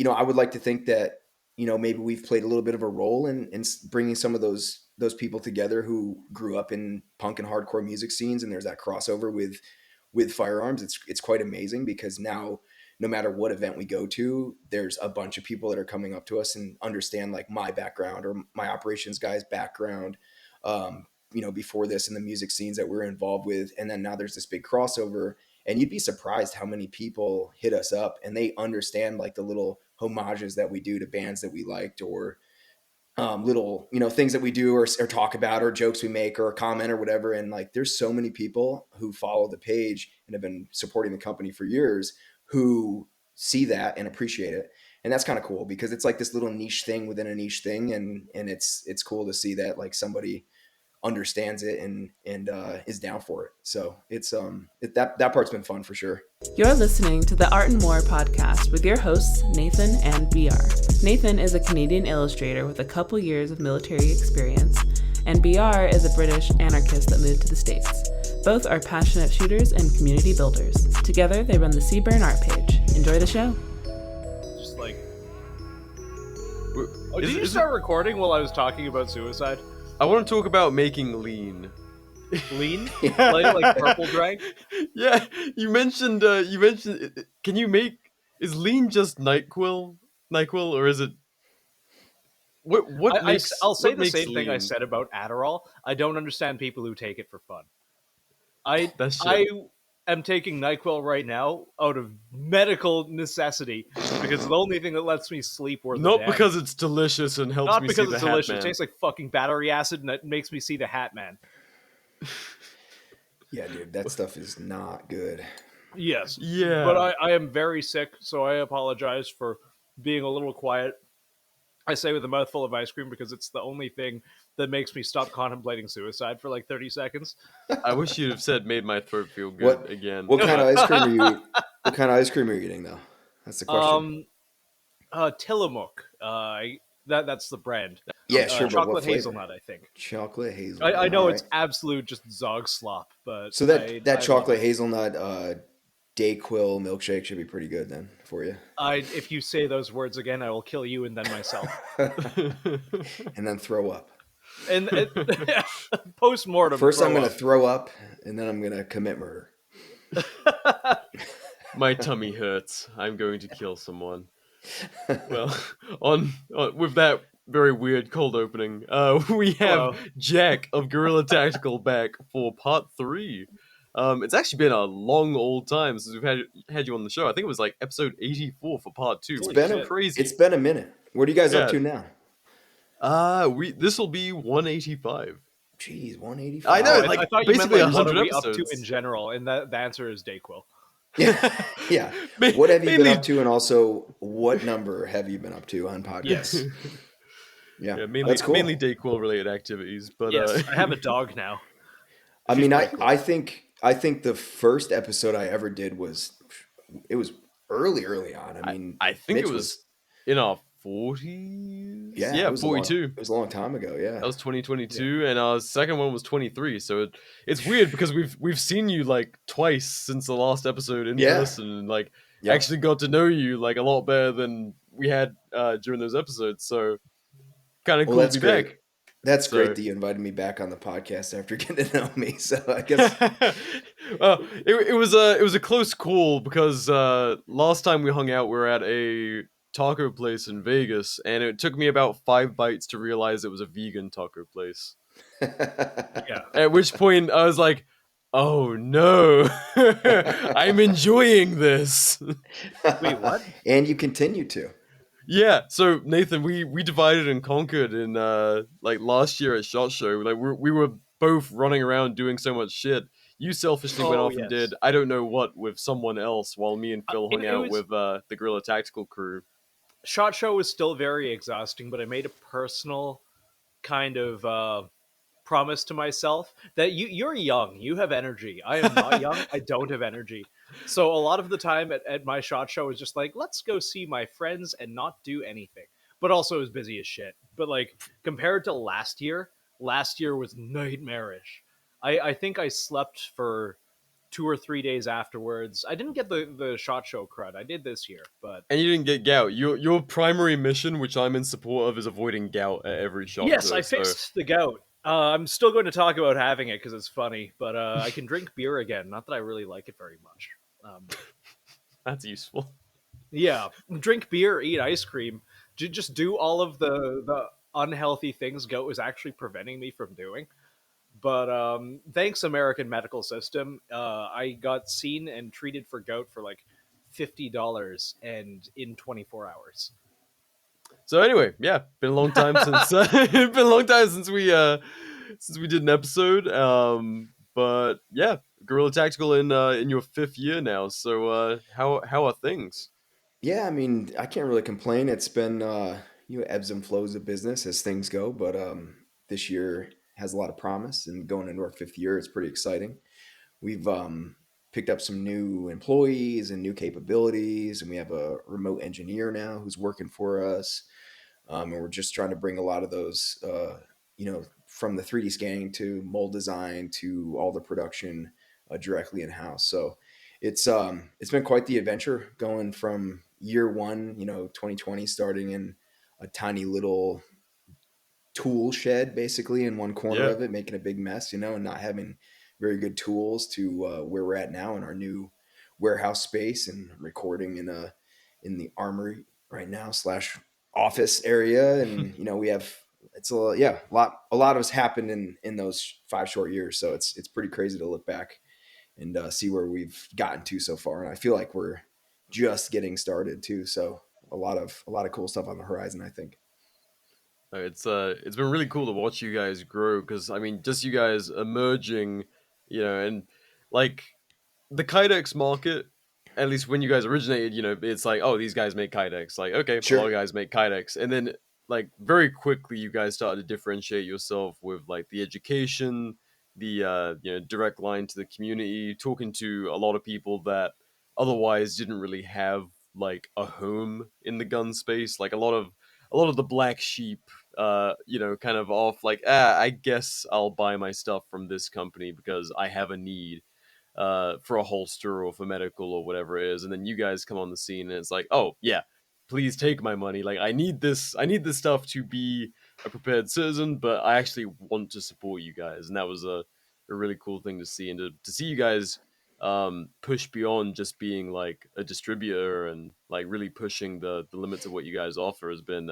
I would like to think that, maybe we've played a little bit of a role in bringing some of those people together who grew up in punk and hardcore music scenes, and there's that crossover with firearms. It's quite amazing because now, no matter what event we go to, there's a bunch of people that are coming up to us and understand like my background or my operations guy's background, before this in the music scenes that we're involved with. And then now there's this big crossover, and you'd be surprised how many people hit us up and they understand like the little homages that we do to bands that we liked, or little, things that we do or talk about or jokes we make or a comment or whatever. And like, there's so many people who follow the page and have been supporting the company for years who see that and appreciate it. And that's kind of cool because it's like this little niche thing within a niche thing. And it's cool to see that like somebody understands it and is down for it. So it's that part's been fun for sure. You're listening to the Art and More podcast with your hosts Nathan and BR. Nathan is a Canadian illustrator with a couple years of military experience, and BR is a British anarchist that moved to the States. Both are passionate shooters and community builders. Together, they run the Seaburn art page. Enjoy the show. Just like, did you start recording while I was talking about suicide? I want to talk about making lean. Lean? like purple drag? Yeah, you mentioned, can you make, is lean just NyQuil, or is it, I'll say the same lean? thing I said about Adderall. I don't understand people who take it for fun. I am taking NyQuil right now out of medical necessity because it's the only thing that lets me sleep worth Not a damn. because it's delicious and helps Not me because see the it's Hat delicious. Man. It tastes like fucking battery acid and it makes me see the Hat Man. Yeah, dude, that stuff is not good. Yes. Yeah. But I am very sick, so I apologize for being a little quiet. I say with a mouthful of ice cream because it's the only thing that makes me stop contemplating suicide for like 30 seconds. I wish you'd have said made my throat feel good again. What kind of ice cream are you What kind of ice cream are you eating though? That's the question. Tillamook. That's the brand. Yeah, sure. But Chocolate what flavor? hazelnut, I think. Chocolate hazelnut. I know all it's right. absolute just zog slop, but So that chocolate hazelnut Dayquil milkshake should be pretty good then for you. If you say those words again, I will kill you and then myself. And then throw up. And post-mortem. First I'm going to throw up, and then I'm going to commit murder. My tummy hurts. I'm going to kill someone. Well, on with that very weird cold opening, we have Jack of Guerrilla Tactical back for part 3. It's actually been a long old time since we've had you on the show. I think it was like episode 84 for part 2. Crazy. It's been a minute. What are you guys up to now? This will be 185. Jeez, 185. I know, I thought basically you meant 100 what are we up episodes. to in general, and the answer is Dayquil. Yeah. What have you been up to, and also what number have you been up to on podcasts? Yes. Yeah, mainly, that's cool. Mainly Dayquil related activities, but yes, I have a dog now. I mean, I think the first episode I ever did was early on. I mean, I think Mitch it was in our 40s. Yeah, 42. It was a long time ago. Yeah, that was 2022, and our second one was 23. So it's weird because we've seen you like twice since the last episode in person, and like actually got to know you like a lot better than we had during those episodes. So kind of cool to be back. That's great that you invited me back on the podcast after getting to know me. So I guess well, it was a close call because last time we hung out, we were at a taco place in Vegas, and it took me about 5 bites to realize it was a vegan taco place. Yeah. At which point I was like, "Oh no, I'm enjoying this." Wait, what? And you continue to. Yeah, so Nathan, we divided and conquered in like last year at SHOT Show. Like we were both running around doing so much shit. You selfishly went off and did I don't know what with someone else, while me and Phil hung out with the Guerrilla Tactical crew. SHOT Show was still very exhausting, but I made a personal kind of promise to myself that you're young, you have energy. I am not young. I don't have energy. So a lot of the time at my SHOT Show was just like, let's go see my friends and not do anything. But also it was busy as shit. But like compared to last year was nightmarish. I think I slept for 2 or 3 days afterwards. I didn't get the shot show crud. I did this year, but And you didn't get gout. Your primary mission, which I'm in support of, is avoiding gout at every shot yes, show. I So fixed the gout. I'm still going to talk about having it because it's funny, but I can drink beer again. Not that I really like it very much. that's useful. Yeah, drink beer, eat ice cream, just do all of the unhealthy things goat was actually preventing me from doing. But thanks, American medical system, I got seen and treated for gout for like $50 and in 24 hours. So anyway, yeah, been a long time since been a long time since we did an episode. But yeah, Guerrilla Tactical in your 5th year now. So how are things? Yeah, I mean, I can't really complain. It's been ebbs and flows of business as things go, but this year has a lot of promise, and going into our 5th year, it's pretty exciting. We've picked up some new employees and new capabilities, and we have a remote engineer now who's working for us. And we're just trying to bring a lot of those, from the 3D scanning to mold design to all the production directly in house. So it's been quite the adventure going from year one, 2020, starting in a tiny little tool shed basically in one corner Yeah. of it, making a big mess, and not having very good tools to where we're at now in our new warehouse space and recording in the armory right now slash office area. And we have it's a lot of us happened in those 5 short years, so it's pretty crazy to look back and see where we've gotten to so far. And I feel like we're just getting started too, so a lot of cool stuff on the horizon, I think. It's been really cool to watch you guys grow, because I mean, just you guys emerging, and like the Kydex market, at least when you guys originated, it's like, oh, these guys make Kydex. Like, okay, a lot of Sure. guys make Kydex. And then, like, very quickly, you guys started to differentiate yourself with, like, the education, the, direct line to the community, talking to a lot of people that otherwise didn't really have, like, a home in the gun space. Like, a lot of the black sheep, kind of off, like, I guess I'll buy my stuff from this company because I have a need for a holster or for medical or whatever it is. And then you guys come on the scene and it's like, oh yeah, please take my money. Like, I need this stuff to be a prepared citizen, but I actually want to support you guys. And that was a really cool thing to see. And to see you guys push beyond just being like a distributor and like really pushing the limits of what you guys offer has been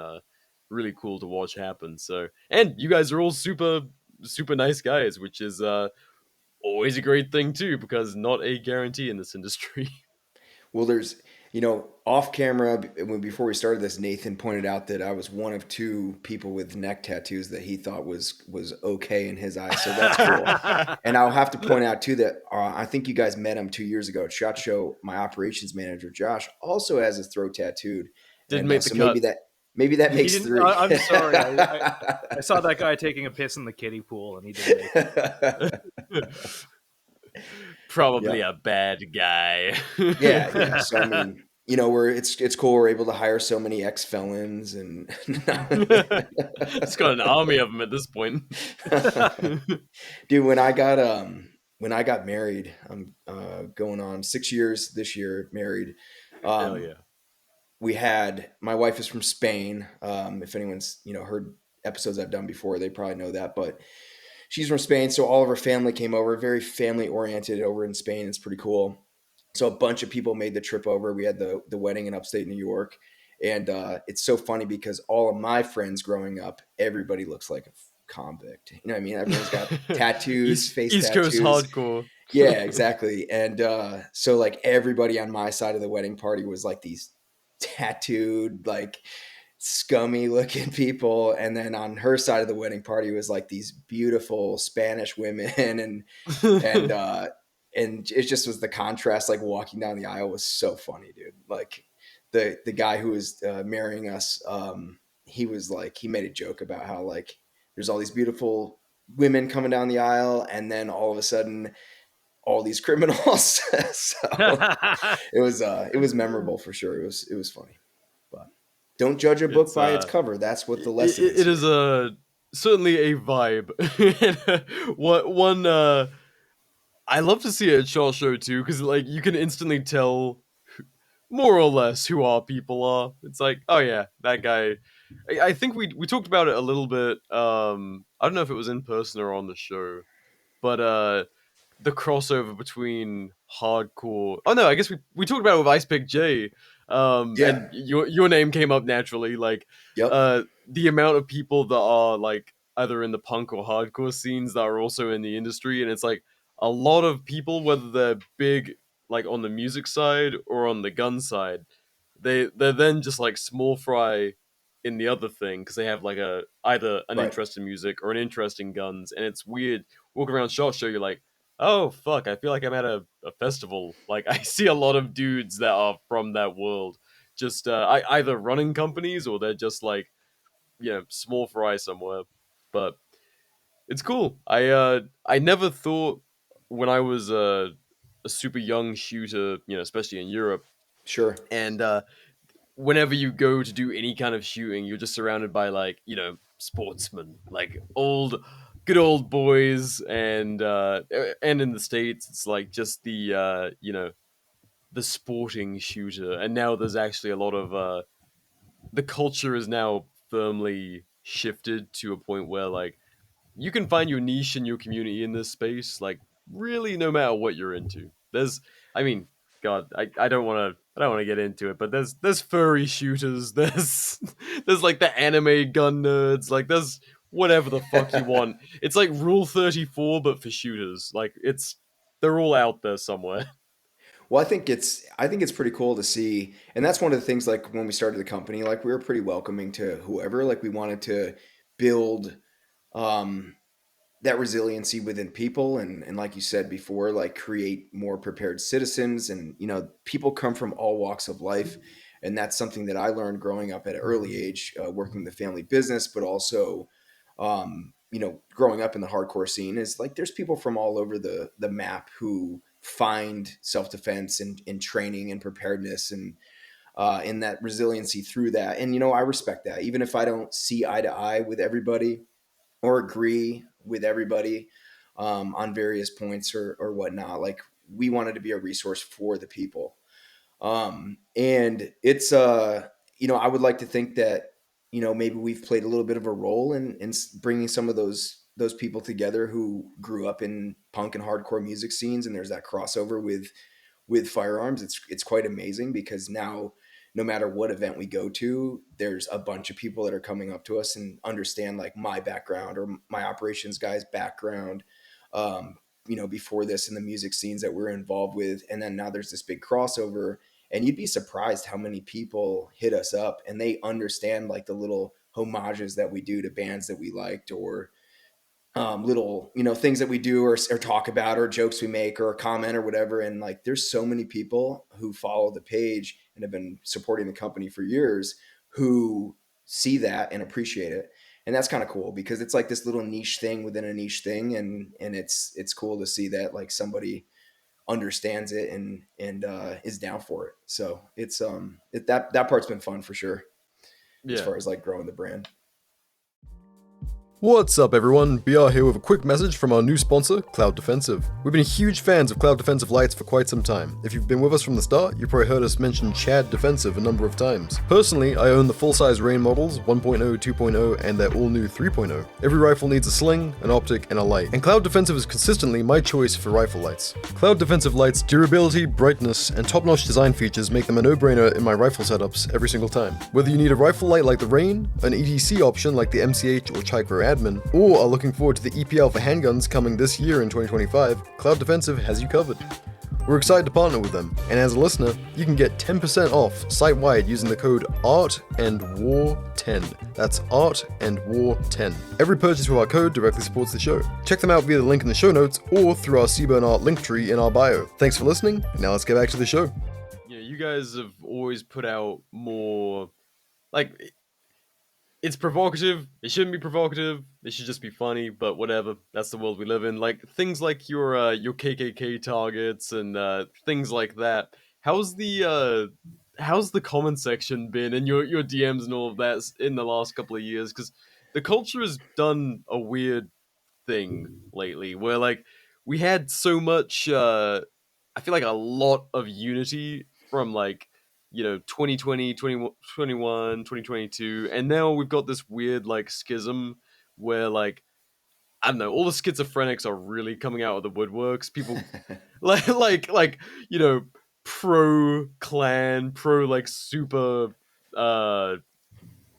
really cool to watch happen. So, and you guys are all super super nice guys, which is always a great thing too, because not a guarantee in this industry. Well, there's, off camera, before we started this, Nathan pointed out that I was one of two people with neck tattoos that he thought was okay in his eyes. So that's cool. And I'll have to point out too that I think you guys met him 2 years ago at SHOT Show. My operations manager Josh also has his throat tattooed, Didn't and make the so cut. maybe that He makes didn't. three. I'm sorry. I saw that guy taking a piss in the kiddie pool, and he didn't make it. Probably Yeah. a bad guy. Yeah. So I mean, it's cool. We're able to hire so many ex felons, and It's got an army of them at this point. dude, when I got married, I'm going on 6 years this year married. Hell yeah. My wife is from Spain. If anyone's heard episodes I've done before, they probably know that. But she's from Spain, so all of her family came over. Very family oriented over in Spain. It's pretty cool. So a bunch of people made the trip over. We had the wedding in upstate New York, and it's so funny because all of my friends growing up, everybody looks like a convict. You know what I mean? Everyone's got tattoos, face East tattoos. Coast hardcore. Yeah, exactly. And so like everybody on my side of the wedding party was like these tattooed, like scummy looking people, and then on her side of the wedding party was like these beautiful Spanish women, and and it just was the contrast. Like walking down the aisle was so funny, dude. Like the guy who was marrying us, he made a joke about how like there's all these beautiful women coming down the aisle, and then all of a sudden all these criminals. So it was memorable for sure. It was funny. But don't judge a book It's by its cover. That's what the lesson is. it is certainly a vibe. What one I love to see it at Short Show too, because like you can instantly tell more or less who our people are. It's like, oh yeah, that guy. I think we talked about it a little bit. I don't know if it was in person or on the show, but the crossover between hardcore. Oh no, I guess we talked about it with Ice Pick J, Yeah. and your name came up naturally. Like, Yep. the amount of people that are like either in the punk or hardcore scenes that are also in the industry, and it's like a lot of people, whether they're big like on the music side or on the gun side, they're then just like small fry in the other thing because they have like a either an Right. interest in music or an interest in guns, and it's weird walking around Shot Show. You're like, oh fuck, I feel like I'm at a festival. Like I see a lot of dudes that are from that world, just either running companies or they're just like small fry somewhere. But it's cool. I never thought when I was a super young shooter, especially in Europe, Sure. and whenever you go to do any kind of shooting, you're just surrounded by like sportsmen, like good old boys, and in the States, it's like just the sporting shooter, and now there's actually a lot of the culture is now firmly shifted to a point where like you can find your niche in your community in this space, like really no matter what you're into. I mean, God, I don't want to get into it, but there's furry shooters, there's like the anime gun nerds, like there's whatever the fuck you want. It's like Rule 34, but for shooters. Like they're all out there somewhere. Well, I think it's pretty cool to see, and that's one of the things. Like when we started the company, like we were pretty welcoming to whoever. Like we wanted to build um, that resiliency within people, and like you said before, like create more prepared citizens. And people come from all walks of life, and that's something that I learned growing up at an early age, working the family business, but also growing up in the hardcore scene is like there's people from all over the map who find self-defense and training and preparedness and that resiliency through that. And I respect that, even if I don't see eye to eye with everybody or agree with everybody on various points or whatnot. Like we wanted to be a resource for the people. And it's I would like to think that maybe we've played a little bit of a role in bringing some of those people together who grew up in punk and hardcore music scenes, and there's that crossover with firearms. It's quite amazing because now no matter what event we go to, there's a bunch of people that are coming up to us and understand like my background or my operations guy's background, before this in the music scenes that we're involved with. And then now there's this big crossover, and you'd be surprised how many people hit us up and they understand like the little homages that we do to bands that we liked, or little things that we do or talk about or jokes we make or a comment or whatever. And like there's so many people who follow the page and have been supporting the company for years who see that and appreciate it. And that's kind of cool because it's like this little niche thing within a niche thing, and it's cool to see that like somebody understands it and is down for it. So it's that part's been fun for sure as Yeah. far as like growing the brand. What's up everyone, BR here with a quick message from our new sponsor, Cloud Defensive. We've been huge fans of Cloud Defensive lights for quite some time. If you've been with us from the start, you've probably heard us mention Chad Defensive a number of times. Personally, I own the full-size Rain models, 1.0, 2.0, and their all-new 3.0. Every rifle needs a sling, an optic, and a light, and Cloud Defensive is consistently my choice for rifle lights. Cloud Defensive lights' durability, brightness, and top-notch design features make them a no-brainer in my rifle setups every single time. Whether you need a rifle light like the Rain, an EDC option like the MCH or Chikro Admin, or are looking forward to the EPL for handguns coming this year in 2025, Cloud Defensive has you covered. We're excited to partner with them, and as a listener, you can get 10% off site-wide using the code ARTANDWAR10. That's ARTANDWAR10. Every purchase with our code directly supports the show. Check them out via the link in the show notes or through our Seaburn Art link tree in our bio. Thanks for listening, and now let's get back to the show. Yeah, you guys have always put out more like it's provocative. It shouldn't be provocative. It should just be funny. But whatever. That's the world we live in. Like things like your KKK targets and things like that. How's the comment section been and your DMs and all of that in the last couple of years? Because the culture has done a weird thing lately, where like we had so much. I feel like a lot of unity from like 2020, 2021, 2022, and now we've got this weird like schism where like I don't know, all the schizophrenics are really coming out of the woodworks. People like pro clan, pro like super uh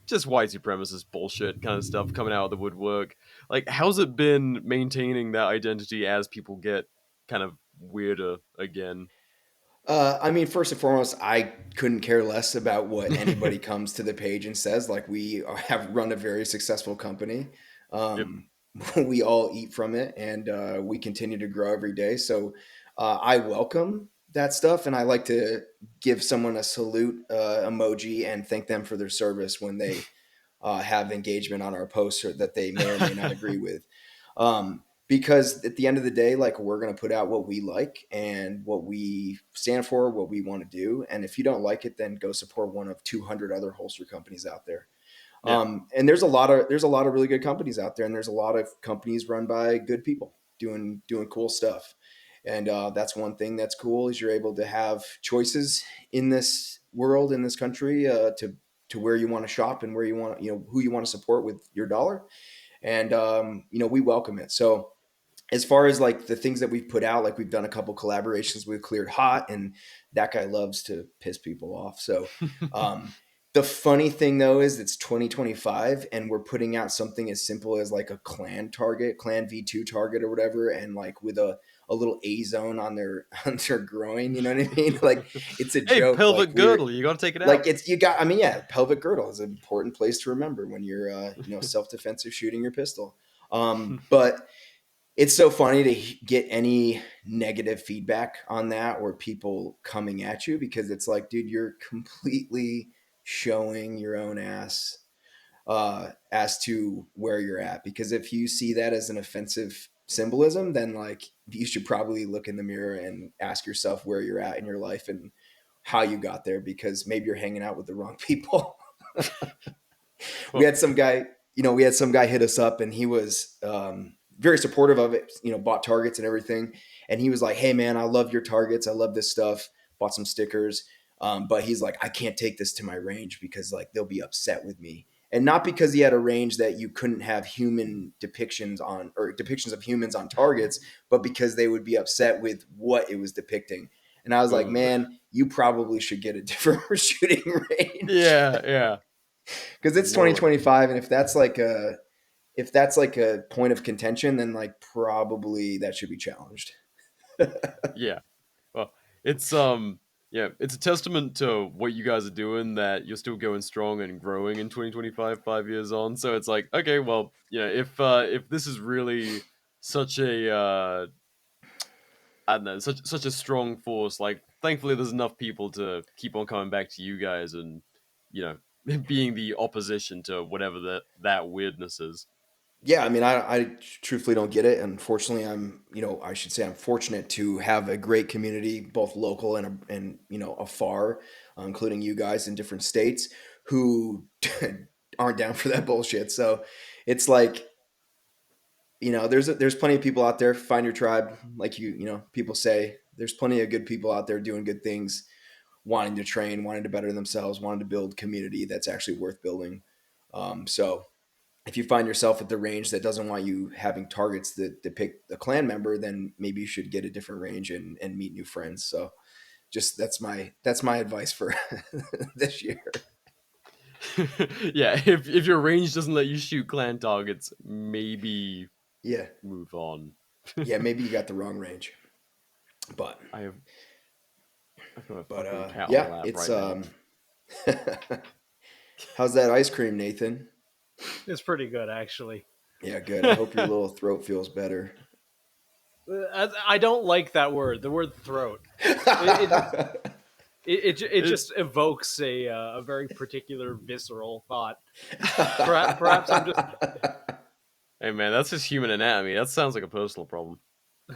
just white supremacist bullshit kind of stuff coming out of the woodwork. Like, how's it been maintaining that identity as people get kind of weirder again? I mean, first and foremost, I couldn't care less about what anybody comes to the page and says. Like, we have run a very successful company. Yep. Um, we all eat from it, and we continue to grow every day. So I welcome that stuff, and I like to give someone a salute emoji and thank them for their service when they have engagement on our posts or that they may or may not agree with. Because at the end of the day, like, we're going to put out what we like and what we stand for, what we want to do. And if you don't like it, then go support one of 200 other holster companies out there. Yeah. And there's a lot of really good companies out there, and there's a lot of companies run by good people doing cool stuff. And that's one thing that's cool is you're able to have choices in this world, in this country, to where you want to shop and where you want, who you want to support with your dollar. And we welcome it. So as far as like the things that we've put out, like we've done a couple collaborations with Cleared Hot, and that guy loves to piss people off. So the funny thing though is it's 2025 and we're putting out something as simple as like a clan V2 target or whatever, and like with a little A zone on their groin, you know what I mean? Like, it's a Hey, joke. pelvic Like, girdle, you gotta take it out. like pelvic girdle is an important place to remember when you're self-defensive shooting your pistol. But it's so funny to get any negative feedback on that or people coming at you, because it's like, dude, you're completely showing your own ass as to where you're at. Because if you see that as an offensive symbolism, then like you should probably look in the mirror and ask yourself where you're at in your life and how you got there, because maybe you're hanging out with the wrong people. we had some guy hit us up, and he was very supportive of it, bought targets and everything. And he was like, hey man, I love your targets. I love this stuff. Bought some stickers. But he's like, I can't take this to my range because like they'll be upset with me. And not because he had a range that you couldn't have human depictions on, or depictions of humans on targets, but because they would be upset with what it was depicting. And I was like, man, you probably should get a different shooting range. Yeah. Because it's 2025, and if that's like a point of contention, then like probably that should be challenged. Yeah. Well, it's it's a testament to what you guys are doing that you're still going strong and growing in 2025, 5 years on. So it's like, okay, well, if this is really such a I don't know, such a strong force, like thankfully there's enough people to keep on coming back to you guys and being the opposition to whatever that weirdness is. Yeah, I mean, I truthfully don't get it. Unfortunately, I should say I'm fortunate to have a great community, both local and afar, including you guys in different states who aren't down for that bullshit. So it's like, there's plenty of people out there. Find your tribe, like people say. There's plenty of good people out there doing good things, wanting to train, wanting to better themselves, wanting to build community that's actually worth building. So if you find yourself at the range that doesn't want you having targets that depict a clan member, then maybe you should get a different range and meet new friends. So just that's my advice for this year. Yeah, if your range doesn't let you shoot clan targets, maybe move on. Yeah, maybe you got the wrong range. But I've got a but fucking cat yeah, on my lap it's right how's that ice cream, Nathan? It's pretty good, actually. Yeah, good. I hope your little throat feels better. I don't like that word. The word throat. It just evokes a very particular visceral thought. Perhaps I'm just. Hey man, that's just human anatomy. That sounds like a personal problem.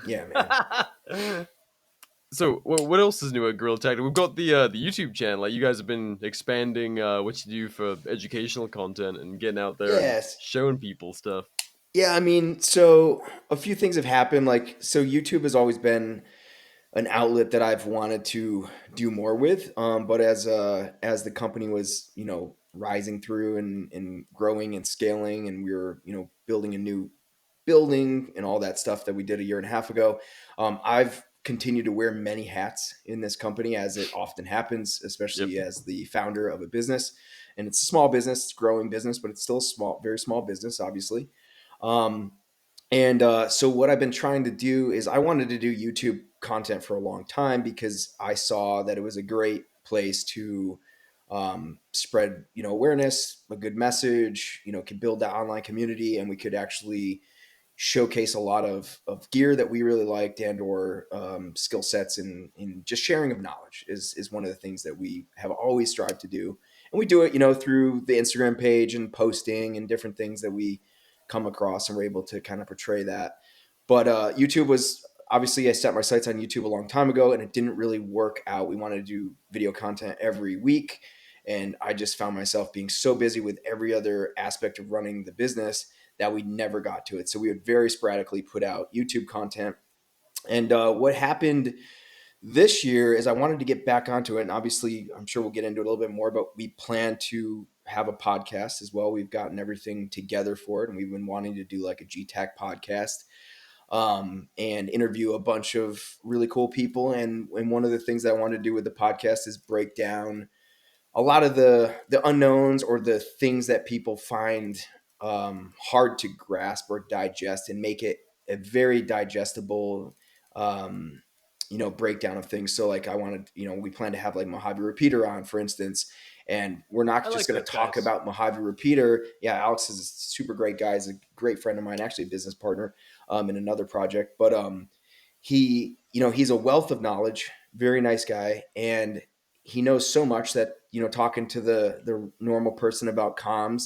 Yeah, man. So, what else is new at Guerrilla Tactical? We've got the YouTube channel. Like, you guys have been expanding what you do for educational content and getting out there and showing people stuff. Yeah, I mean, so a few things have happened. Like, so YouTube has always been an outlet that I've wanted to do more with. But as the company was, rising through and growing and scaling, and we were, building a new building and all that stuff that we did a year and a half ago, I've continued to wear many hats in this company, as it often happens, Yep. especially as the founder of a business. And it's a small business, it's a growing business, but it's still a small, very small business, obviously. Um, so what I've been trying to do is I wanted to do YouTube content for a long time because I saw that it was a great place to spread, awareness, a good message, could build that online community, and we could actually showcase a lot of gear that we really liked, and or skill sets, in just sharing of knowledge is one of the things that we have always strived to do. And we do it, through the Instagram page and posting and different things that we come across, and we're able to kind of portray that. But YouTube was, obviously, I set my sights on YouTube a long time ago, and it didn't really work out. We wanted to do video content every week, and I just found myself being so busy with every other aspect of running the business that we never got to it. So we would very sporadically put out YouTube content. And what happened this year is I wanted to get back onto it. And obviously, I'm sure we'll get into it a little bit more, but we plan to have a podcast as well. We've gotten everything together for it, and we've been wanting to do like a GTAC podcast, and interview a bunch of really cool people. And one of the things that I want to do with the podcast is break down a lot of the unknowns, or the things that people find hard to grasp or digest, and make it a very digestible breakdown of things. So like I wanted, we plan to have like Mojave Repeater on, for instance, and we're I not just like going to those talk guys. about Mojave Repeater. Yeah, Alex is a super great guy. He's a great friend of mine, actually a business partner in another project. But he's a wealth of knowledge, very nice guy, and he knows so much that, talking to the normal person about comms,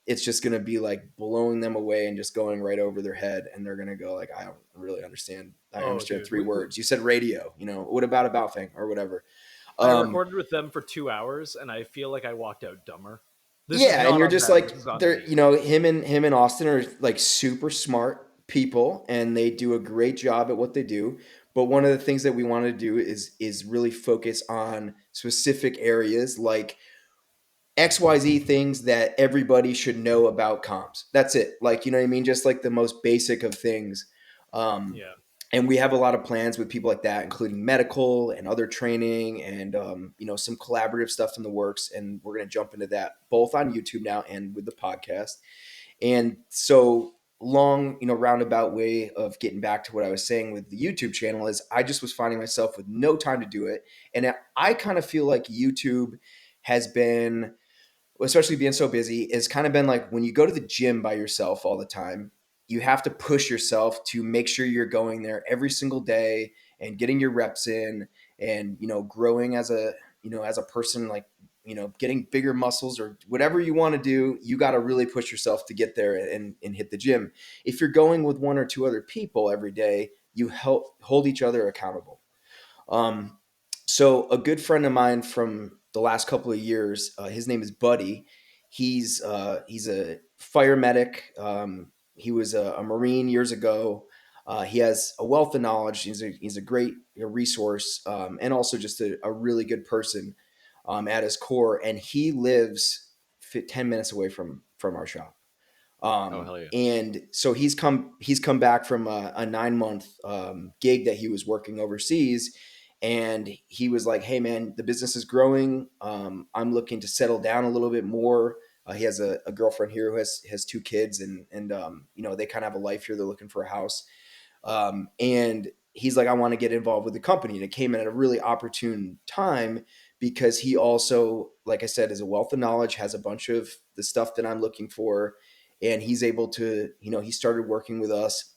it's just going to be like blowing them away and just going right over their head, and they're going to go like, I don't really understand. I Oh, understand dude, three words. You said radio, what about thing or whatever. I um recorded with them for 2 hours, and I feel like I walked out dumber. This is yeah, and not you're on just them. This like, is on they're, me. him and Austin are like super smart people, and they do a great job at what they do. But one of the things that we want to do is really focus on specific areas, like XYZ things that everybody should know about comms. That's it. Like, you know what I mean? Just like the most basic of things. Um, Yeah. and we have a lot of plans with people like that, including medical and other training, and, some collaborative stuff in the works. And we're going to jump into that both on YouTube now and with the podcast. And so, long, roundabout way of getting back to what I was saying with the YouTube channel is I just was finding myself with no time to do it. And I kind of feel like YouTube has been, especially being so busy, is kind of been like when you go to the gym by yourself all the time, you have to push yourself to make sure you're going there every single day and getting your reps in, and, growing as a person, like, getting bigger muscles or whatever you want to do. You got to really push yourself to get there and hit the gym. If you're going with one or two other people every day, you help hold each other accountable. um, so a good friend of mine from the last couple of years, his name is Buddy. He's a fire medic. He was a Marine years ago. He has a wealth of knowledge. He's a great resource, and also just a really good person at his core. And he lives 10 minutes away from our shop. Oh hell yeah. And so he's come back from a 9 month gig that he was working overseas, and he was like, "Hey man, the business is growing. I'm looking to settle down a little bit more." He has a girlfriend here who has two kids, and they kind of have a life here. They're looking for a house, and he's like, I want to get involved with the company. And it came in at a really opportune time because he also, like I said, is a wealth of knowledge, has a bunch of the stuff that I'm looking for. And he's able to, he started working with us,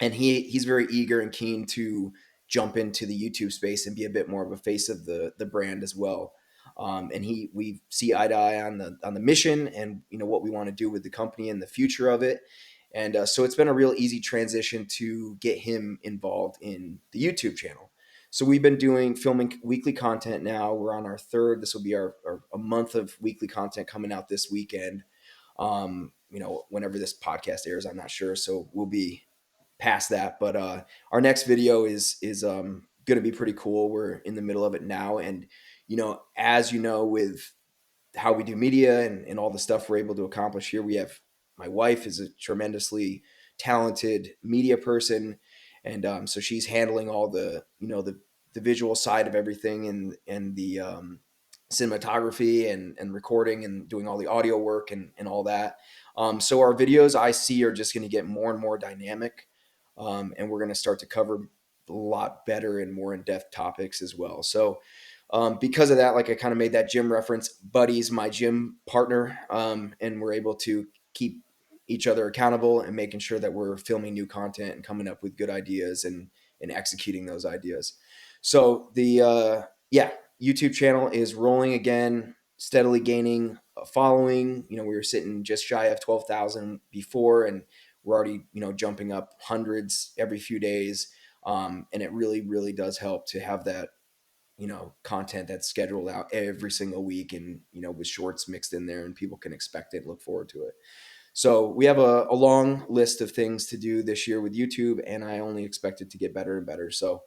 and he's very eager and keen to jump into the YouTube space and be a bit more of a face of the brand as well. And we see eye to eye on the mission, and what we want to do with the company and the future of it. And so it's been a real easy transition to get him involved in the YouTube channel. So we've been filming weekly content now. We're on our third. This will be our a month of weekly content coming out this weekend. Whenever this podcast airs, I'm not sure. So we'll be past that. But our next video is going to be pretty cool. We're in the middle of it now. And, as you know, with how we do media and all the stuff we're able to accomplish here, my wife is a tremendously talented media person. And so she's handling all the visual side of everything and the cinematography and recording and doing all the audio work and all that. So our videos I see are just going to get more and more dynamic. And we're going to start to cover a lot better and more in-depth topics as well. So because of that, like I kind of made that gym reference, Buddy's my gym partner. And we're able to keep each other accountable and making sure that we're filming new content and coming up with good ideas and executing those ideas. So YouTube channel is rolling again, steadily gaining a following. We were sitting just shy of 12,000 before, and we're already, jumping up hundreds every few days. And it really, really does help to have that, content that's scheduled out every single week and, with shorts mixed in there and people can expect it, look forward to it. So we have a long list of things to do this year with YouTube, and I only expect it to get better and better. So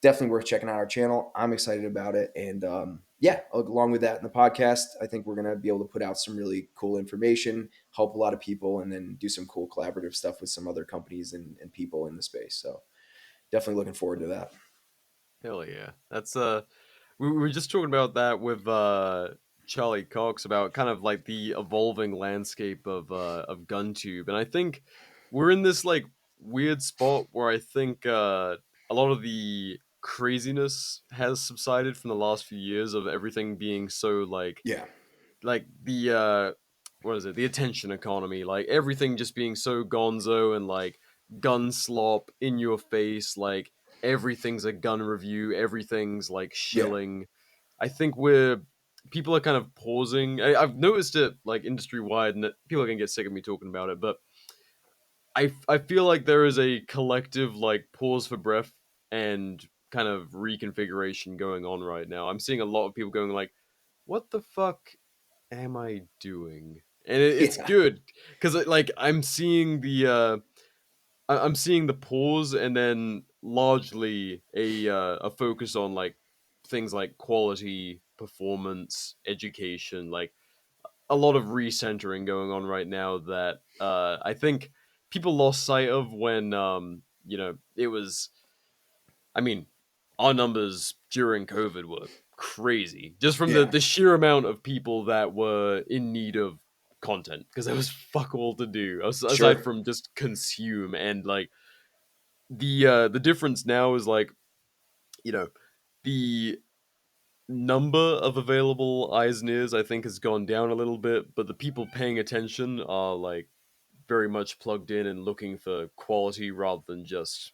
definitely worth checking out our channel. I'm excited about it. And along with that in the podcast, I think we're going to be able to put out some really cool information, help a lot of people, and then do some cool collaborative stuff with some other companies and people in the space. So definitely looking forward to that. Hell yeah. That's we were just talking about that with Charlie Cox about kind of like the evolving landscape of GunTube, and I think we're in this like weird spot where I think a lot of the craziness has subsided from the last few years of everything being so Yeah. like the what is it, the attention economy, like everything just being so gonzo and like gun slop in your face, like everything's a gun review, everything's like Yeah. shilling. I think people are kind of pausing. I've noticed it like industry wide, and people are gonna get sick of me talking about it, but I feel like there is a collective like pause for breath and kind of reconfiguration going on right now. I'm seeing a lot of people going like, what the fuck am I doing? And it's Yeah. good because like I'm seeing the pause and then largely a focus on like things like quality, performance, education, like a lot of recentering going on right now that I think people lost sight of when it was. I mean, our numbers during COVID were crazy, just from Yeah. the sheer amount of people that were in need of content because there was fuck all to do aside Sure. from just consume. And like the difference now is like, you know, the number of available eyes and ears I think has gone down a little bit, but the people paying attention are like very much plugged in and looking for quality rather than just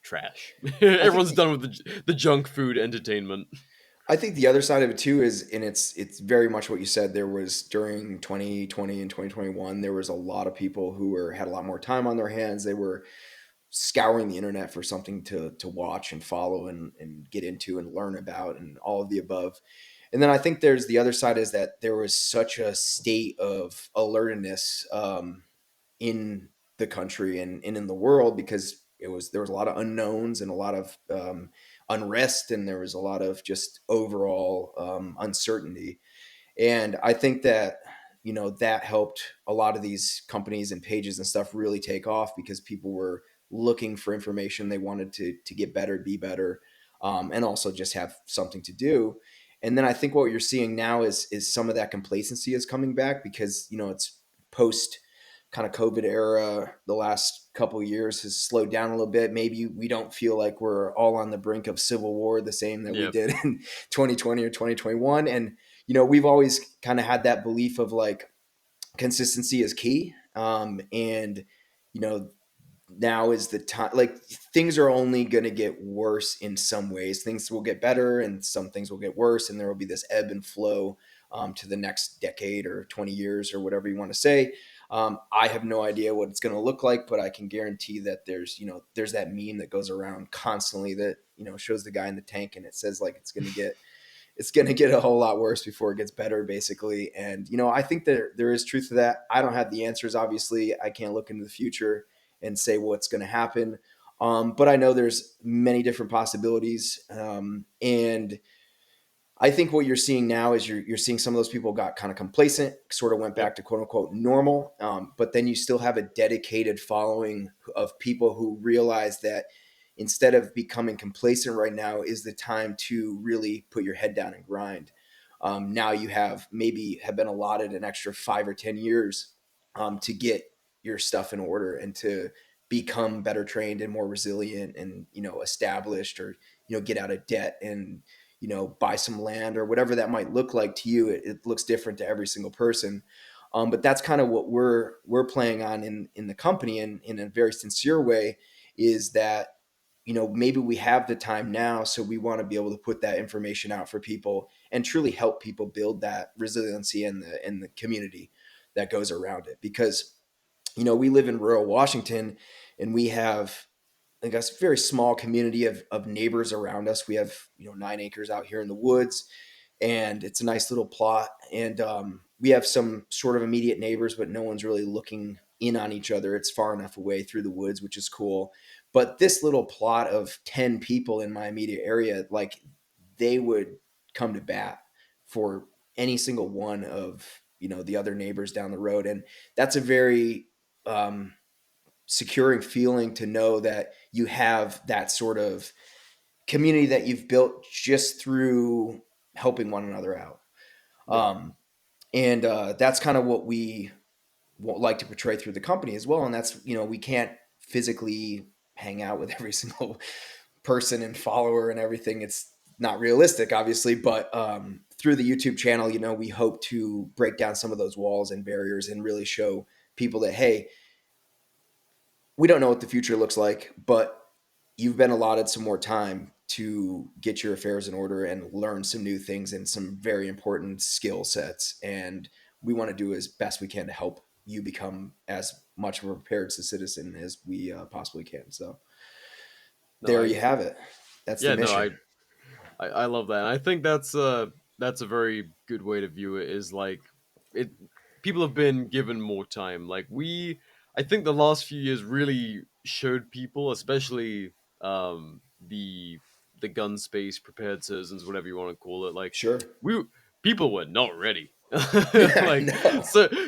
trash. I think Everyone's the, done with the junk food entertainment. I think the other side of it too is, and it's very much what you said. There was during 2020 and 2021, there was a lot of people who had a lot more time on their hands. They were scouring the internet for something to watch and follow and get into and learn about and all of the above. And then I think there's the other side is that there was such a state of alertness in the country and in the world because there was a lot of unknowns and a lot of unrest and there was a lot of just overall uncertainty. And I think that, that helped a lot of these companies and pages and stuff really take off because people were looking for information. They wanted to get better, be better, and also just have something to do. And then I think what you're seeing now is some of that complacency is coming back because, it's post kind of COVID era. The last couple of years has slowed down a little bit. Maybe we don't feel like we're all on the brink of civil war the same that we Yep. did in 2020 or 2021. And we've always kind of had that belief of like consistency is key. And, now is the time, like things are only going to get worse in some ways. Things will get better and some things will get worse. And there will be this ebb and flow to the next decade or 20 years or whatever you want to say. I have no idea what it's going to look like, but I can guarantee that there's that meme that goes around constantly that, shows the guy in the tank and it says like it's going to get it's going to get a whole lot worse before it gets better, basically. And, I think there is truth to that. I don't have the answers. Obviously, I can't look into the future and say what's going to happen. But I know there's many different possibilities. And I think what you're seeing now is you're seeing some of those people got kind of complacent, sort of went Yep. back to quote unquote normal. But then you still have a dedicated following of people who realize that instead of becoming complacent right now is the time to really put your head down and grind. Now you have been allotted an extra 5 or 10 years to get your stuff in order and to become better trained and more resilient and established, or get out of debt and buy some land or whatever that might look like to you. It looks different to every single person. But that's kind of what we're playing on in the company, and in a very sincere way, is that maybe we have the time now, so we want to be able to put that information out for people and truly help people build that resiliency in the community that goes around it. Because we live in rural Washington, and we have, I guess, a very small community of neighbors around us. We have 9 acres out here in the woods, and it's a nice little plot. And we have some sort of immediate neighbors, but no one's really looking in on each other. It's far enough away through the woods, which is cool. But this little plot of 10 people in my immediate area, like, they would come to bat for any single one of the other neighbors down the road. And that's a very securing feeling to know that you have that sort of community that you've built just through helping one another out. And that's kind of what we like to portray through the company as well. And that's, we can't physically hang out with every single person and follower and everything. It's not realistic, obviously, but through the YouTube channel, we hope to break down some of those walls and barriers and really show people that, hey, we don't know what the future looks like, but you've been allotted some more time to get your affairs in order and learn some new things and some very important skill sets. And we want to do as best we can to help you become as much of a prepared citizen as we possibly can. So there you have it. That's the mission. I love that. And I think that's a very good way to view it. Is like, it people have been given more time. Like, I think the last few years really showed people, especially the gun space prepared citizens, whatever you want to call it. Like, Sure. people were not ready. Yeah, Like, no.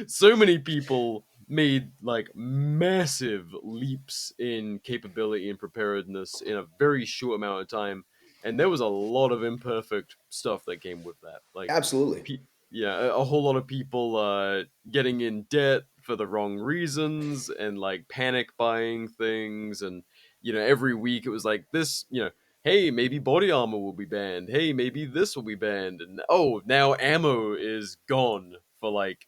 so many people made like massive leaps in capability and preparedness in a very short amount of time, and there was a lot of imperfect stuff that came with that. Like, Absolutely. yeah, a whole lot of people getting in debt for the wrong reasons and like panic buying things, and every week it was like this, hey, maybe body armor will be banned, hey, maybe this will be banned, and oh, now ammo is gone for like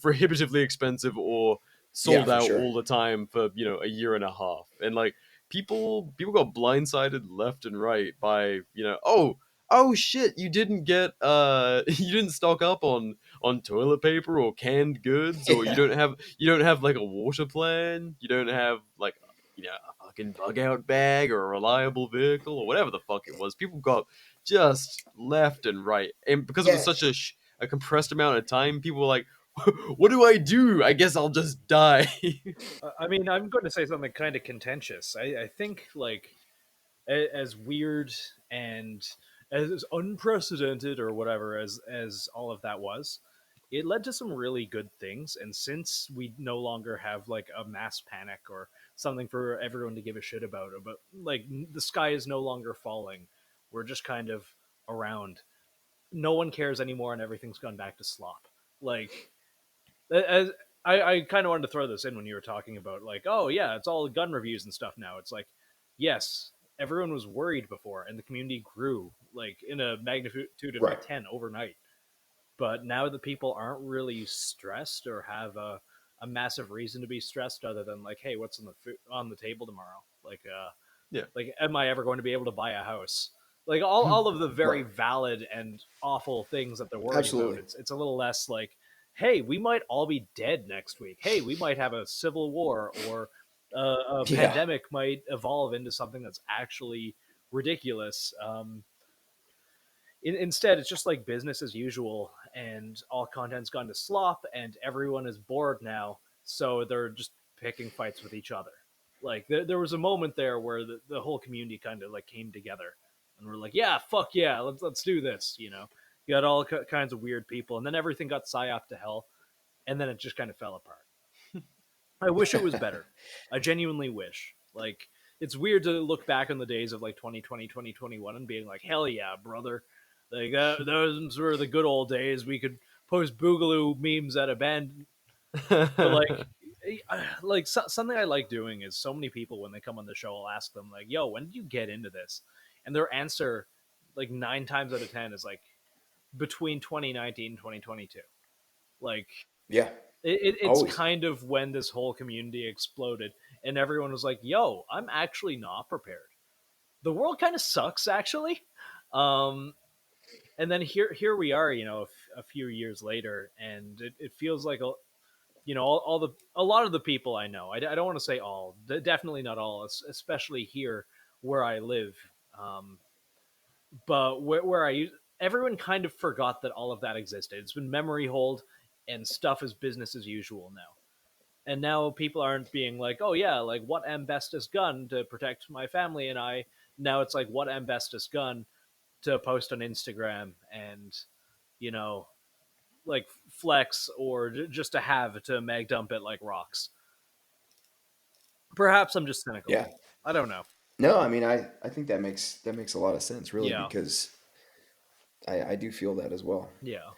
prohibitively expensive or Yeah, sold for out sure. all the time for a year and a half. And like, people got blindsided left and right by oh shit, you didn't get you didn't stock up on toilet paper or canned goods, or Yeah. you don't have like a water plan, you don't have like a fucking bug out bag or a reliable vehicle or whatever the fuck it was. People got just left and right, and because it was Yeah. such a compressed amount of time, people were like, what do I do? I guess I'll just die. I mean, I'm going to say something kind of contentious. I think, like, as weird and as unprecedented or whatever as all of that was, it led to some really good things. And since we no longer have like a mass panic or something for everyone to give a shit about, but like the sky is no longer falling, we're just kind of around. No one cares anymore, and everything's gone back to slop. Like, as I kind of wanted to throw this in when you were talking about, like, oh yeah, it's all gun reviews and stuff now. It's like, yes, everyone was worried before, and the community grew like in a magnitude of Right. 10 overnight. But now that people aren't really stressed or have a massive reason to be stressed, other than like, hey, what's on the table tomorrow? Yeah. Like, am I ever going to be able to buy a house? Like, all of the very Right. valid and awful things that they're worried about. Absolutely. It's a little less like, hey, we might all be dead next week. Hey, we might have a civil war, or a Yeah. pandemic might evolve into something that's actually ridiculous. Instead, it's just like business as usual, and all content's gone to slop, and everyone is bored now, so they're just picking fights with each other. Like there was a moment there where the whole community kind of like came together, and we're like, yeah, fuck yeah, let's do this. You know, you got all kinds of weird people, and then everything got psyoped to hell, and then it just kind of fell apart. I wish it was better. I genuinely wish. Like, it's weird to look back on the days of like 2020, 2021 and being like, hell yeah, brother. Like, those were the good old days. We could post Boogaloo memes at a band. But like something I like doing is so many people when they come on the show, I'll ask them like, yo, when did you get into this? And their answer, like 9 times out of 10 is like between 2019 and 2022. Like, Yeah, it's always. kind of when this whole community exploded and everyone was like, yo, I'm actually not prepared. The world kind of sucks, actually. um and then here we are, you know, a few years later, and it feels like you know, all the a lot of the people I know, I don't want to say all, definitely not all, especially here where I live. But where I everyone kind of forgot that all of that existed. It's been memory hold, and stuff is business as usual now. And now people aren't being like, oh yeah, like what am bestest gun to protect my family and I. Now it's like, what am bestest gun to post on Instagram and, you know, like flex, or just to have to mag dump it like rocks. Perhaps I'm just cynical. Yeah. I don't know. No, I mean, I think that makes a lot of sense, really, Yeah. because I do feel that as well. Yeah.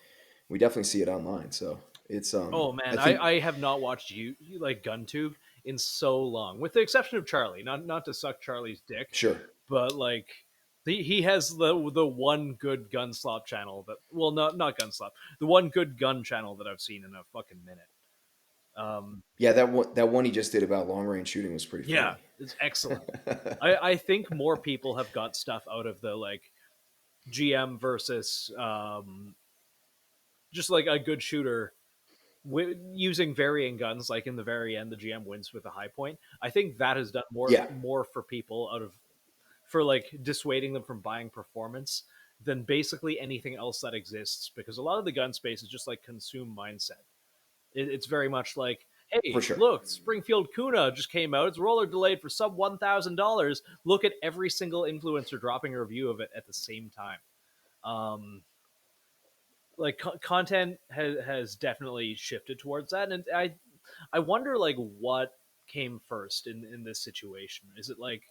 We definitely see it online, so it's Oh I man, think I have not watched you like GunTube in so long, with the exception of Charlie. Not to suck Charlie's dick, sure. but like he has the one good gun slop channel that, well, not gun slop, the one good gun channel that I've seen in a fucking minute. Yeah, that one he just did about long range shooting was pretty Yeah, funny. it's excellent. I think more people have got stuff out of the like GM versus just like a good shooter using varying guns. Like in the very end, the GM wins with a high point. I think that has done Yeah, more for people out of, for like dissuading them from buying performance than basically anything else that exists, because a lot of the gun space is just like consume mindset. It's very much like, for hey, sure. look, Springfield Kuna just came out. It's roller delayed for sub $1,000. Look at every single influencer dropping a review of it at the same time. Um, like content has definitely shifted towards that, and I wonder like what came first in this situation. Is it like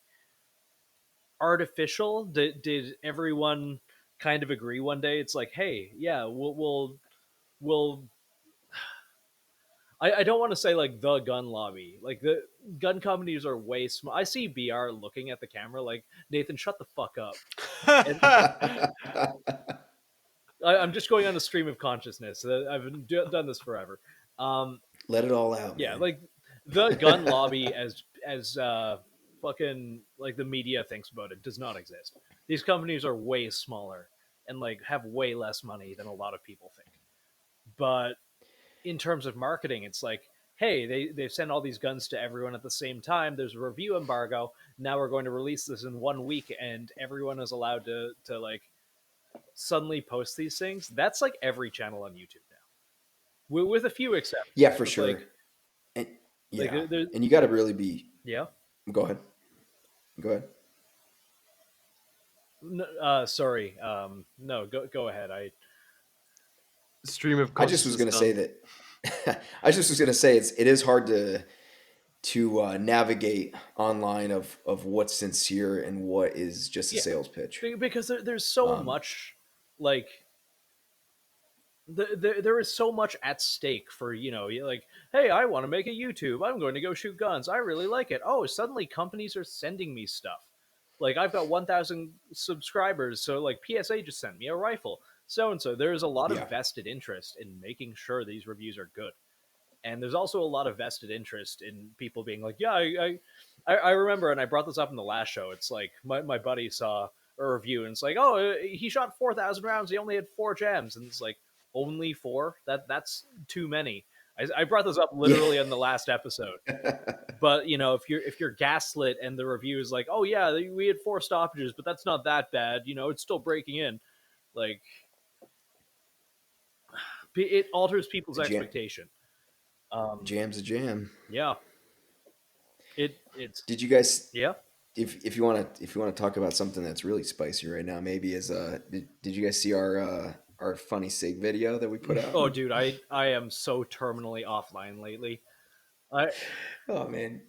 artificial? Did everyone kind of agree one day? It's like, hey, yeah, we'll I don't want to say like the gun lobby. Like the gun companies are way small. I see BR looking at the camera like, Nathan, shut the fuck up. And I'm just going on a stream of consciousness. I've done this forever. Um, Let it all out, yeah, man. like the gun lobby as fucking like the media thinks about it does not exist. These companies are way smaller and like have way less money than a lot of people think. But in terms of marketing, it's like, hey, they send all these guns to everyone at the same time. There's a review embargo. Now we're going to release this in 1 week, and everyone is allowed to like suddenly post these things. That's like every channel on YouTube now, with a few Yeah, exceptions. for But sure. And like yeah, and you got to really be. yeah. Go ahead. Go ahead. Sorry. No, go ahead. Stream of I just was consciousness going to done. say that. I just was going to say it is hard to navigate online of what's sincere and what is just a Yeah, sales pitch. because there's so Um, much like there is so much at stake for, you know, like, hey, I want to make a YouTube, I'm going to go shoot guns, I really like it. Oh, suddenly companies are sending me stuff. Like, I've got 1,000 subscribers, so like PSA just sent me a rifle, so and so. There's a lot of yeah, vested interest in making sure these reviews are good. And there's also a lot of vested interest in people being like, yeah, I remember, and I brought this up in the last show. It's like my buddy saw a review, and it's like, oh, he shot 4,000 rounds, he only had 4 jams, and it's like, only four? That's too many. I brought this up literally yeah, in the last episode. But you know, if you're gaslit and the review is like, oh yeah, we had 4 stoppages, but that's not that bad, you know, it's still breaking in. Like it alters people's A jam, expectation. jam's a jam. Yeah, it's Did you guys, yeah. if you want to talk about something that's really spicy right now, maybe is did you guys see our funny sig video that we put out? Oh, dude, I am so terminally offline lately. I Oh man,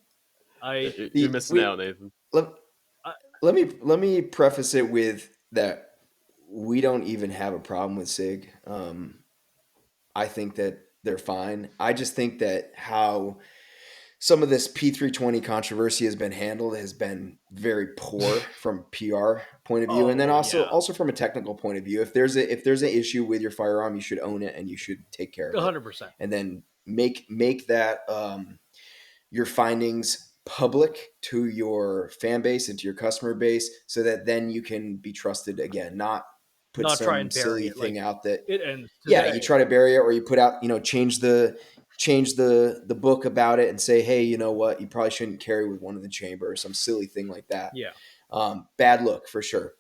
I You're the missing we out, Nathan. let, I, let me preface it with that we don't even have a problem with sig. I think that they're fine. I just think that how some of this P320 controversy has been handled has been very poor from PR point of view, and then oh also yeah, also from a technical point of view. If there's an issue with your firearm, you should own it and you should take care of it, 100%. and then make that your findings public to your fan base and to your customer base, so that then you can be trusted again, not put Not try some and bury silly it like thing out that, it ends yeah, you today. try to bury it, or you put out, change the book about it and say, hey, you know what, you probably shouldn't carry with one in the chamber or some silly thing like that. Yeah. Bad look for sure.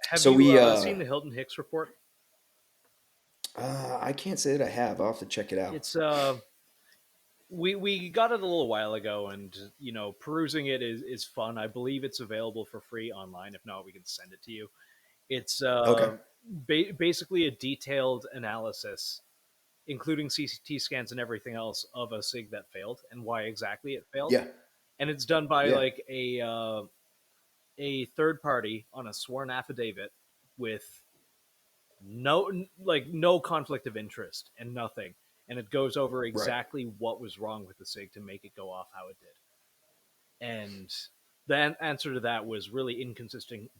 Have So you we seen the Hilton Hicks report? I can't say that I have. I'll have to check it out. It's we got it a little while ago, and perusing it is fun. I believe it's available for free online. If not, we can send it to you. It's Okay. basically a detailed analysis, including CCT scans and everything else, of a SIG that failed and why exactly it failed. Yeah. And it's done by Yeah. like a third party on a sworn affidavit with no conflict of interest and nothing, and it goes over Right. exactly what was wrong with the SIG to make it go off how it did. And the answer to that was really inconsistent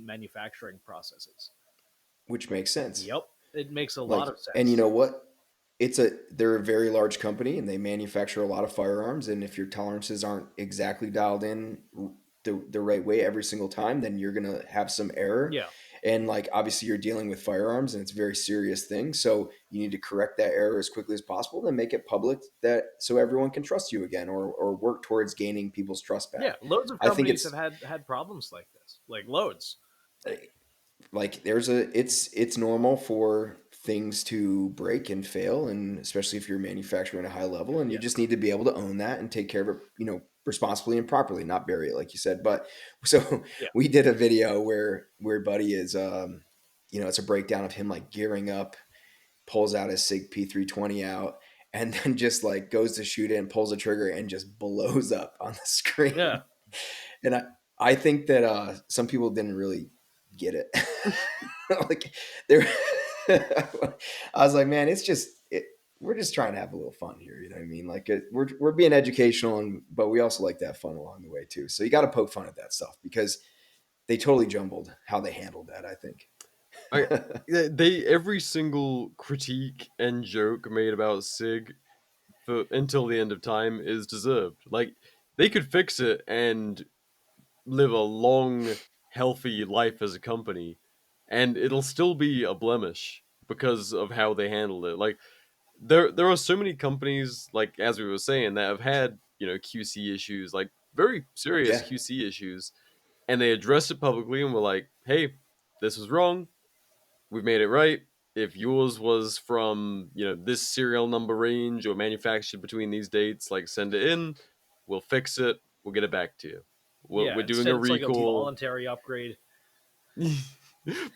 manufacturing processes. Which makes sense. Yep, it makes a lot Like, of and you sense. know what? They're a very large company and they manufacture a lot of firearms. And if your tolerances aren't exactly dialed in the right way every single time, then you're gonna have some error. Yeah, And like obviously you're dealing with firearms and it's a very serious thing. So you need to correct that error as quickly as possible, then make it public that so everyone can trust you again, or work towards gaining people's trust yeah. back. Loads of I think companies have it's had problems like this, like loads. like it's normal for things to break and fail, and especially if you're manufacturing at a high level, and you Yeah, just need to be able to own that and take care of it, responsibly and properly, not bury it like you said. But so yeah, we did a video where Buddy is it's a breakdown of him like gearing up, pulls out his sig P320 out, and then just like goes to shoot it and pulls the trigger and just blows up on the yeah, screen. And I think that some people didn't really get it. Like they're I was like, man, we're just trying to have a little fun here, you know what I mean? Like we're being educational, but we also like to have fun along the way too. So you got to poke fun at that stuff because they totally jumbled how they handled that, I think. I they every single critique and joke made about Sig for until the end of time is deserved. Like they could fix it and live a long, healthy life as a company, and it'll still be a blemish because of how they handled it. Like there are so many companies, like as we were saying, that have had QC issues, like very serious Yeah. QC issues, and they addressed it publicly and were like, "Hey, this was wrong. We've made it right. If yours was from this serial number range or manufactured between these dates, like send it in. We'll fix it. We'll get it back to you. We're yeah. doing a Instead, it's like a recall, voluntary upgrade.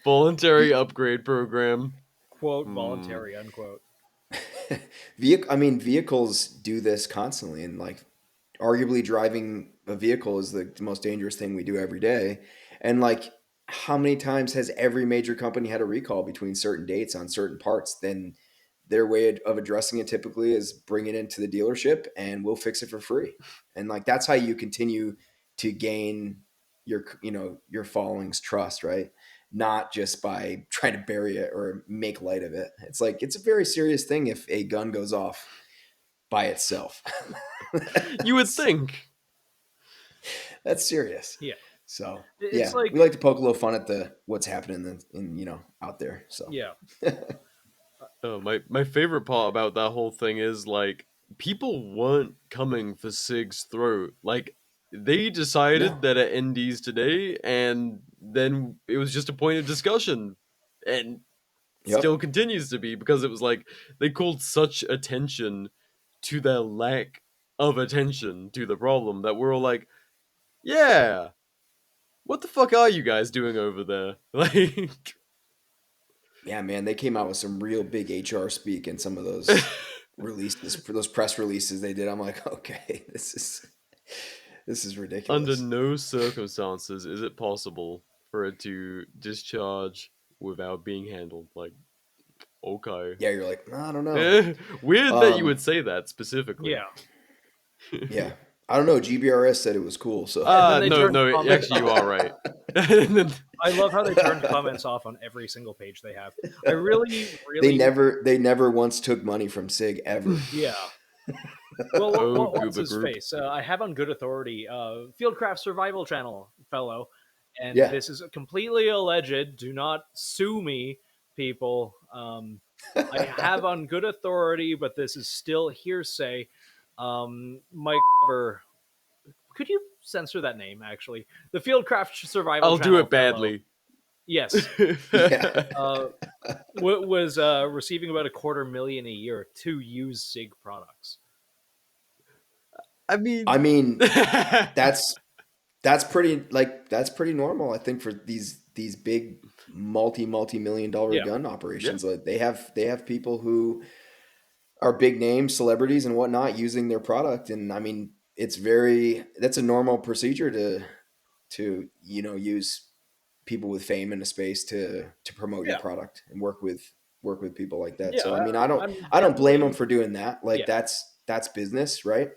voluntary upgrade program." Quote Hmm. voluntary unquote. Vehicles do this constantly, and like arguably driving a vehicle is the most dangerous thing we do every day. And like, how many times has every major company had a recall between certain dates on certain parts? Then their way of addressing it typically is bring it into the dealership and we'll fix it for free. And like, that's how you continue to gain your following's trust, right? Not just by trying to bury it or make light of it. It's like, it's a very serious thing if a gun goes off by itself. You would think. That's serious. Yeah, So it's yeah, like we like to poke a little fun at what's happening out there. So yeah, My favorite part about that whole thing is like people weren't coming for Sig's throat. Like they decided no, that it NDs today, and then it was just a point of discussion. and Yep. still continues to be, because it was like they called such attention to their lack of attention to the problem that we're all like, yeah, what the fuck are you guys doing over there? Like, Yeah, man, they came out with some real big HR speak in some of those releases, for those press releases they did. I'm like, okay, this is under ridiculous. no circumstances is it possible for it to discharge without being handled. Like, okay. Yeah, you're like, I don't know. Weird that you would say that specifically. Yeah. Yeah, I don't know. GBRS said it was cool, so And then they turned no, comments actually, you off. are right. And then- I love how they turned comments off on every single page they have. I really they never once took money from SIG ever. Yeah. Well, Oh, what's Gooba his Group. face? I have on good authority, Fieldcraft Survival Channel fellow, and Yeah. this is completely alleged. Do not sue me, people. I have on good authority, but this is still hearsay. Mike, could you censor that name? Actually, the Fieldcraft Survival. I'll Channel do it badly. fellow, yes, Yeah. was receiving about $250,000 a year to use SIG products. I mean, that's pretty normal. I think for these big multi-million-dollar Yeah. gun operations, like they have people who are big name celebrities and whatnot using their product, and I mean that's a normal procedure to use people with fame in a space to promote your Yeah. product and work with people like that. Yeah, So I mean, I I'm don't blame definitely- them for doing that. Like Yeah. that's business, right?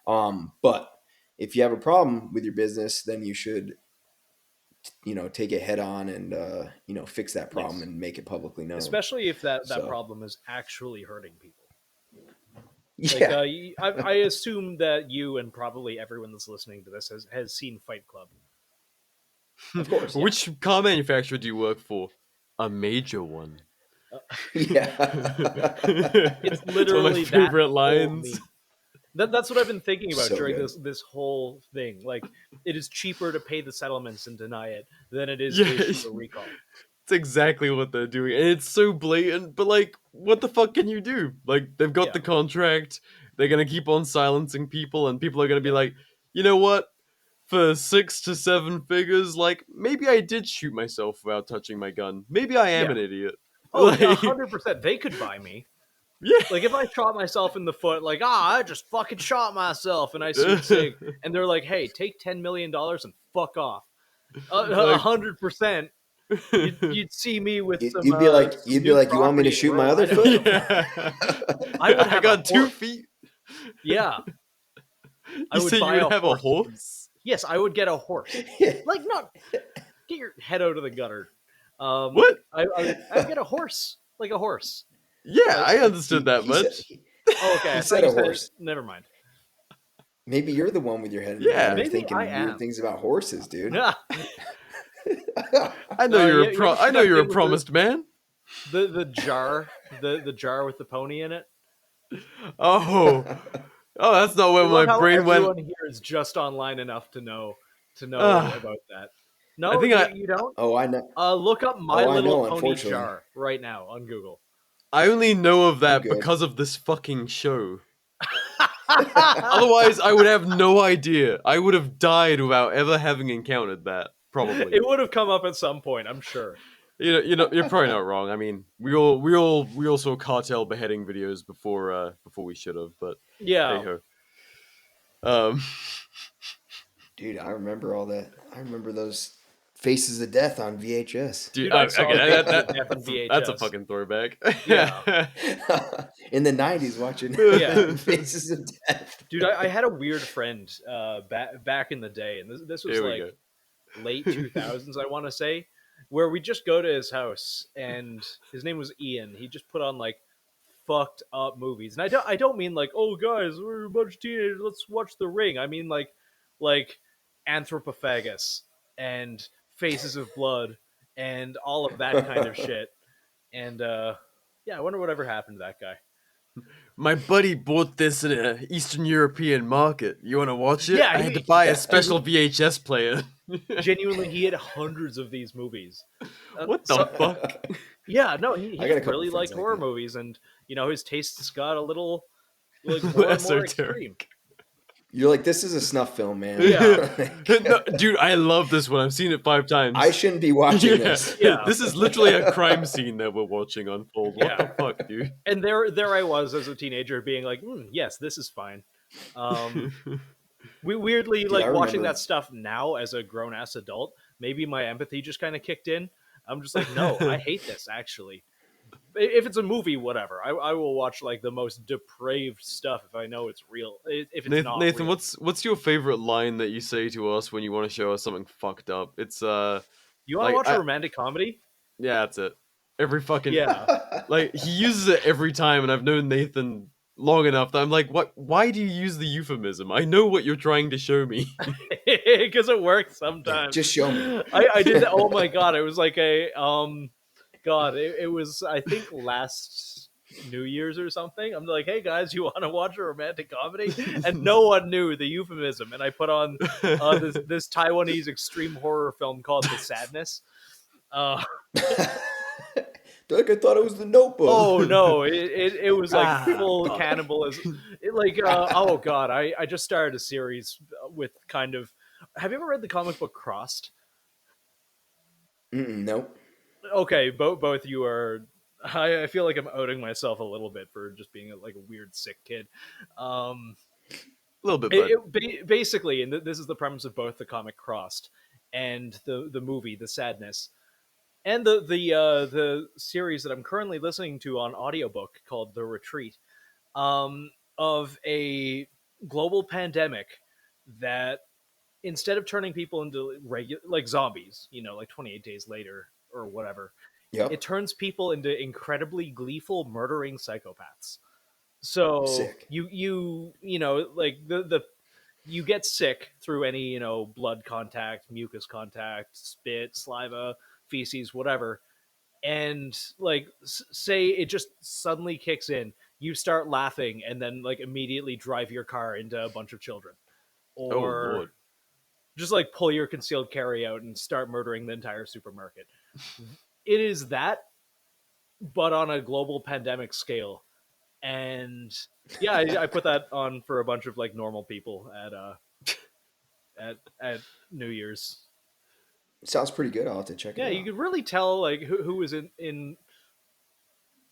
But if you have a problem with your business, then you should take it head on and fix that problem Yes. and make it publicly known. Especially if that So. problem is actually hurting people. Yeah. Like, I assume that you and probably everyone that's listening to this has seen Fight Club. Of course. Yeah. which car manufacturer do you work for? A major one. Yeah. It's literally one of my that favorite whole lines. meme. That's what I've been thinking about So during good. this whole thing. Like, it is cheaper to pay the settlements and deny it than it is Yeah. to issue a recall. It's exactly what they're doing, and it's so blatant. But like, what the fuck can you do? Like, they've got Yeah. the contract. They're gonna keep on silencing people, and people are gonna be like, you know what? For 6 to 7 figures, like, maybe I did shoot myself without touching my gun. Maybe I am Yeah. an idiot. Oh, Like, 100%. They could buy me. yeah. Like, if I shot myself in the foot, like, I just fucking shot myself, and I sued SIG, and they're like, hey, take $10 million and fuck off. 100%. You'd see me with some. You'd be like, some you new want me to property shoot in my rural other Idaho. foot? Yeah. I would I have got a 2 horse. feet. Yeah. I You would say you buy would have a horse. horse? Yes, I would get a horse. Like, not get your head out of the gutter. What? I'd get a horse, like a horse. Yeah, I understood that He much. said- Oh, okay, He I said thought you a horse. Never mind. Maybe you're the one with your head in the Yeah. gutter Maybe thinking I am. weird things about horses, dude. Yeah. I know you're you ever I see know that you're thing a with promised man. The jar, the jar with the pony in it. Oh, that's not I where love my how brain went. everyone here is just online enough to know Ah. about that. No, I think you don't. Oh, I know. Look up My Oh, I Little know, Pony unfortunately. jar right now on Google. I only know of that I'm good. because of this fucking show. Otherwise, I would have no idea. I would have died without ever having encountered that. Probably. It would have come up at some point, I'm sure. You're probably not wrong. I mean, we all saw cartel beheading videos before we should have, but Yeah. hey ho. Dude, I remember all that. I remember those Faces of Death on VHS. Dude, I saw okay, Faces of Death on that's a VHS. fucking throwback. Yeah. In the 90s, watching Yeah. Faces of Death. Dude, I had a weird friend back in the day, and this was Here we like go. late 2000s, I want to say, where we just go to his house, and his name was Ian. He just put on like fucked up movies, and I don't mean like, oh guys, we're a bunch of teenagers, let's watch The Ring. I mean like Anthropophagus and Faces of Blood and all of that kind of shit. And yeah, I wonder whatever happened to that guy. My buddy bought this in an Eastern European market. You want to watch it? Yeah, I had to buy a special VHS player. Genuinely, he had hundreds of these movies. What the fuck? Yeah, no, he I got a just couple really friends liked like horror that. movies, and his tastes got a little like more and more extreme. Esoteric. You're like, this is a snuff film, man. Yeah. No, dude, I love this one. I've seen it 5 times. I shouldn't be watching Yeah, this. Yeah. This is literally a crime scene that we're watching unfold. What Yeah. the fuck, dude? And there I was as a teenager being like, yes, this is fine. We weirdly Dude, like I watching remember- that stuff now as a grown ass adult. Maybe my empathy just kind of kicked in. I'm just like, no, I hate this actually. If it's a movie, whatever. I will watch like the most depraved stuff if I know it's real. If it's not Nathan, real. what's your favorite line that you say to us when you want to show us something fucked up? It's You want to like, watch a romantic comedy? yeah, that's it. Every fucking Yeah. like he uses it every time, and I've known Nathan long enough that I'm like, what? Why do you use the euphemism? I know what you're trying to show me. Because it works Yeah, sometimes. just show me. I did that. Oh my god! It was like a God. It was I think last New Year's or something. I'm like, hey guys, you want to watch a romantic comedy? And no one knew the euphemism. And I put on this Taiwanese extreme horror film called The Sadness. Like I thought it was The Notebook. Oh no! It was like full God. cannibalism. Oh god! I just started a series with kind of. Have you ever read the comic book Crossed? Nope. Okay, both you are. I feel like I'm outing myself a little bit for just being like a weird sick kid. A little bit, but Basically, and this is the premise of both the comic Crossed and the movie The Sadness, and the series that I'm currently listening to on audiobook called The Retreat, of a global pandemic that instead of turning people into like zombies, like 28 Days Later or whatever, Yep. it turns people into incredibly gleeful murdering psychopaths. So Sick. you like the you get sick through any blood contact, mucus contact, spit, saliva, feces, whatever, and like say it just suddenly kicks in, you start laughing and then like immediately drive your car into a bunch of children, oh or lord, just like pull your concealed carry out and start murdering the entire supermarket. It is that, but on a global pandemic scale. And yeah, I put that on for a bunch of like normal people at New Year's. Sounds pretty good. I'll have to check it Yeah, out. you could really tell like who was in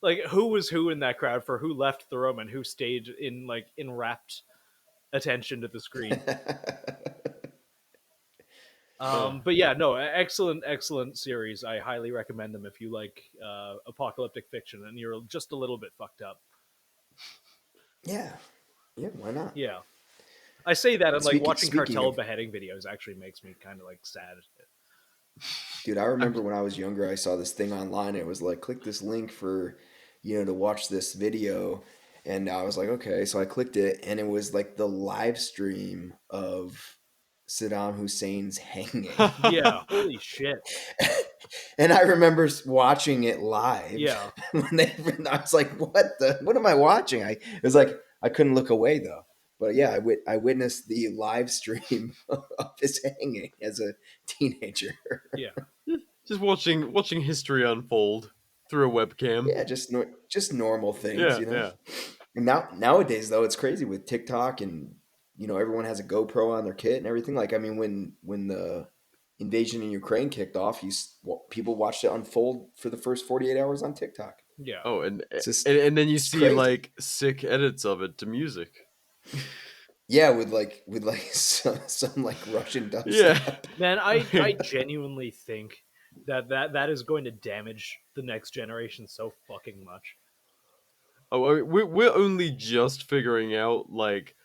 like who was who in that crowd, for who left the room and who stayed in like enrapt attention to the screen. But yeah, no, excellent series. I highly recommend them if you like apocalyptic fiction and you're just a little bit fucked up. Yeah, why not? Yeah, I say that, and like watching speaking cartel of- beheading videos actually makes me kind of like sad. Dude, I remember when I was younger, I saw this thing online. It was like, click this link for, to watch this video. And I was like, okay. So I clicked it, and it was like the live stream of Saddam Hussein's hanging. Yeah, holy shit. And I remember watching it live. Yeah. I was like, what am I watching? It was like, I couldn't look away though. But yeah, I witnessed the live stream of his hanging as a teenager. Yeah. just watching history unfold through a webcam. Yeah, just normal things, Yeah, you know. yeah. And nowadays though, it's crazy with TikTok, and everyone has a GoPro on their kit and everything. Like, I mean, when the invasion in Ukraine kicked off, people watched it unfold for the first 48 hours on TikTok. Yeah. Oh, and It's just- and then you it's see crazy. like sick edits of it to music. Yeah, with some like Russian dubstep. Yeah. Man, I genuinely think that is going to damage the next generation so fucking much. Oh, I mean, we're only just figuring out like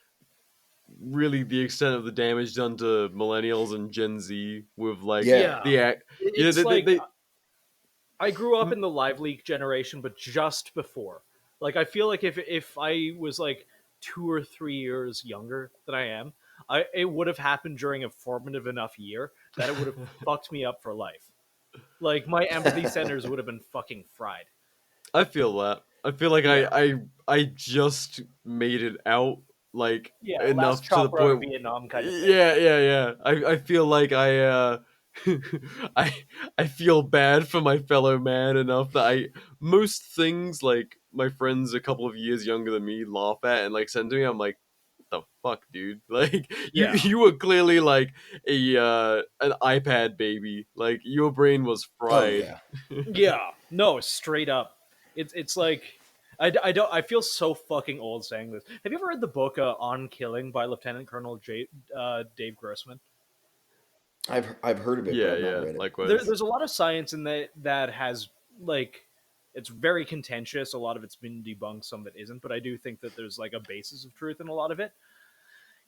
really the extent of the damage done to millennials and Gen Z with like Yeah. the act. It's they- I grew up in the live leak generation, but just before. Like, I feel like if I was like 2 or 3 years younger than I am, it would have happened during a formative enough year that it would have fucked me up for life. Like, my empathy centers would have been fucking fried. I feel that. I feel like Yeah. I just made it out like Yeah, last enough to the chopper out of point. Vietnam kind of thing. Yeah. I feel like I I feel bad for my fellow man enough that I most things like my friends a couple of years younger than me laugh at and like send to me. I'm like, the fuck, dude? Like Yeah. you were clearly like a an iPad baby. Like your brain was Oh fried. yeah. Yeah, no, straight up. It's like I don't I feel so fucking old saying this. Have you ever read the book On Killing by Lieutenant Colonel Dave Grossman? I've heard of it, but I've not Yeah. read it. Likewise. There's a lot of science in that has like it's very contentious. A lot of it's been debunked, some of it isn't, but I do think that there's like a basis of truth in a lot of it.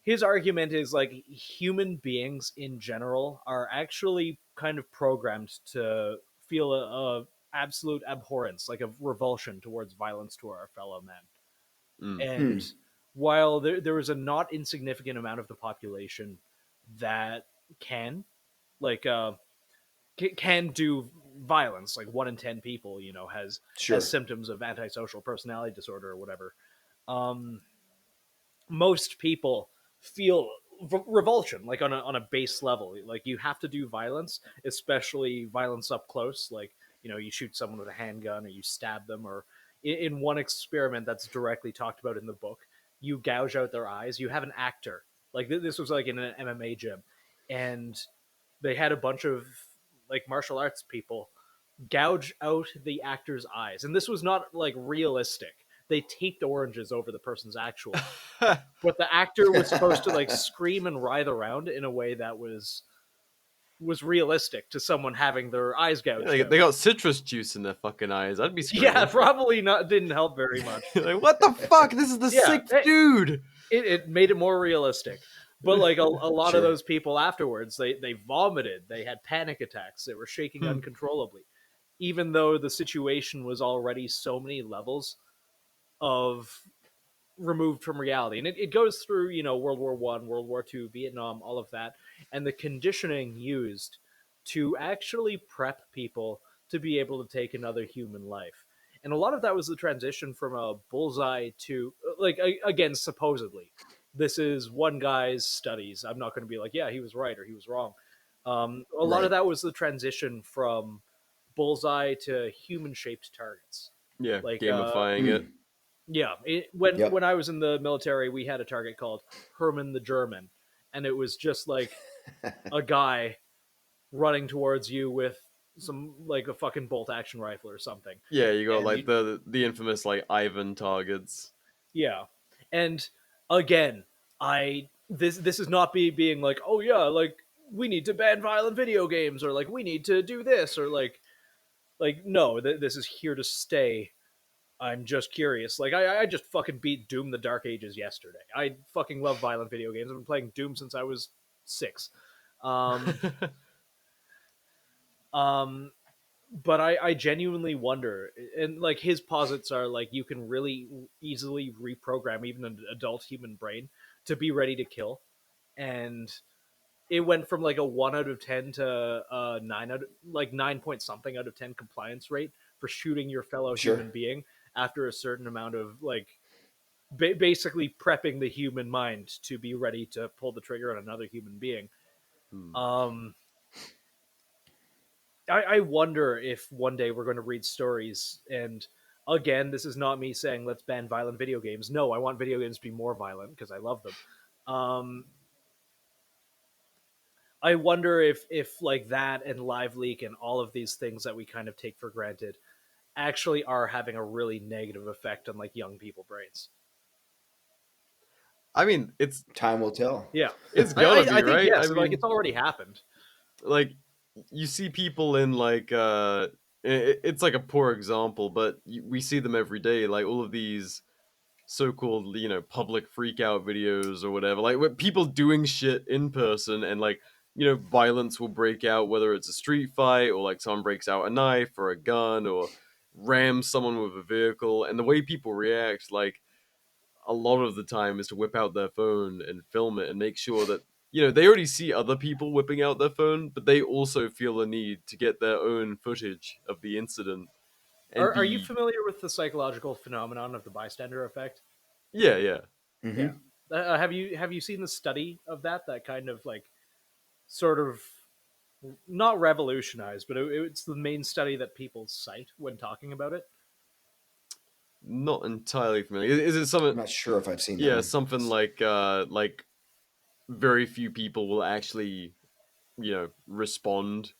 His argument is like human beings in general are actually kind of programmed to feel a absolute abhorrence, like a revulsion towards violence to our fellow men. Mm. And while there is a not insignificant amount of the population that can like can do violence, like 1 in 10 people, has Sure. symptoms of antisocial personality disorder or whatever. Um, Most people feel revulsion, like on a base level. Like you have to do violence, especially violence up close. Like you shoot someone with a handgun or you stab them, or in one experiment that's directly talked about in the book, you gouge out their eyes. You have an actor, like this was like in an MMA gym, and they had a bunch of like martial arts people gouge out the actor's eyes, and this was not like realistic. They taped oranges over the person's actual eye, but the actor was supposed to like scream and writhe around in a way that was realistic to someone having their eyes Yeah, gouged they out. got citrus juice in their fucking eyes. I'd be Yeah, screaming. probably not. Didn't help very much. Like, what the fuck? This is the Yeah, sixth dude. it made it more realistic. But like a lot of Sure. those people afterwards, they vomited, they had panic attacks, they were shaking uncontrollably, even though the situation was already so many levels of removed from reality. And it goes through, World War I, World War II, Vietnam, all of that, and the conditioning used to actually prep people to be able to take another human life. And a lot of that was the transition from a bullseye to, like, again, supposedly. This is one guy's studies. I'm not going to be like, yeah, he was right or he was wrong. A lot of Right. that was the transition from bullseye to human shaped targets. Yeah, Like, gamifying it. yeah, when Yep. when I was in the military, we had a target called Herman the German, and it was just like a guy running towards you with some like a fucking bolt action rifle or something. Yeah, you got And like the infamous like Ivan targets. yeah, and again, I this is not being like, oh yeah, like we need to ban violent video games, or like we need to do this, or like no, this is here to stay. I'm just curious. Like I just fucking beat Doom the Dark Ages yesterday. I fucking love violent video games. I've been playing Doom since I was 6. Um, um, but I genuinely wonder, and like his posits are like you can really easily reprogram even an adult human brain to be ready to kill, and it went from like a 1 out of 10 to 9 point something out of 10 compliance rate for shooting your fellow Sure. human being after a certain amount of like basically prepping the human mind to be ready to pull the trigger on another human being. Hmm. I wonder if one day we're going to read stories, and again, this is not me saying let's ban violent video games. No, I want video games to be more violent because I love them. I wonder if like that and live leak and all of these things that we kind of take for granted actually are having a really negative effect on like young people brains. I mean, it's Time will tell. Yeah, it's gotta be I think right. I yes. Like mean, it's already happened. like you see people in like it's like a poor example, but we see them every day. Like all of these so-called public freak out videos or whatever, like with people doing shit in person, and like violence will break out, whether it's a street fight or like someone breaks out a knife or a gun or rams someone with a vehicle, and the way people react, like a lot of the time, is to whip out their phone and film it and make sure that they already see other people whipping out their phone, but they also feel the need to get their own footage of the incident and Are you be familiar with the psychological phenomenon of the bystander effect? yeah. Yeah. Hmm. Have you seen the study of that kind of like sort of not revolutionized, but it's the main study that people cite when talking about it. Not entirely familiar. Is it I'm something? not sure if I've seen that Yeah, one. something like very few people will actually respond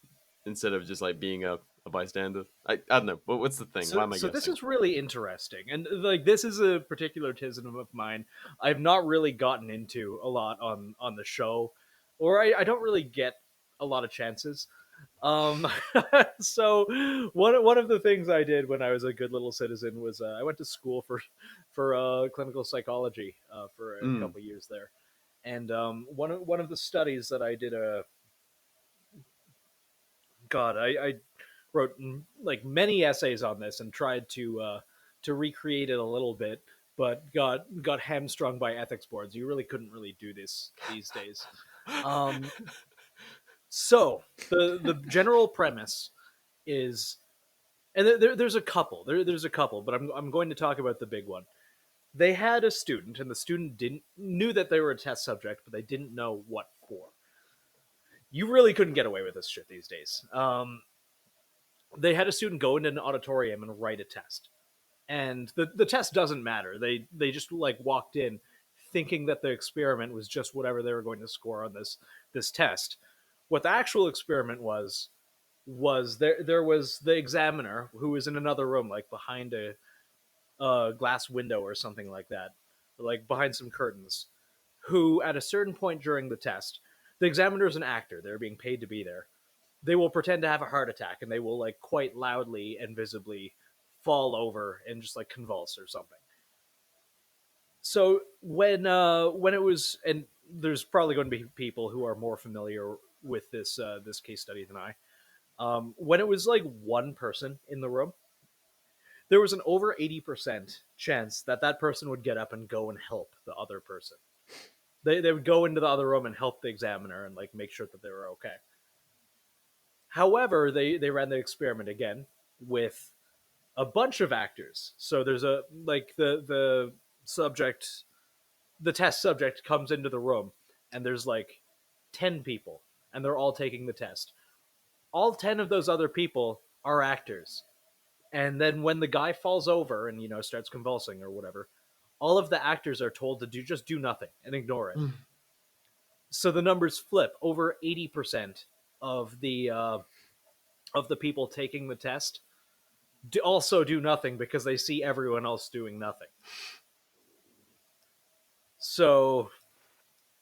instead of just like being a bystander. I don't know. What's the thing? Why So, am I so this guessing? is really interesting, and like this is a particular tism of mine. I've not really gotten into a lot on the show, or I don't really get a lot of chances. Um, so one of the things I did when I was a good little citizen was I went to school for clinical psychology for a Mm. couple years there, and one of the studies that I did God, I wrote like many essays on this and tried to recreate it a little bit, but got hamstrung by ethics boards. You really couldn't really do this these days. Um, so the general premise is, and there's a couple. There's a couple, but I'm going to talk about the big one. They had a student, and the student didn't knew that they were a test subject, but they didn't know what for. You really couldn't get away with this shit these days. They had a student go into an auditorium and write a test, and the test doesn't matter. They just like walked in thinking that the experiment was just whatever they were going to score on this test. What the actual experiment was there was the examiner who was in another room, like behind a glass window or something like that, like behind some curtains, who at a certain point during the test, the examiner is an actor, they're being paid to be there, they will pretend to have a heart attack, and they will like quite loudly and visibly fall over and just like convulse or something. So when it was, and there's probably going to be people who are more familiar with this case study than I. When it was like one person in the room, there was an over 80% chance that that person would get up and go and help the other person. They would go into the other room and help the examiner and like make sure that they were okay. However, they ran the experiment again with a bunch of actors. So there's a like the subject, the test subject comes into the room, and there's like 10 people, and they're all taking the test. All 10 of those other people are actors. And then when the guy falls over and starts convulsing or whatever, all of the actors are told to do nothing and ignore it. So the numbers flip. Over 80% of the people taking the test also do nothing because they see everyone else doing nothing. So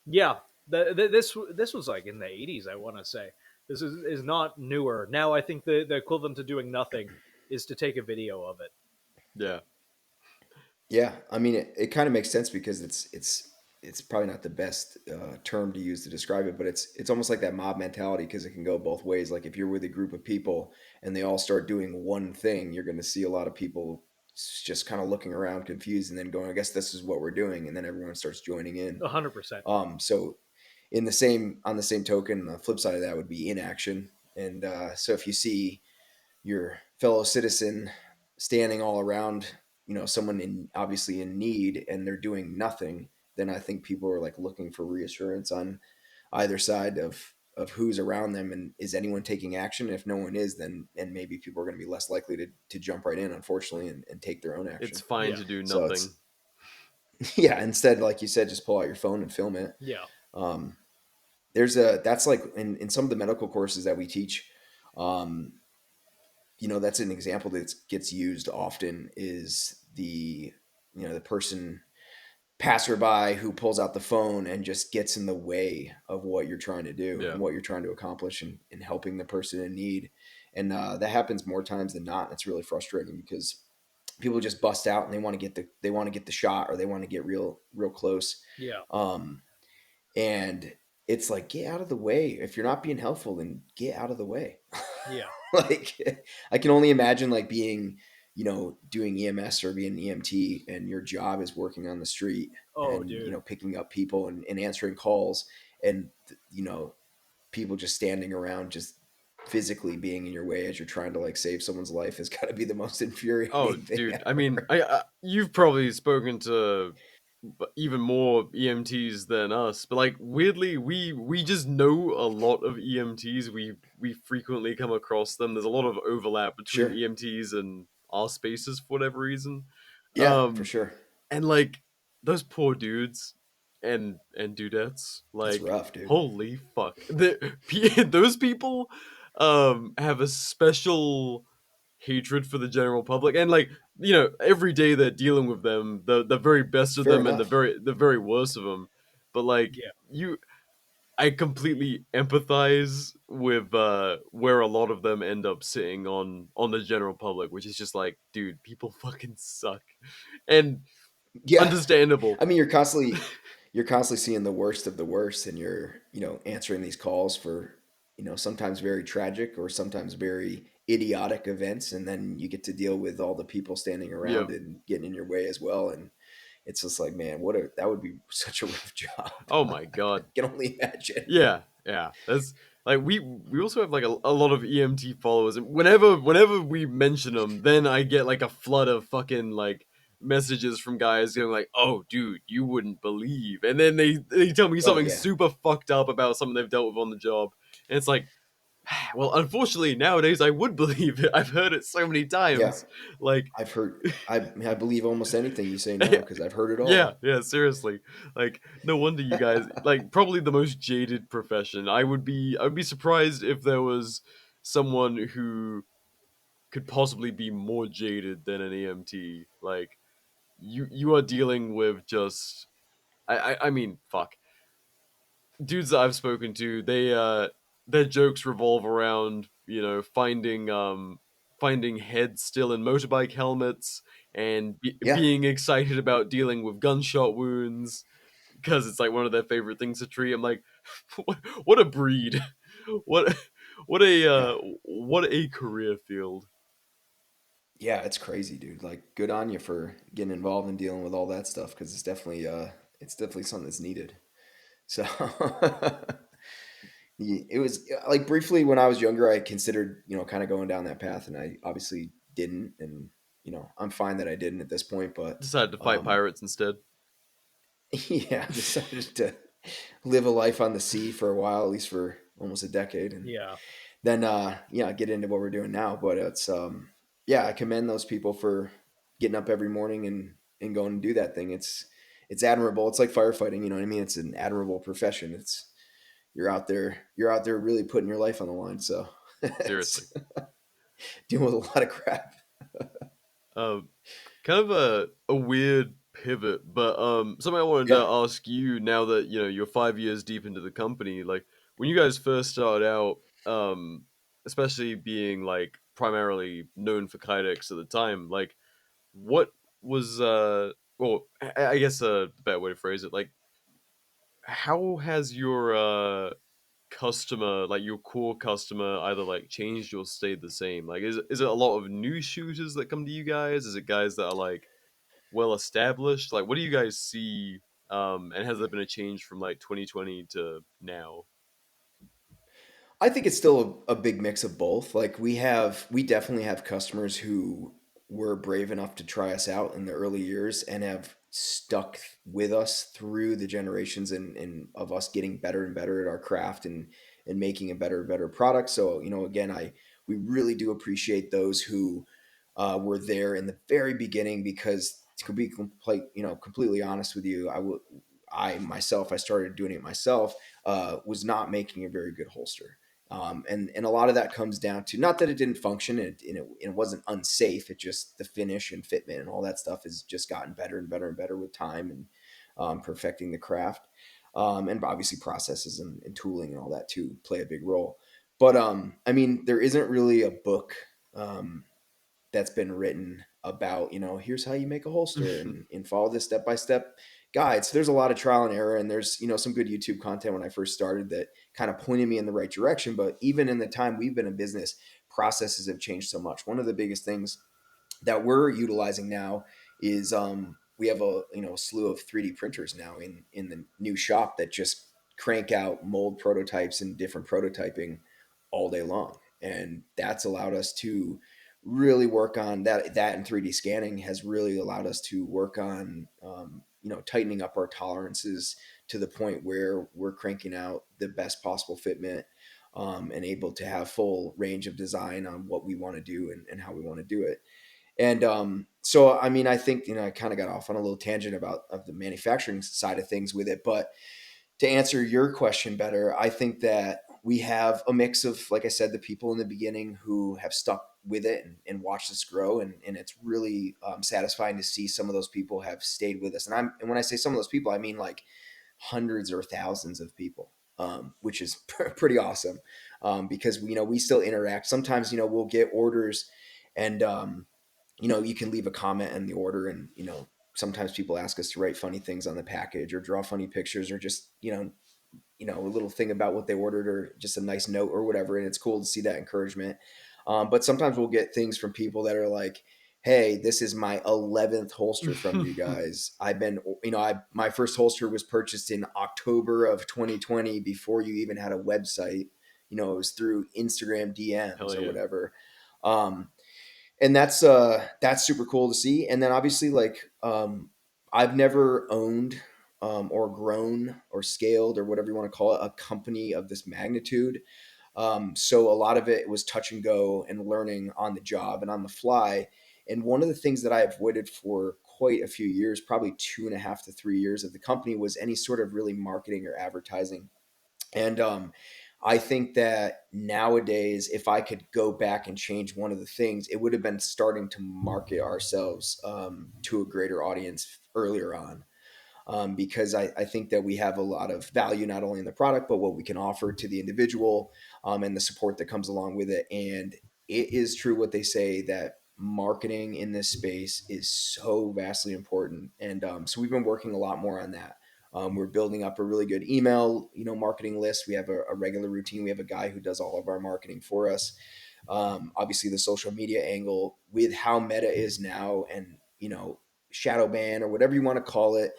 yeah, this was like in the 80s, I want to say. This is not newer. Now I think the equivalent to doing nothing is to take a video of it. Yeah. Yeah, I mean, it kind of makes sense because it's probably not the best term to use to describe it, but it's almost like that mob mentality because it can go both ways. Like if you're with a group of people and they all start doing one thing, you're going to see a lot of people just kind of looking around confused and then going, "I guess this is what we're doing," and then everyone starts joining in. 100%. So on the same token, the flip side of that would be inaction. And so if you see your fellow citizen standing all around, someone obviously in need, and they're doing nothing, then I think people are like looking for reassurance on either side of who's around them and is anyone taking action. If no one is, then and maybe people are going to be less likely to jump right in, unfortunately, and take their own It's action. fine Yeah. to do So nothing. it's yeah, instead, like you said, just pull out your phone and film it. Yeah. Um, that's like in some of the medical courses that we teach. Um, that's an example that gets used often is the person passerby who pulls out the phone and just gets in the way of what you're trying to do Yeah. and what you're trying to accomplish and helping the person in need. And that happens more times than not. And it's really frustrating because people just bust out and they want to get the shot, or they want to get real close. Yeah. Um, and it's like, get out of the way. If you're not being helpful, then get out of the way. Yeah. Like I can only imagine like being, doing EMS or being an EMT, and your job is working on the street Oh, and, dude. picking up people and answering calls, and, people just standing around, just physically being in your way as you're trying to like save someone's life has got to be the most Oh, infuriating thing dude. I mean, ever. you've probably spoken to even more EMTs than us. But like weirdly, we just know a lot of EMTs. We frequently come across them. There's a lot of overlap between Sure. EMTs and our spaces for whatever reason. Yeah, for Um, sure. and like those poor dudes and dudettes, It's like rough, dude. holy fuck, those people have a special hatred for the general public, and like every day they're dealing with them, the very best of Fair them and enough. the very worst of them. But like Yeah. you I completely empathize with where a lot of them end up sitting on the general public, which is just like, dude, people fucking suck, and Yeah. understandable. I mean, you're constantly seeing the worst of the worst, and you're answering these calls for sometimes very tragic or sometimes very idiotic events, and then you get to deal with all the people standing Yeah. around and getting in your way as well. And it's just like, man, that would be such a rough job. Oh I my god. can only imagine. Yeah, yeah. That's like we also have like a lot of EMT followers, and whenever we mention them, then I get like a flood of fucking like messages from guys going like, "Oh, dude, you wouldn't believe," and then they tell me Oh something yeah, super fucked up about something they've dealt with on the job, and it's like, well, unfortunately nowadays I would believe it. I've heard it so many yeah. times, like. I've heard. I believe almost anything you say now because I've heard it Yeah, all. yeah, seriously. Like, no wonder you guys like probably the most jaded profession. I would be surprised if there was someone who could possibly be more jaded than an EMT. Like, you are dealing with just I mean, fuck. Dudes that I've spoken to, their jokes revolve around, finding heads still in motorbike helmets and Yeah, being excited about dealing with gunshot wounds because it's like one of their favorite things to treat. I'm like, what a breed, what what a yeah. what a career field. Yeah, it's crazy, dude. Like, good on you for getting involved and dealing with all that stuff because it's definitely something that's needed. So, it was like briefly when I was younger, I considered kind of going down that path, and I obviously didn't, and I'm fine that I didn't at this point. But Decided to fight um, pirates instead. yeah, I decided to live a life on the sea for a while, at least for almost a decade, and Yeah. then get into what we're doing now. But it's yeah, I commend those people for getting up every morning and going to do that thing. It's admirable. It's like firefighting, you know what I mean? It's an admirable profession. It's you're out there really putting your life on the line. So Seriously. it's dealing with a lot of crap. Um, Kind of a weird pivot, but something I wanted to Yeah. ask you now that you're 5 years deep into the company. Like when you guys first started out, especially being like primarily known for Kydex at the time, like what was well, I guess a better way to phrase it, like how has your customer, like your core customer, either like changed or stayed the same? Like is it a lot of new shooters that come to you guys? Is it guys that are like well established? Like, what do you guys see? And has there been a change from like 2020 to now? I think it's still a big mix of both. Like we definitely have customers who were brave enough to try us out in the early years and have stuck with us through the generations and of us getting better and better at our craft and making a better and better product. So, again, we really do appreciate those who were there in the very beginning because to be completely honest with you, I myself, I started doing it myself, was not making a very good holster. And a lot of that comes down to not that it didn't function and it wasn't unsafe. It just the finish and fitment and all that stuff has just gotten better and better and better with time and perfecting the craft. And obviously processes and tooling and all that too play a big role. But I mean, there isn't really a book um, that's been written about here's how you make a holster and follow this step by step guide. So there's a lot of trial and error, and there's some good YouTube content when I first started that kind of pointed me in the right direction. But even in the time we've been in business, processes have changed so much. One of the biggest things that we're utilizing now is we have a slew of 3D printers now in the new shop that just crank out mold prototypes and different prototyping all day long, and that's allowed us to really work on that and 3D scanning has really allowed us to work on tightening up our tolerances to the point where we're cranking out the best possible fitment, and able to have full range of design on what we want to do and how we want to do it. And so, I mean, I think, I kind of got off on a little tangent about of the manufacturing side of things with it, but to answer your question better, I think that we have a mix of, like I said, the people in the beginning who have stuck with it and watched us grow. And it's really satisfying to see some of those people have stayed with us. And when I say some of those people, I mean like hundreds or thousands of people, which is pretty awesome, because we still interact. Sometimes, we'll get orders and, you can leave a comment in the order, and, sometimes people ask us to write funny things on the package or draw funny pictures, or just, a little thing about what they ordered, or just a nice note or whatever. And it's cool to see that encouragement. But sometimes we'll get things from people that are like, hey, this is my 11th holster from you guys. I've been, my first holster was purchased in October of 2020 before you even had a website. It was through Instagram Hell DMs or yeah. whatever. And that's super cool to see. And then obviously, like, I've never owned, or grown or scaled, or whatever you want to call it, a company of this magnitude. So a lot of it was touch and go and learning on the job and on the fly. And one of the things that I avoided for quite a few years, probably 2.5 to 3 years of the company, was any sort of really marketing or advertising. And I think that nowadays, if I could go back and change one of the things, it would have been starting to market ourselves, to a greater audience earlier on. Because I think that we have a lot of value, not only in the product, but what we can offer to the individual, and the support that comes along with it. And it is true what they say, that marketing in this space is so vastly important. And so we've been working a lot more on that. We're building up a really good email, marketing list. We have a regular routine. We have a guy who does all of our marketing for us. Obviously, the social media angle, with how meta is now, and shadow ban or whatever you want to call it.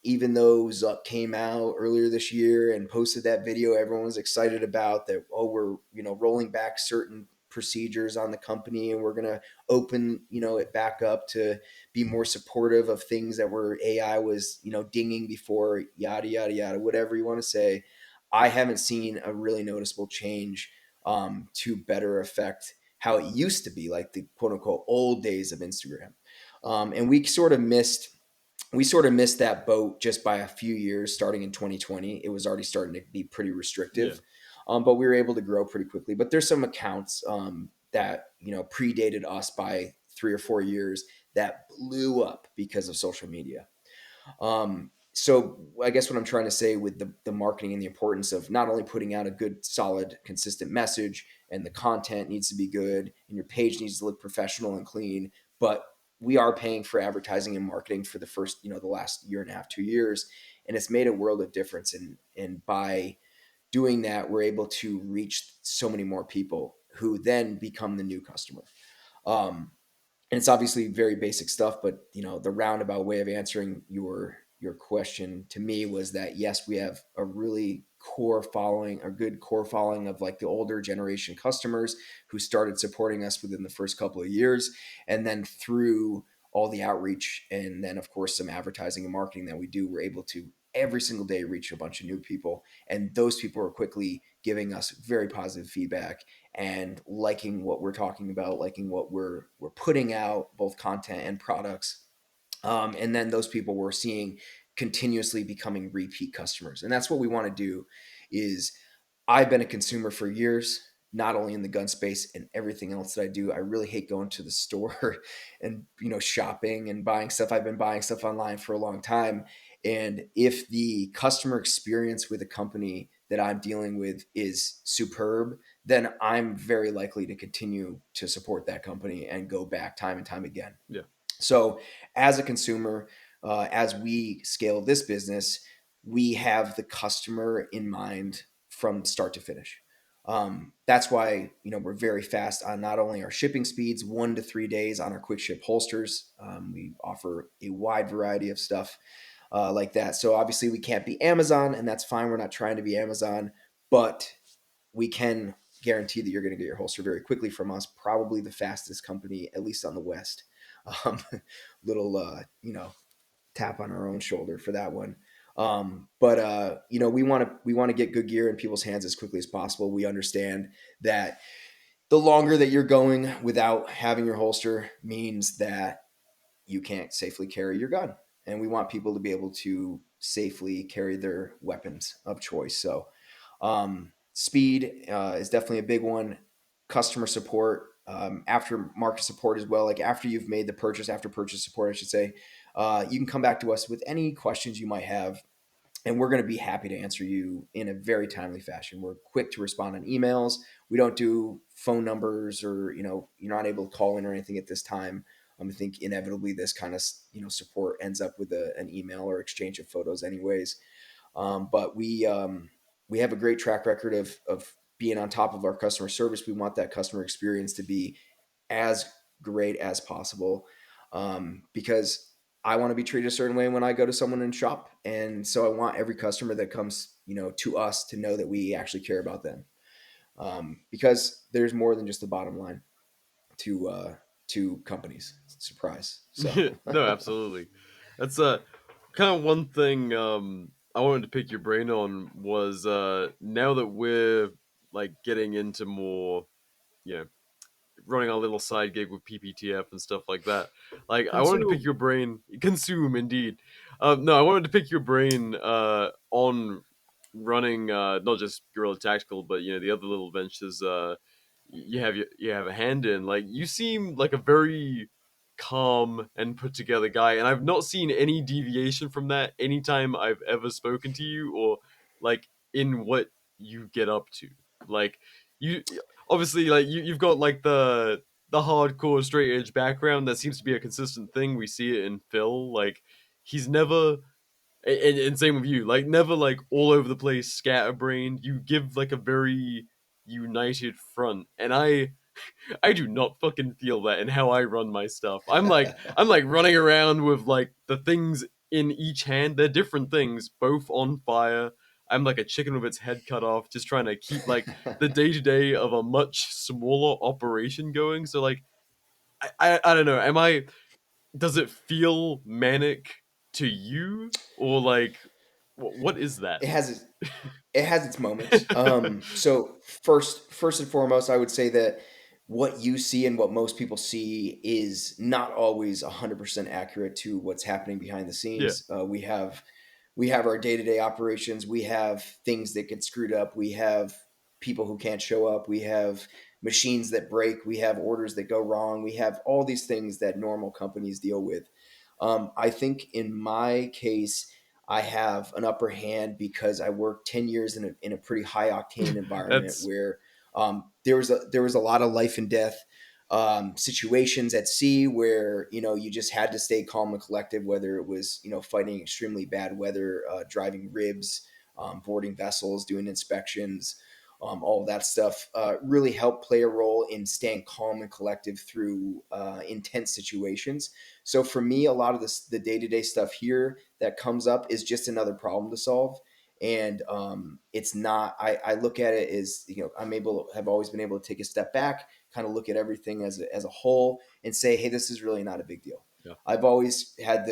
Even though Zuck came out earlier this year and posted that video, everyone was excited about that. Oh, we're rolling back certain procedures on the company, and we're gonna open it back up to be more supportive of things that were AI was dinging before, yada yada yada, whatever you want to say. I haven't seen a really noticeable change, to better affect how it used to be, like the quote unquote old days of Instagram. And we sort of missed that boat just by a few years. Starting in 2020, it was already starting to be pretty restrictive. Yeah. But we were able to grow pretty quickly. But there's some accounts, that predated us by 3 or 4 years, that blew up because of social media. So I guess what I'm trying to say with the marketing, and the importance of not only putting out a good, solid, consistent message, and the content needs to be good, and your page needs to look professional and clean, but we are paying for advertising and marketing for the first, the last year and a half, 2 years. And it's made a world of difference. And by doing that, we're able to reach so many more people who then become the new customer. And it's obviously very basic stuff, but the roundabout way of answering your question to me was that, yes, we have a really core following, a good core following of, like, the older generation customers who started supporting us within the first couple of years. And then through all the outreach, and then of course some advertising and marketing that we do, we're able to every single day reach a bunch of new people. And those people are quickly giving us very positive feedback and liking what we're talking about, liking what we're putting out, both content and products. And then those people we're seeing continuously becoming repeat customers. And that's what we want to do. Is I've been a consumer for years, not only in the gun space and everything else that I do. I really hate going to the store and shopping and buying stuff. I've been buying stuff online for a long time. And if the customer experience with a company that I'm dealing with is superb, then I'm very likely to continue to support that company and go back time and time again. Yeah. So as a consumer, as we scale this business, we have the customer in mind from start to finish. That's why we're very fast on not only our shipping speeds, 1 to 3 days on our quick ship holsters. We offer a wide variety of stuff, like that. So obviously we can't be Amazon, and that's fine. We're not trying to be Amazon, but we can guarantee that you're going to get your holster very quickly from us. Probably the fastest company, at least on the West. Um, little, tap on our own shoulder for that one. But you know, we want to get good gear in people's hands as quickly as possible. We understand that the longer that you're going without having your holster means that you can't safely carry your gun. And we want people to be able to safely carry their weapons of choice. So, speed is definitely a big one. Customer support, aftermarket support as well. Like after you've made the purchase, after purchase support, I should say, you can come back to us with any questions you might have, and we're going to be happy to answer you in a very timely fashion. We're quick to respond on emails. We don't do phone numbers, or you know, you're not able to call in or anything at this time. I think inevitably this kind of, you know, support ends up with an email or exchange of photos anyways. But we have a great track record of being on top of our customer service. We want that customer experience to be as great as possible, because I want to be treated a certain way when I go to someone in shop, and so I want every customer that comes, you know, to us to know that we actually care about them, because there's more than just the bottom line to companies. Surprise. So No, absolutely. That's kind of one thing I wanted to pick your brain on was now that we're like getting into more, you know, running a little side gig with PP.TF and stuff like that. Like, I wanted to pick Consume. your brain. Consume, indeed. No, I wanted to pick your brain on running not just Guerrilla Tactical, but you know the other little ventures. You have a hand in. Like, you seem like a very calm and put together guy, and I've not seen any deviation from that anytime I've ever spoken to you, or like in what you get up to. Like, you obviously, like, you've got like the hardcore straight edge background that seems to be a consistent thing. We see it in Phil. Like, he's never, and same with you, like never like all over the place, scatterbrained. You give like a very united front, and I do not fucking feel that in how I run my stuff. I'm like running around with like the things in each hand. They're different things, both on fire. I'm like a chicken with its head cut off, just trying to keep like the day to day of a much smaller operation going. So like, I don't know. Am I? Does it feel manic to you, or like what is that? it has it has its moments. So first and foremost, I would say that what you see and what most people see is not always 100% accurate to what's happening behind the Yeah, scenes. We have our day-to-day operations. We have things that get screwed up. We have people who can't show up. We have machines that break. We have orders that go wrong. We have all these things that normal companies deal with. I think in my case, I have an upper hand because I worked 10 years in a pretty high octane environment that's where there was a lot of life and death situations at sea where, you know, you just had to stay calm and collective, whether it was, you know, fighting extremely bad weather, driving ribs, boarding vessels, doing inspections. All of that stuff really helped play a role in staying calm and collective through intense situations. So for me, a lot of the day-to-day stuff here that comes up is just another problem to solve. And it's not, I look at it as, you know, have always been able to take a step back, kind of look at everything as a whole and say, hey, this is really not a big deal. yeah. I've always had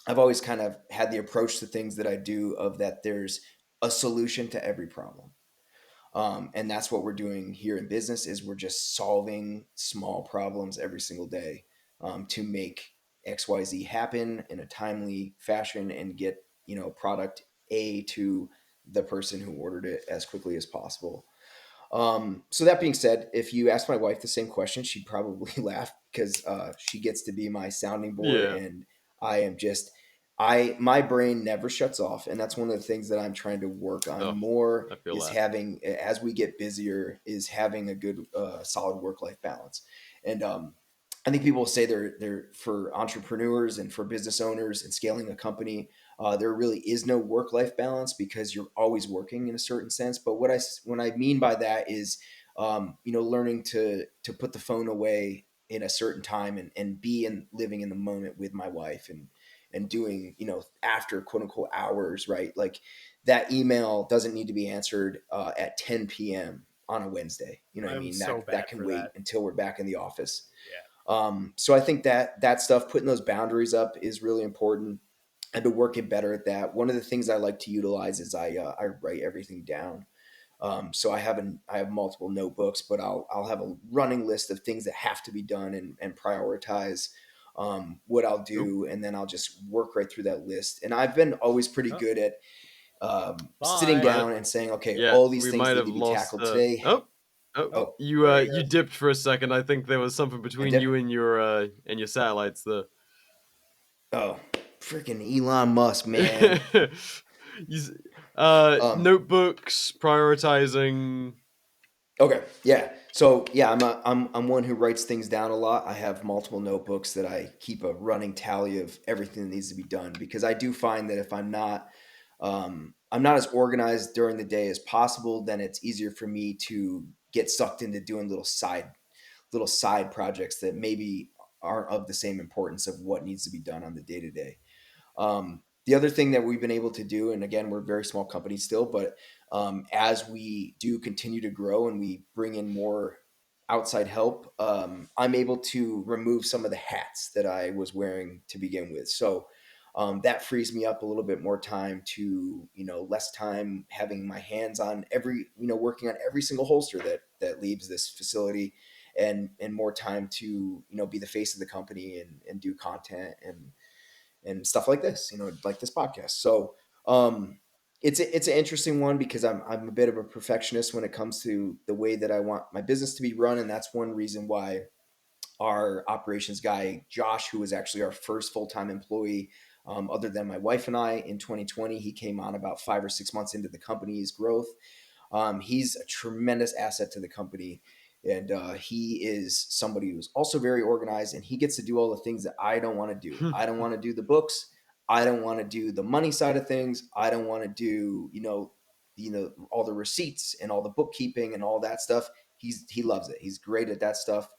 I've always kind of had the approach to things that I do of that there's a solution to every problem. And that's what we're doing here in business is we're just solving small problems every single day, to make XYZ happen in a timely fashion and get, you know, product A to the person who ordered it as quickly as possible. So that being said, if you ask my wife the same question, she'd probably laugh because she gets to be my sounding board, Yeah, and I am just my brain never shuts off, and that's one of the things that I'm trying to work on oh, more I feel is that. having, as we get busier, is having a good solid work life balance. And I think people say they're for entrepreneurs and for business owners and scaling a company. There really is no work life balance because you're always working in a certain sense. But what I mean by that is, you know, learning to put the phone away in a certain time and be in living in the moment with my wife and doing, you know, after quote unquote hours, right? Like that email doesn't need to be answered at 10 p.m. on a Wednesday. You know what I I'm mean? so That bad can for wait that. until we're back in the office. Yeah. So I think that stuff, putting those boundaries up is really important. I've been working better at that. One of the things I like to utilize is I write everything down. So I have multiple notebooks, but I'll have a running list of things that have to be done and prioritize what I'll Cool. do, and then I'll just work right through that list. And I've been always pretty Oh, good at sitting bye. But down and saying, okay, yeah, all these we things might need have to be lost. tackled today. Oh, Oh, Oh, there he you is. dipped for a second. I think there was something I between you dip. and your satellites there. Oh, freaking Elon Musk, man. You Um, notebooks, prioritizing. Okay, yeah. So yeah, I'm one who writes things down a lot. I have multiple notebooks that I keep a running tally of everything that needs to be done, because I do find that if I'm not as organized during the day as possible, then it's easier for me to get sucked into doing little side projects that maybe aren't of the same importance of what needs to be done on the day to day. The other thing that we've been able to do, and again, we're a very small company still, but as we do continue to grow and we bring in more outside help, I'm able to remove some of the hats that I was wearing to begin with. So that frees me up a little bit more time to, less time having my hands on working on every single holster that leaves this facility, and more time to, be the face of the company and do content and stuff like this, like this podcast. So it's an interesting one, because I'm a bit of a perfectionist when it comes to the way that I want my business to be run, and that's one reason why our operations guy Josh, who was actually our first full time employee, other than my wife and I, in 2020, he came on about 5 or 6 months into the company's growth. He's a tremendous asset to the company. And he is somebody who's also very organized, and he gets to do all the things that I don't want to do. I don't want to do the books. I don't want to do the money side of things. I don't want to do, all the receipts and all the bookkeeping and all that stuff. He loves it. He's great at that stuff.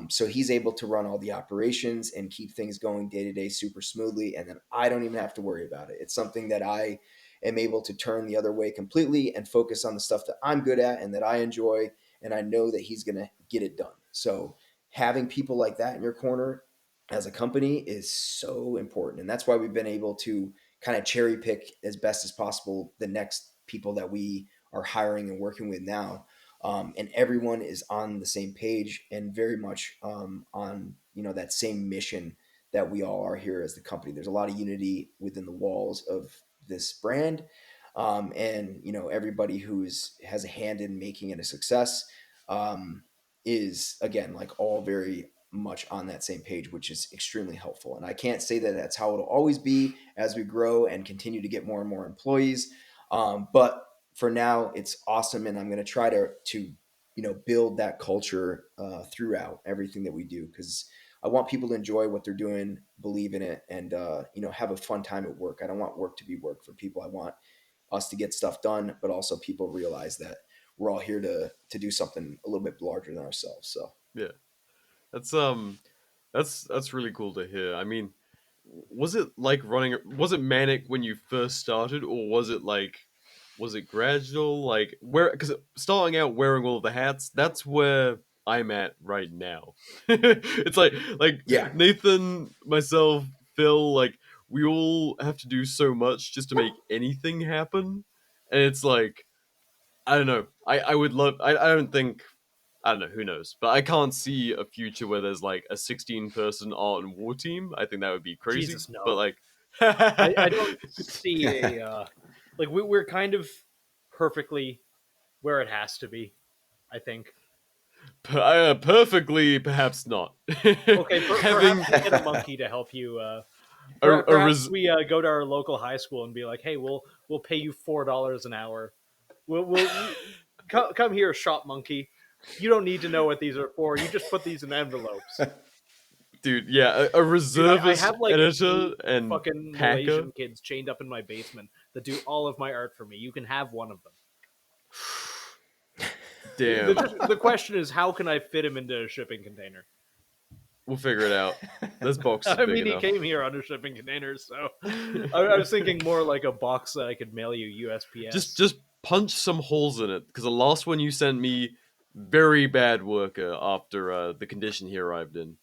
So he's able to run all the operations and keep things going day to day super smoothly. And then I don't even have to worry about it. It's something that I am able to turn the other way completely and focus on the stuff that I'm good at and that I enjoy. And I know that he's going to get it done. So having people like that in your corner as a company is so important. And that's why we've been able to kind of cherry pick as best as possible the next people that we are hiring and working with now. And everyone is on the same page and very much on that same mission that we all are here as the company. There's a lot of unity within the walls of this brand, and everybody has a hand in making it a success, is again like all very much on that same page, which is extremely helpful. And I can't say that that's how it'll always be as we grow and continue to get more and more employees, but for now it's awesome, and I'm going to try to build that culture throughout everything that we do, because I want people to enjoy what they're doing, believe in it, and have a fun time at work. I don't want work to be work for people. I want us to get stuff done, but also people realize that we're all here to do something a little bit larger than ourselves. So Yeah, that's that's really cool to hear. I mean, was it like running? Was it manic when you first started, or was it gradual? Like where? Because starting out wearing all the hats, that's where I'm at right now. It's like yeah, Nathan, myself, Phil, like we all have to do so much just to make anything happen, and it's like I don't know. I would love. I don't think. I don't know. Who knows? But I can't see a future where there's like a 16-person art and war team. I think that would be crazy. Jesus, But no. like, I don't see a like we're kind of perfectly where it has to be. I think. perfectly, perhaps not. Okay, perhaps Having we get a monkey to help you. a Perhaps we go to our local high school and be like, "Hey, we'll pay you $4 an hour. We'll come here, shop monkey. You don't need to know what these are for. You just put these in envelopes." dude, yeah, a Dude, I reservist have like editor 8 and fucking packer. Malaysian kids chained up in my basement that do all of my art for me. You can have one of them. Damn, The question is, how can I fit him into a shipping container? we'll figure it out. This box is I big mean, he enough. came here on a shipping container, so I was thinking more like a box that I could mail you USPS. Just punch some holes in it because the last one you sent me, very bad worker after the condition he arrived in.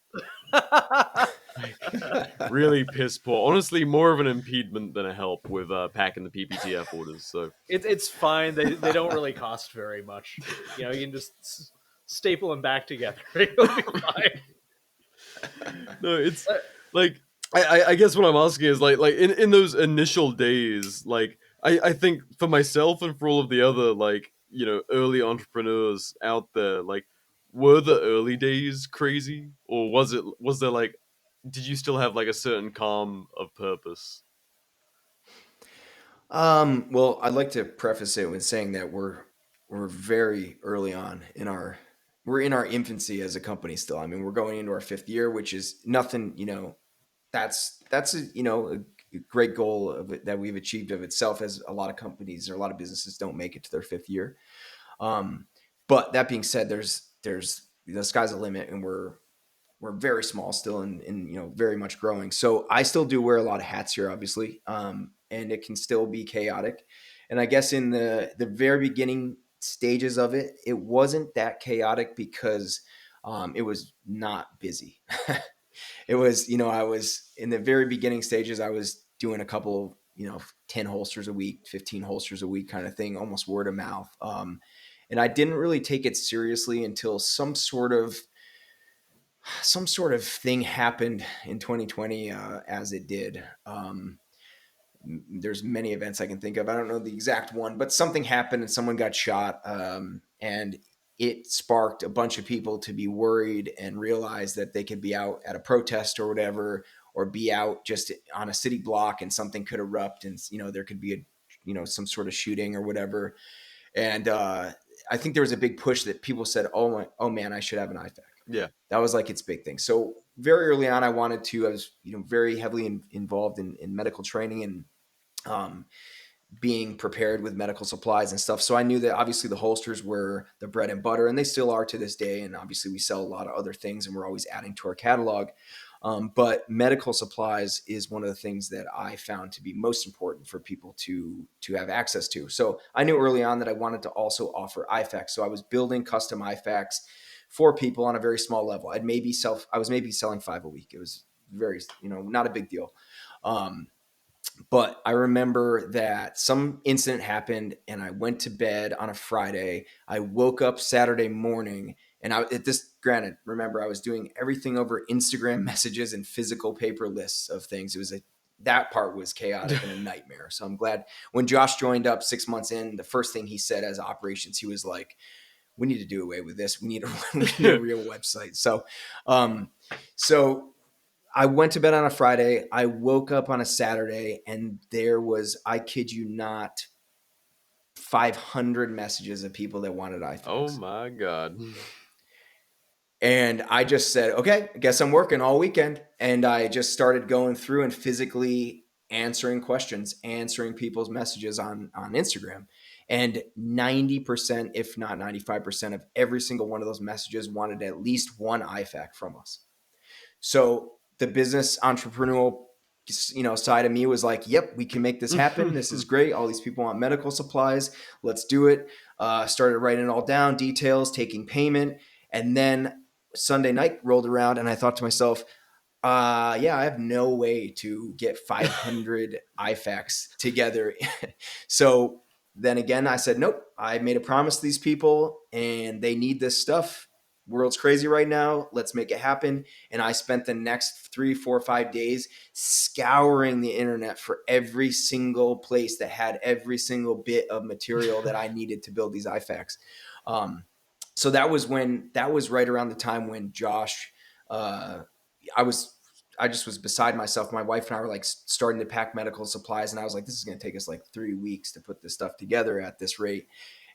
Really piss poor. Honestly, more of an impediment than a help with packing the PP.TF orders. So It's fine. They don't really cost very much. You can just staple them back together. It'll be fine. no, it's like I guess what I'm asking is like in those initial days, like I think for myself and for all of the other like early entrepreneurs out there, like were the early days crazy, or was there like did you still have like a certain calm of purpose? Well, I'd like to preface it with saying that we're very early on in our infancy as a company still. I mean, we're going into our 5th year, which is nothing, that's a great goal of it that we've achieved of itself, as a lot of companies or a lot of businesses don't make it to their 5th year. Um, but that being said, there's the sky's the limit, and we're very small still, and very much growing. So I still do wear a lot of hats here, obviously, and it can still be chaotic. And I guess in the very beginning stages of it, it wasn't that chaotic because it was not busy. It was, I was in the very beginning stages. I was doing a couple, 10 holsters a week, 15 holsters a week kind of thing, almost word of mouth. And I didn't really take it seriously until some sort of thing happened in 2020, as it did. There's many events I can think of. I don't know the exact one, but something happened and someone got shot, and it sparked a bunch of people to be worried and realize that they could be out at a protest or whatever, or be out just on a city block and something could erupt, and there could be some sort of shooting or whatever. And I think there was a big push that people said, oh man, I should have an IFAC. Yeah. That was like its big thing. So very early on, I was very heavily involved in medical training and being prepared with medical supplies and stuff. So I knew that obviously the holsters were the bread and butter, and they still are to this day. And obviously we sell a lot of other things, and we're always adding to our catalog. But medical supplies is one of the things that I found to be most important for people to have access to. So I knew early on that I wanted to also offer IFACs. So I was building custom IFACs for people on a very small level. I was maybe selling 5 a week. It was very, not a big deal. But I remember that some incident happened, and I went to bed on a Friday. I woke up Saturday morning, and granted, remember, I was doing everything over Instagram messages and physical paper lists of things. That part was chaotic and a nightmare. So I'm glad when Josh joined up 6 months in, the first thing he said as operations, he was like, we need to do away with this. We need a real website. So I went to bed on a Friday. I woke up on a Saturday, and there was, I kid you not, 500 messages of people that wanted iFix. Oh my God. And I just said, okay, I guess I'm working all weekend. And I just started going through and physically answering questions, answering people's messages on Instagram. And 90%, if not 95% of every single one of those messages wanted at least one IFAC from us. So the business entrepreneurial, side of me was like, yep, we can make this happen. This is great. All these people want medical supplies. Let's do it. Started writing it all down, details, taking payment. And then Sunday night rolled around, and I thought to myself, I have no way to get 500 IFACs together. So then again, I said, nope, I made a promise to these people, and they need this stuff. World's crazy right now. Let's make it happen. And I spent the next 3, 4, 5 days scouring the internet for every single place that had every single bit of material that I needed to build these IFACs. So that was right around the time when Josh, I just was beside myself. My wife and I were like starting to pack medical supplies, and I was like, this is going to take us like 3 weeks to put this stuff together at this rate.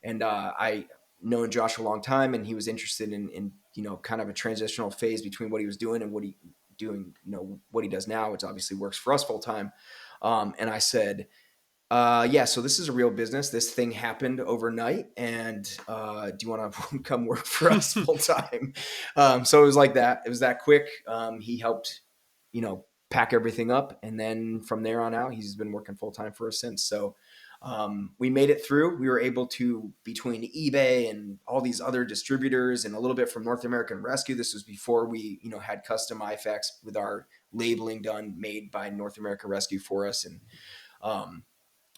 And I known Josh a long time, and he was interested in kind of a transitional phase between what he was doing and what he does now, which obviously works for us full time. And I said, so this is a real business. This thing happened overnight, and do you want to come work for us full time? So it was like that. It was that quick. He helped, pack everything up, and then from there on out, he's been working full time for us since. So we made it through. We were able to, between eBay and all these other distributors and a little bit from North American Rescue. This was before we, had custom IFACs with our labeling done, made by North America Rescue for us. And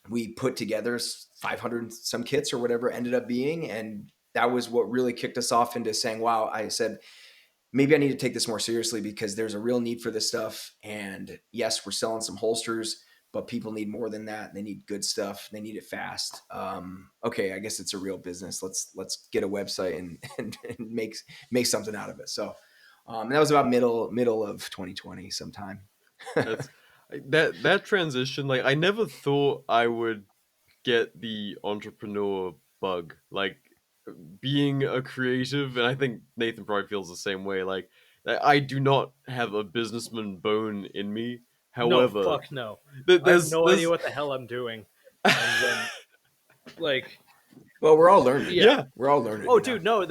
we put together 500 some kits or whatever it ended up being. And that was what really kicked us off into saying, wow, I said, maybe I need to take this more seriously because there's a real need for this stuff. And yes, we're selling some holsters, but people need more than that. They need good stuff. They need it fast. Okay, I guess it's a real business. Let's get a website and make something out of it. So that was about middle of 2020 sometime. That's that transition. Like, I never thought I would get the entrepreneur bug. Like, being a creative, and I think Nathan probably feels the same way. Like, I do not have a businessman bone in me. No, However, fuck no. I have there's no idea what the hell I'm doing. And then, like, well, we're all learning. Yeah. We're all learning. oh, dude, no,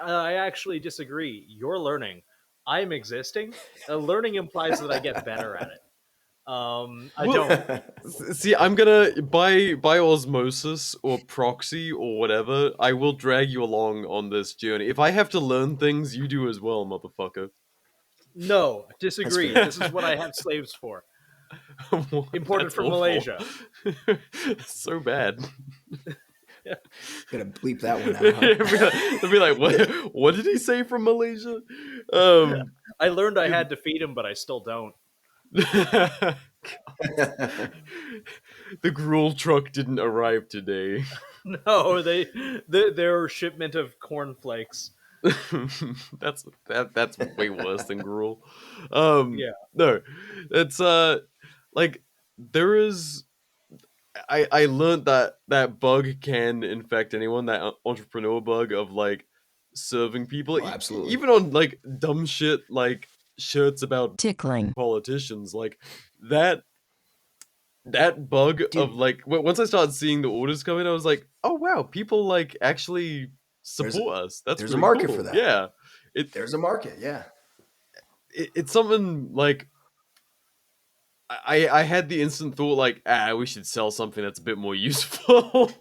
I actually disagree. You're learning. I'm existing. Learning implies that I get better at it. I don't. See, I'm gonna by osmosis or proxy or whatever, I will drag you along on this journey. If I have to learn things, you do as well, motherfucker. No, disagree. fair. This is what I have slaves for. Imported That's from awful. Malaysia. So bad. Gonna bleep that one out. Huh? They'll be like, what did he say from Malaysia? I learned I had to feed him, but I still don't. The gruel truck didn't arrive today. No, their shipment of cornflakes. That's way worse than gruel. Yeah. No, it's like there is. I learned that bug can infect anyone. That entrepreneur bug of like serving people. Oh, absolutely. Even on like dumb shit like shirts about tickling politicians, like that bug of like once I started seeing the orders come in, I was like, oh wow, people like actually support us. That's there's a pretty market cool. for that. Yeah, There's a market. Yeah. it's something like I had the instant thought like, we should sell something that's a bit more useful.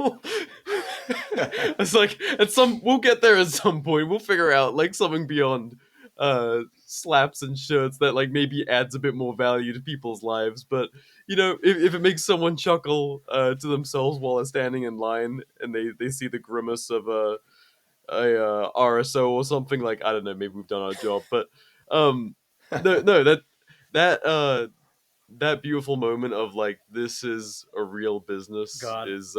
It's like we'll get there at some point. We'll figure out like something beyond slaps and shirts that like maybe adds a bit more value to people's lives. But you know, if it makes someone chuckle to themselves while they're standing in line and they see the grimace of a RSO or something, like, I don't know, maybe we've done our job. But no, that beautiful moment of like, this is a real business. God. Is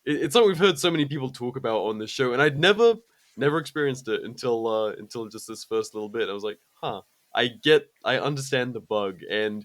it's something we've heard so many people talk about on this show, and I'd never experienced it until just this first little bit. I was like, huh, I understand the bug, and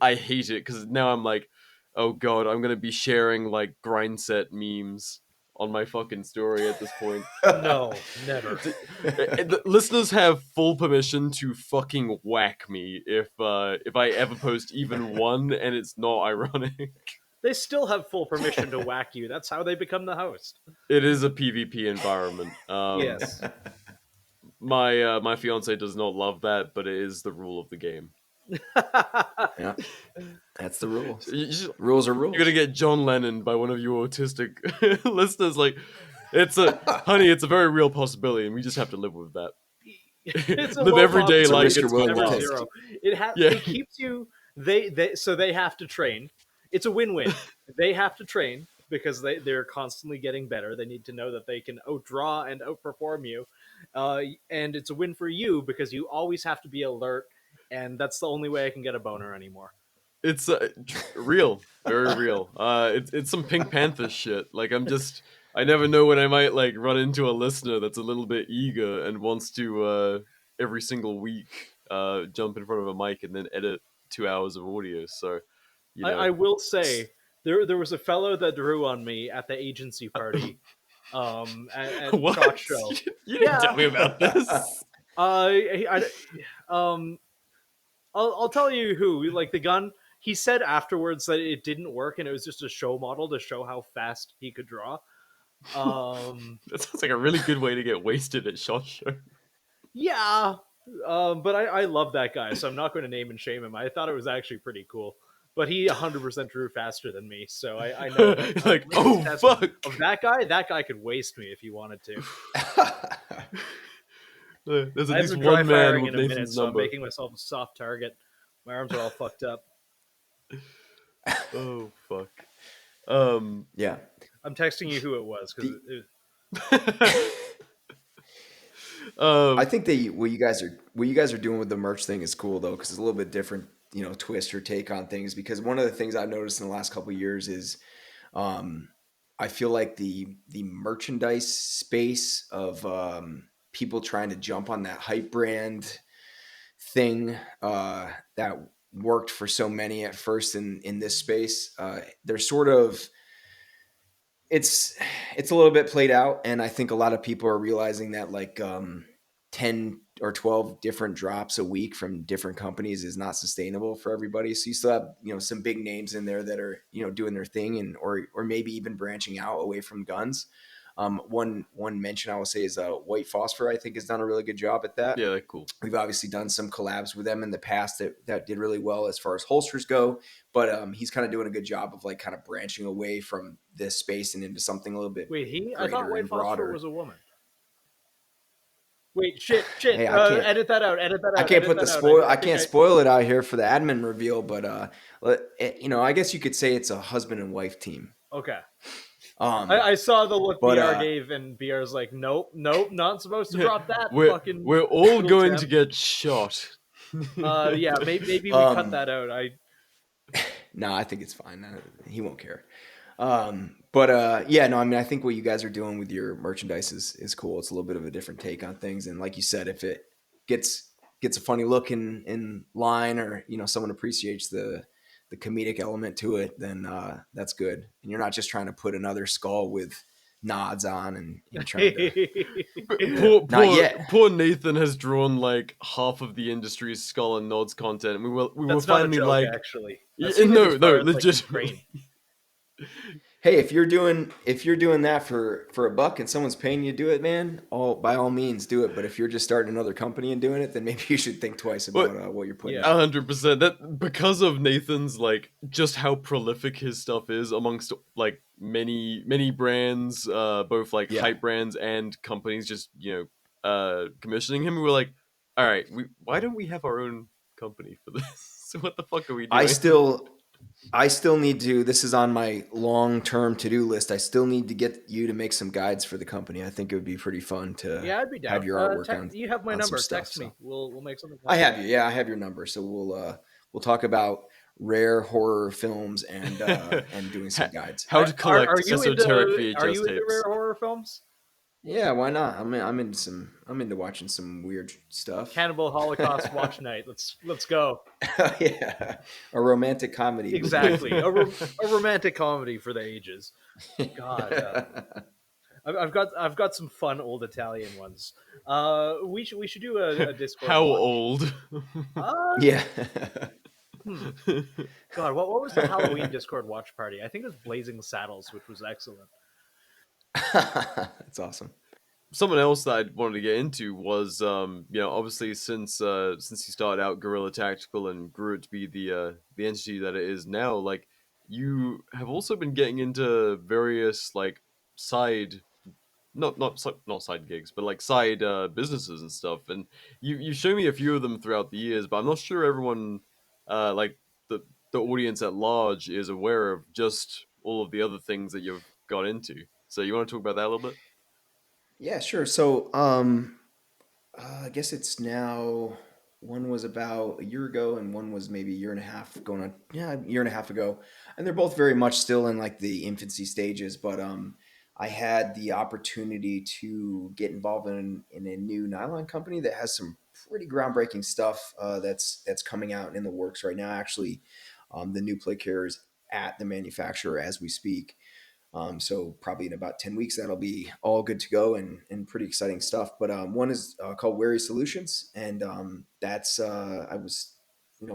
I hate it because now I'm like, oh god, I'm gonna be sharing like grind set memes on my fucking story at this point. No, never. The listeners have full permission to fucking whack me if I ever post even one and it's not ironic. They still have full permission to whack you. That's how they become the host. It is a PvP environment. Yes. My fiance does not love that, but it is the rule of the game. Yeah. That's the rules. Rules are rules. You're gonna get John Lennon by one of your autistic listeners. Like, honey, it's a very real possibility, and we just have to live with that. Live every day like it's zero. It keeps you. So they have to train. It's a win-win. They have to train because they're constantly getting better. They need to know that they can outdraw and outperform you, and it's a win for you because you always have to be alert. And that's the only way I can get a boner anymore. It's real, very real. It's some Pink Panther shit. Like, I never know when I might like run into a listener that's a little bit eager and wants to every single week jump in front of a mic and then edit 2 hours of audio. So, you know. I will say there was a fellow that drew on me at the agency party. At what? Shot Show. You didn't tell me about this. I'll tell you who. Like, the gun, he said afterwards that it didn't work and it was just a show model to show how fast he could draw. That sounds like a really good way to get wasted at SHOT Show. Yeah, but I love that guy, so I'm not going to name and shame him. I thought it was actually pretty cool. But he 100% drew faster than me, so I know that, like, oh fuck, of that guy could waste me if he wanted to. There's at I least have to dry one man firing with in a minute, Nathan's so I'm number. making myself a soft target My arms are all fucked up. Oh fuck. Yeah. I'm texting you who it was because The, I um think what you guys are doing with the merch thing is cool though, because it's a little bit different, twist or take on things. Because one of the things I've noticed in the last couple of years is, um, I feel like the merchandise space of people trying to jump on that hype brand thing that worked for so many at first in this space. They're sort of it's it's a little bit played out, and I think a lot of people are realizing that like 10 or 12 different drops a week from different companies is not sustainable for everybody. So you still have some big names in there that are doing their thing, and or maybe even branching out away from guns. One mention I will say is White Phosphor. I think has done a really good job at that. yeah, they're cool. We've obviously done some collabs with them in the past that did really well as far as holsters go, but he's kind of doing a good job of like kind of branching away from this space and into something a little bit wait, I thought greater White and Phosphor broader. was a woman. Wait, shit. Hey, I can't Edit that out. Edit that I out. can't Edit put the that out. spoil I I think can't spoil it out here for the admin reveal, but I guess you could say it's a husband and wife team. Okay. Um, I saw the look but BR gave, and BR's like, nope, not supposed to drop that fucking. We're all little going gem. to get shot. Yeah, maybe we cut that out. No, I think it's fine. He won't care. Yeah, no, I mean, I think what you guys are doing with your merchandise is cool. It's a little bit of a different take on things, and like you said, if it gets a funny look in line, or someone appreciates the comedic element to it, then that's good. And you're not just trying to put another skull with nods on and trying to. Not yet. Poor Nathan has drawn like half of the industry's skull and nods content. And we were That's not a finally joke, like, actually. I've seen it no, as far as, like, legitimately. Hey, if you're doing that for a buck and someone's paying you to do it, man, by all means do it. But if you're just starting another company and doing it, then maybe you should think twice about what you're putting. Yeah. 100%. That because of Nathan's like just how prolific his stuff is amongst like many brands, both like Yeah. hype brands and companies, just commissioning him. We were like, all right, why don't we have our own company for this? What the fuck are we doing? I still need to. This is on my long-term to-do list. I still need to get you to make some guides for the company. I think it would be pretty fun to I'd be down. have your artwork on. You have my on some number. stuff, Text me. so. We'll make something. I have you. Yeah, I have your number. So we'll talk about rare horror films and doing some guides. How to collect esoteric VHS Are you into tapes. rare horror films? Yeah, why not? I'm into watching some weird stuff. Cannibal Holocaust watch night. Let's go. Yeah, a romantic comedy. Exactly, a romantic comedy for the ages. God, I've got some fun old Italian ones. We should do a Discord. How watch. old? Yeah. God, what was the Halloween Discord watch party? I think it was Blazing Saddles, which was excellent. That's awesome. Someone else that I wanted to get into was, obviously since you started out Guerrilla Tactical and grew it to be the entity that it is now, like you have also been getting into various like side, not side gigs, but like side businesses and stuff, and you show me a few of them throughout the years, but I'm not sure everyone, like the audience at large, is aware of just all of the other things that you've got into. So you want to talk about that a little bit? Yeah, sure. So, I guess it's now. One was about a year ago, and one was maybe a year and a half going on. Yeah, a year and a half ago, and they're both very much still in like the infancy stages. But I had the opportunity to get involved in a new nylon company that has some pretty groundbreaking stuff that's coming out in the works right now. Actually, the new plate carrier is at the manufacturer as we speak. So probably in about 10 weeks, that'll be all good to go and pretty exciting stuff. But one is called Wary Solutions. And that's, I was,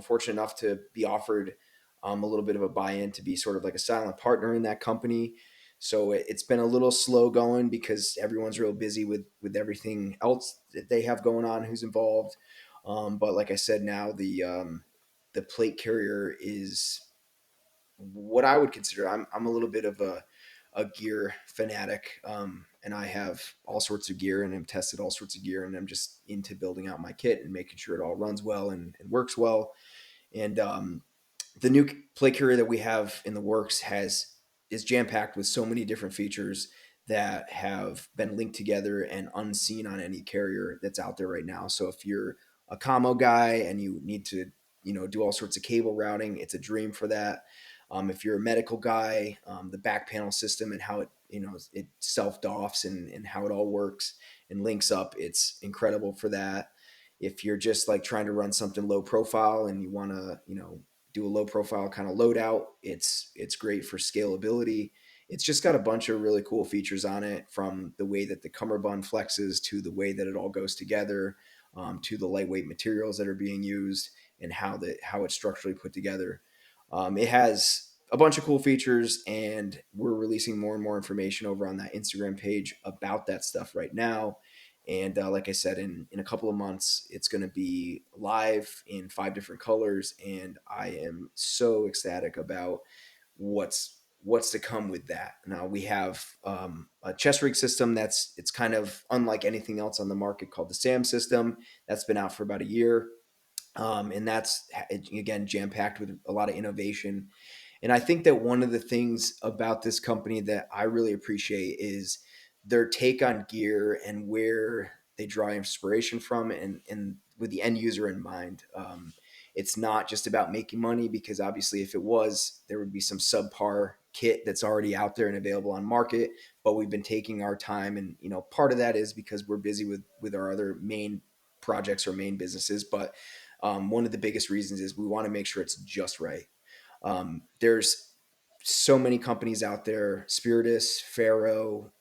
fortunate enough to be offered a little bit of a buy-in to be sort of like a silent partner in that company. So it's been a little slow going because everyone's real busy with everything else that they have going on, who's involved. But like I said, now the plate carrier is what I would consider. I'm a little bit of a gear fanatic, and I have all sorts of gear and I've tested all sorts of gear, and I'm just into building out my kit and making sure it all runs well and works well. And the new play carrier that we have in the works is jam packed with so many different features that have been linked together and unseen on any carrier that's out there right now. So if you're a commo guy and you need to, do all sorts of cable routing, it's a dream for that. If you're a medical guy, the back panel system and how it self doffs and how it all works and links up, it's incredible for that. If you're just like trying to run something low profile and you want to, do a low profile kind of loadout, it's great for scalability. It's just got a bunch of really cool features on it, from the way that the cummerbund flexes to the way that it all goes together, to the lightweight materials that are being used and how it's structurally put together. It has a bunch of cool features, and we're releasing more and more information over on that Instagram page about that stuff right now. And like I said, in a couple of months, it's going to be live in 5 different colors, and I am so ecstatic about what's to come with that. Now we have a chest rig system it's kind of unlike anything else on the market, called the SAM system. That's been out for about a year, and that's again jam packed with a lot of innovation. And I think that one of the things about this company that I really appreciate is their take on gear and where they draw inspiration from, and with the end user in mind. It's not just about making money, because obviously if it was, there would be some subpar kit that's already out there and available on market. But we've been taking our time, and part of that is because we're busy with our other main projects or main businesses. But one of the biggest reasons is we want to make sure it's just right. There's so many companies out there, Spiritus, Faro,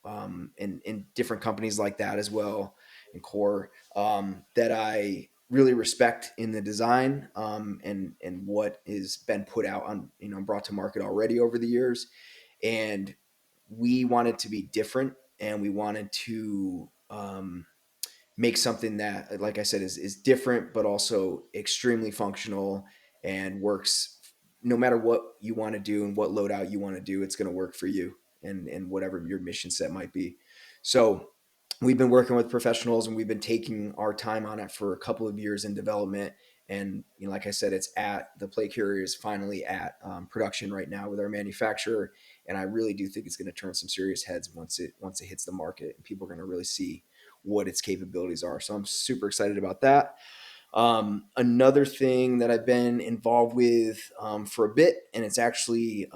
and different companies like that as well, and Core, that I really respect in the design, and what has been put out on, brought to market already over the years. And we wanted to be different, and we wanted to make something that, like I said, is different, but also extremely functional and works no matter what you want to do and what loadout you want to do. It's going to work for you, and whatever your mission set might be. So we've been working with professionals, and we've been taking our time on it for a couple of years in development. And like I said, the play carrier is finally at production right now with our manufacturer, and I really do think it's going to turn some serious heads once it hits the market, and people are going to really see what its capabilities are. So I'm super excited about that. Another thing that I've been involved with for a bit, and it's actually,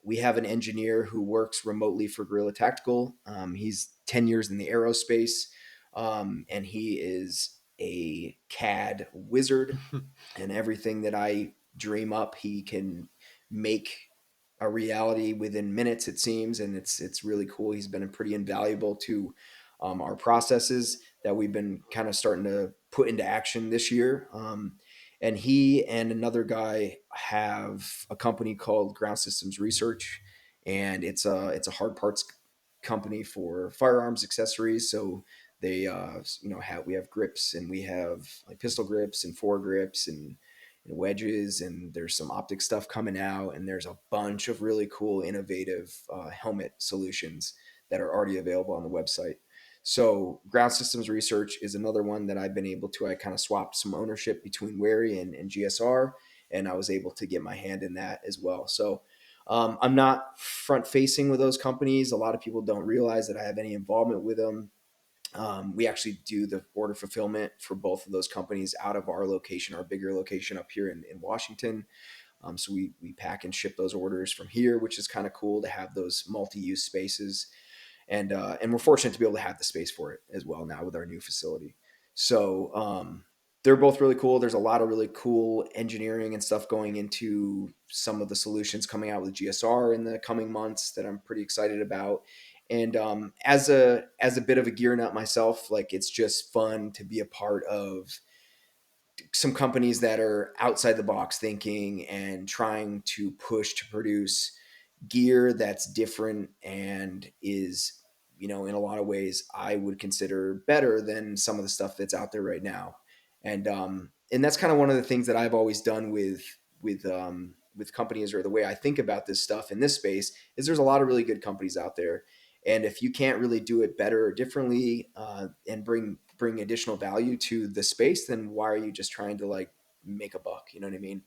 we have an engineer who works remotely for Guerrilla Tactical. He's 10 years in the aerospace, and he is a CAD wizard, and everything that I dream up, he can make a reality within minutes, it seems. And it's really cool. He's been pretty invaluable to our processes that we've been kind of starting to put into action this year. And he and another guy have a company called Ground Systems Research, and it's a hard parts company for firearms accessories. So they we have grips, and we have like pistol grips and foregrips and wedges, and there's some optic stuff coming out, and there's a bunch of really cool innovative helmet solutions that are already available on the website. So Ground Systems Research is another one that I've been able to, I kind of swapped some ownership between Wary and GSR, and I was able to get my hand in that as well. So I'm not front facing with those companies. A lot of people don't realize that I have any involvement with them. We actually do the order fulfillment for both of those companies out of our location, our bigger location up here in Washington. So we pack and ship those orders from here, which is kind of cool to have those multi-use spaces. And we're fortunate to be able to have the space for it as well now with our new facility. So they're both really cool. There's a lot of really cool engineering and stuff going into some of the solutions coming out with GSR in the coming months that I'm pretty excited about. And as a bit of a gear nut myself, like, it's just fun to be a part of some companies that are outside the box thinking and trying to push to produce gear that's different and is, in a lot of ways I would consider better than some of the stuff that's out there right now. And that's kind of one of the things that I've always done with companies, or the way I think about this stuff in this space, is there's a lot of really good companies out there. And if you can't really do it better or differently, and bring additional value to the space, then why are you just trying to, like, make a buck. You know what I mean?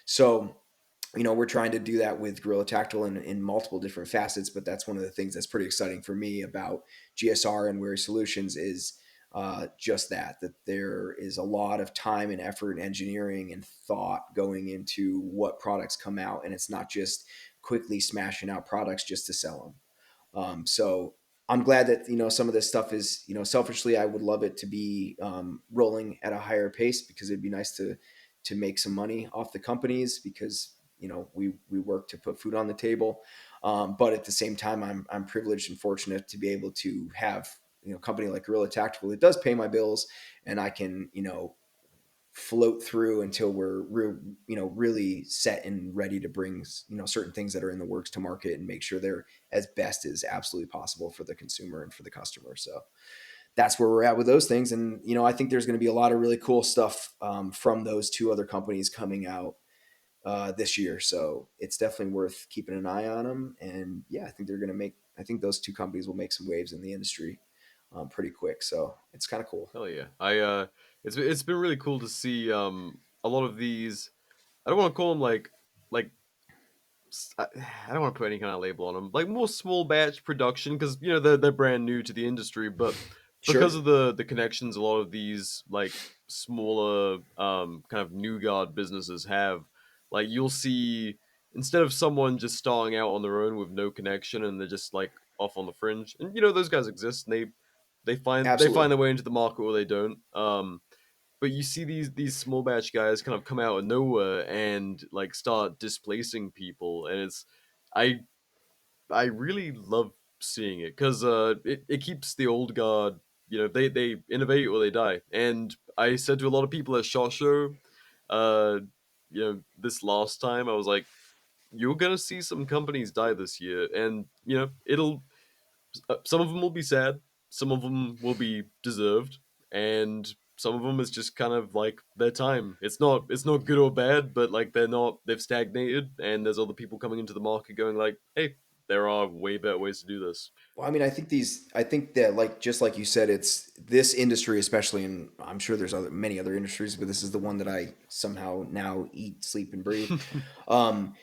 So, we're trying to do that with Guerrilla Tactical in multiple different facets, but that's one of the things that's pretty exciting for me about GSR and Weary Solutions is just that there is a lot of time and effort and engineering and thought going into what products come out, and it's not just quickly smashing out products just to sell them. So I'm glad that some of this stuff is selfishly I would love it to be rolling at a higher pace because it'd be nice to make some money off the companies because we work to put food on the table. But at the same time, I'm privileged and fortunate to be able to have a company like Guerrilla Tactical that does pay my bills, and I can float through until we're really set and ready to bring certain things that are in the works to market and make sure they're as best as absolutely possible for the consumer and for the customer. So that's where we're at with those things. And I think there's going to be a lot of really cool stuff from those two other companies coming out this year. So it's definitely worth keeping an eye on them. And yeah, I think those two companies will make some waves in the industry pretty quick. So it's kind of cool. Hell yeah! It's been really cool to see a lot of these. I don't want to call them like I don't want to put any kind of label on them, like more small batch production because they're brand new to the industry, but because Sure. of the connections a lot of these like smaller kind of new guard businesses have, like you'll see instead of someone just starting out on their own with no connection and they're just like off on the fringe, and those guys exist and they find Absolutely. their way into the market or they don't. But you see these small batch guys kind of come out of nowhere and like start displacing people, and I I really love seeing it because it keeps the old guard. They innovate or they die. And I said to a lot of people at Shot Show, uh, this last time I was like, you're gonna see some companies die this year, and it'll some of them will be sad, some of them will be deserved, and some of them is just kind of like their time. It's not good or bad, but like they've stagnated, and there's other people coming into the market going like, hey, there are way better ways to do this. Well, I mean, I think that like just like you said, it's this industry, especially, and I'm sure there's many other industries, but this is the one that I somehow now eat, sleep, and breathe. Um,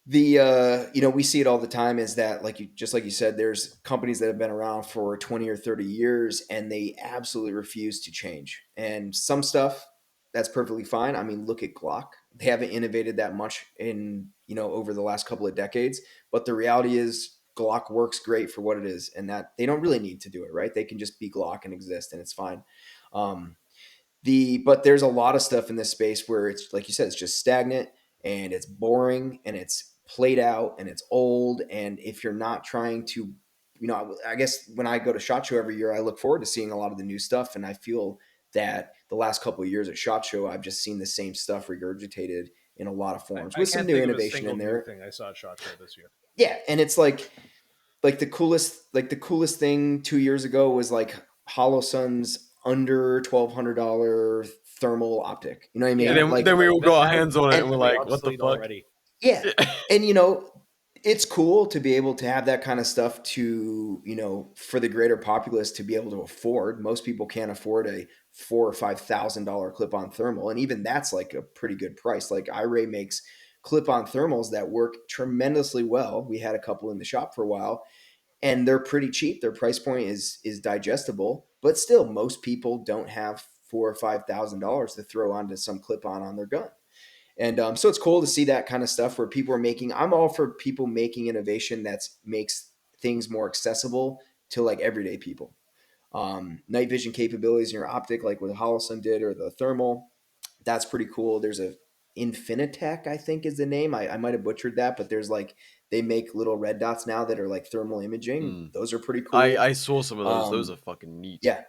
we see it all the time is that like you said, there's companies that have been around for 20 or 30 years and they absolutely refuse to change. And some stuff that's perfectly fine. I mean, look at Glock. They haven't innovated that much in over the last couple of decades, but the reality is Glock works great for what it is, and that they don't really need to do it, right? They can just be Glock and exist, and it's fine. Um, but there's a lot of stuff in this space where it's like you said, it's just stagnant and it's boring and it's played out and it's old. And if you're not trying to, I guess when I go to SHOT Show every year, I look forward to seeing a lot of the new stuff, and I feel that the last couple of years at SHOT Show, I've just seen the same stuff regurgitated in a lot of forms I with some can't new think of a innovation single in new there. thing I saw at Shot Show this year. Yeah, and it's like the coolest thing 2 years ago was like Holosun's under $1,200 thermal optic. You know what I And mean? Yeah, then Like, we all got our hands on it and and we're technically like, what the obsolete fuck? already. yeah, and it's cool to be able to have that kind of stuff to for the greater populace to be able to afford. Most people can't afford a $4,000 or $5,000 clip-on thermal, and even that's like a pretty good price. Like iRay makes clip-on thermals that work tremendously well. We had a couple in the shop for a while, and they're pretty cheap. Their price point is digestible, but still, most people don't have $4,000 or $5,000 to throw onto some clip on their gun. And so it's cool to see that kind of stuff where people are making. I'm all for people making innovation that makes things more accessible to like everyday people. Night vision capabilities in your optic, like what Holosun did, or the thermal. That's pretty cool. There's a Infinitec, I think is the name. I might have butchered that, but there's like they make little red dots now that are like thermal imaging. Mm. Those are pretty I cool. I saw some of those. Those are fucking neat. Yeah,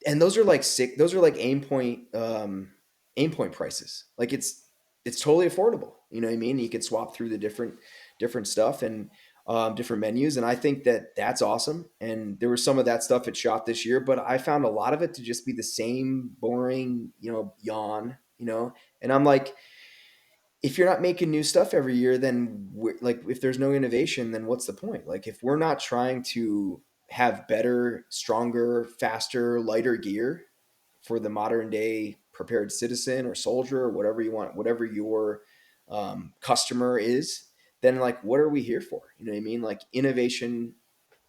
and those are like sick. Those are like aim point prices. Like it's totally affordable. You know what I mean? You can swap through the different stuff and different menus, and I think that that's awesome. And there was some of that stuff at Shot this year, but I found a lot of it to just be the same boring, yawn. And I'm like, if you're not making new stuff every year, then like if there's no innovation, then what's the point? Like if we're not trying to have better, stronger, faster, lighter gear for the modern day prepared citizen or soldier or whatever you want, whatever your customer is, then like, what are we here for? You know what I mean? Like, innovation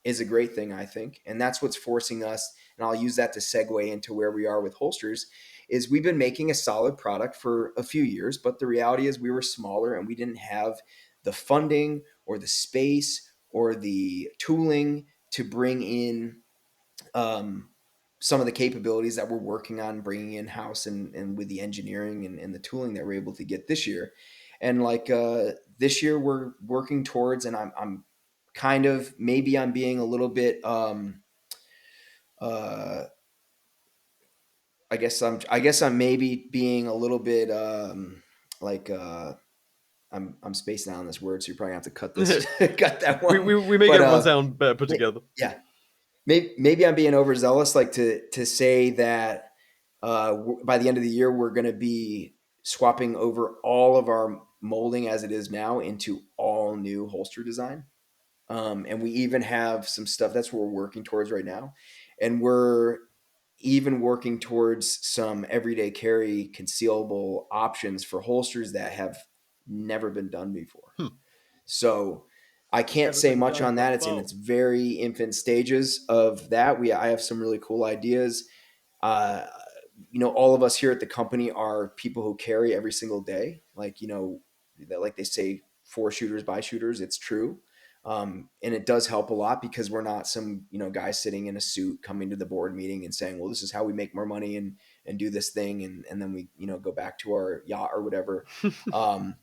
is a great thing, I think. And that's what's forcing us, and I'll use that to segue into where we are with holsters, is we've been making a solid product for a few years, but the reality is we were smaller and we didn't have the funding or the space or the tooling to bring in um, some of the capabilities that we're working on bringing in house, and with the engineering and the tooling that we're able to get this year. And like this year we're working towards, and I'm kind of, maybe I'm being a little bit uh, I guess I'm maybe being a little bit like I'm spacing out on this word, so you're probably gonna have to cut this cut that we, one. we, we make But everyone sound better put ma- together. yeah, maybe I'm being overzealous, like to say that by the end of the year we're going to be swapping over all of our molding as it is now into all new holster design. And we even have some stuff that's what we're working towards right now, and we're even working towards some everyday carry concealable options for holsters that have never been done before. Hmm. So I can't Never say been much done on that. It's in before. its very infant stages of that. I have some really cool ideas. Uh, all of us here at the company are people who carry every single day. Like, like they say, for shooters by shooters. It's true. And it does help a lot because we're not some, guy sitting in a suit coming to the board meeting and saying, well, this is how we make more money and do this thing. And then we, go back to our yacht or whatever. Um,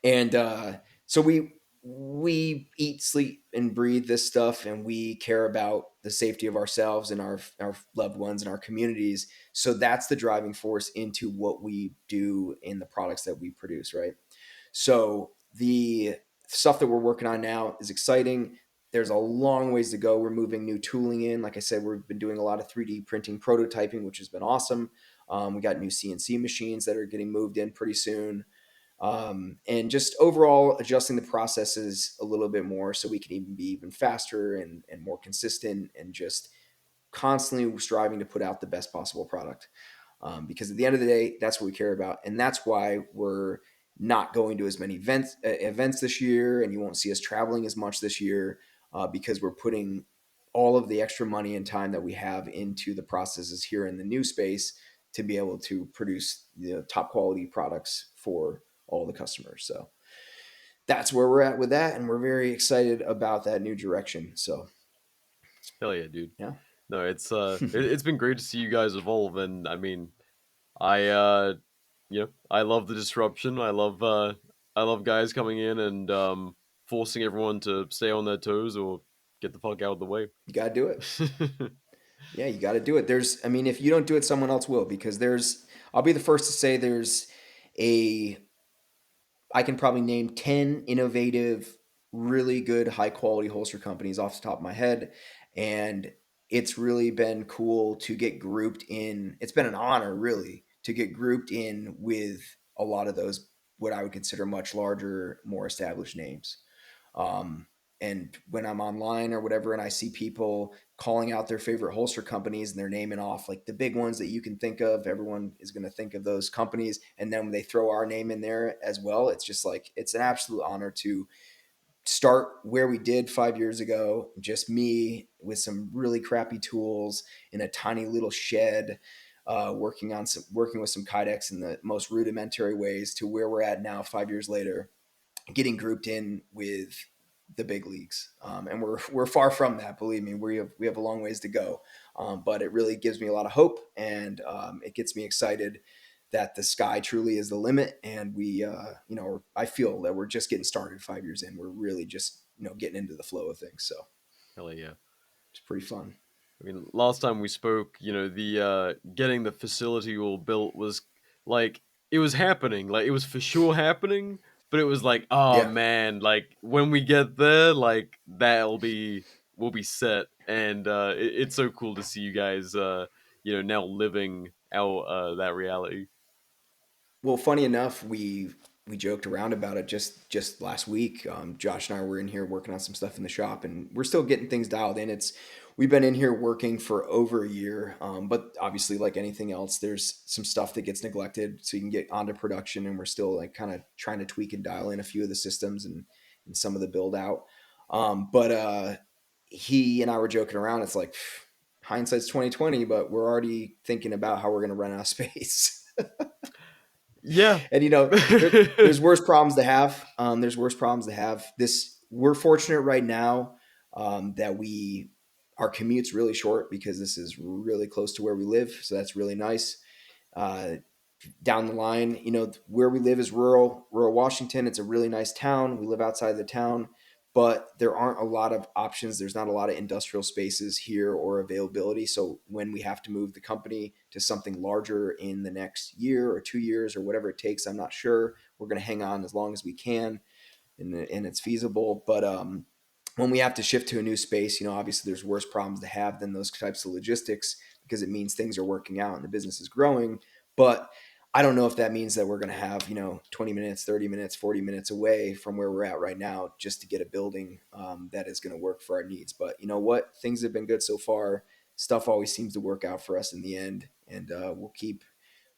and so we eat, sleep, and breathe this stuff, and we care about the safety of ourselves and our loved ones and our communities. So that's the driving force into what we do in the products that we produce, right? So the stuff that we're working on now is exciting. There's a long ways to go. We're moving new tooling in. Like I said, we've been doing a lot of 3D printing prototyping, which has been awesome. We got new CNC machines that are getting moved in pretty soon, and just overall adjusting the processes a little bit more so we can even be even faster and more consistent, and just constantly striving to put out the best possible product. Because at the end of the day, that's what we care about, and that's why we're not going to as many events this year, and you won't see us traveling as much this year, because we're putting all of the extra money and time that we have into the processes here in the new space to be able to produce top quality products for all the customers. So that's where we're at with that, and we're very excited about that new direction. So Hell yeah, dude. yeah. No, it's been great to see you guys evolve, and I mean, I I love the disruption. I love guys coming in and forcing everyone to stay on their toes or get the fuck out of the way. You got to do it. Yeah, you got to do it. I mean, if you don't do it, someone else will, because I'll be the first to say a, I can probably name 10 innovative, really good, high quality holster companies off the top of my head. And it's really been cool to get grouped in. It's been an honor, really, to get grouped in with a lot of those, what I would consider much larger, more established names. Um, and when I'm online or whatever, and I see people calling out their favorite holster companies and they're naming off like the big ones that you can think of, everyone is going to think of those companies. And then when they throw our name in there as well, it's just like, it's an absolute honor to start where we did 5 years ago, just me with some really crappy tools in a tiny little shed, working with some kydex in the most rudimentary ways, to where we're at now 5 years later, getting grouped in with the big leagues. And we're far from that. Believe me, we have a long ways to go. But it really gives me a lot of hope, and it gets me excited that the sky truly is the limit. And I feel that we're just getting started 5 years in. We're really just, getting into the flow of things. So Hell yeah. it's pretty fun. I mean, last time we spoke, the getting the facility all built was like it was happening, like it was for sure happening, but it was like, oh Yeah. man, like when we get there, like we'll be set, and it's so cool to see you guys, now living out that reality. Well, funny enough, we joked around about it just last week. Josh and I were in here working on some stuff in the shop, and we're still getting things dialed in. It's We've been in here working for over a year, but obviously, like anything else, there's some stuff that gets neglected, so you can get onto production. And we're still like kind of trying to tweak and dial in a few of the systems and some of the build out. But he and I were joking around. It's like hindsight's 2020, but we're already thinking about how we're going to run out of space. Yeah. And there's worse problems to have. There's worse problems to have. We're fortunate right now that our commute's really short because this is really close to where we live, so that's really nice. Uh, Down the line, where we live is rural Washington. It's a really nice town. We live outside of the town, but there aren't a lot of options. There's not a lot of industrial spaces here or availability. So when we have to move the company to something larger in the next year or 2 years or whatever it takes, I'm not sure. We're going to hang on as long as we can, and it's feasible. But when we have to shift to a new space, obviously there's worse problems to have than those types of logistics because it means things are working out and the business is growing. But I don't know if that means that we're going to have, 20 minutes, 30 minutes, 40 minutes away from where we're at right now just to get a building that is going to work for our needs. But you know what? Things have been good so far. Stuff always seems to work out for us in the end. And we'll keep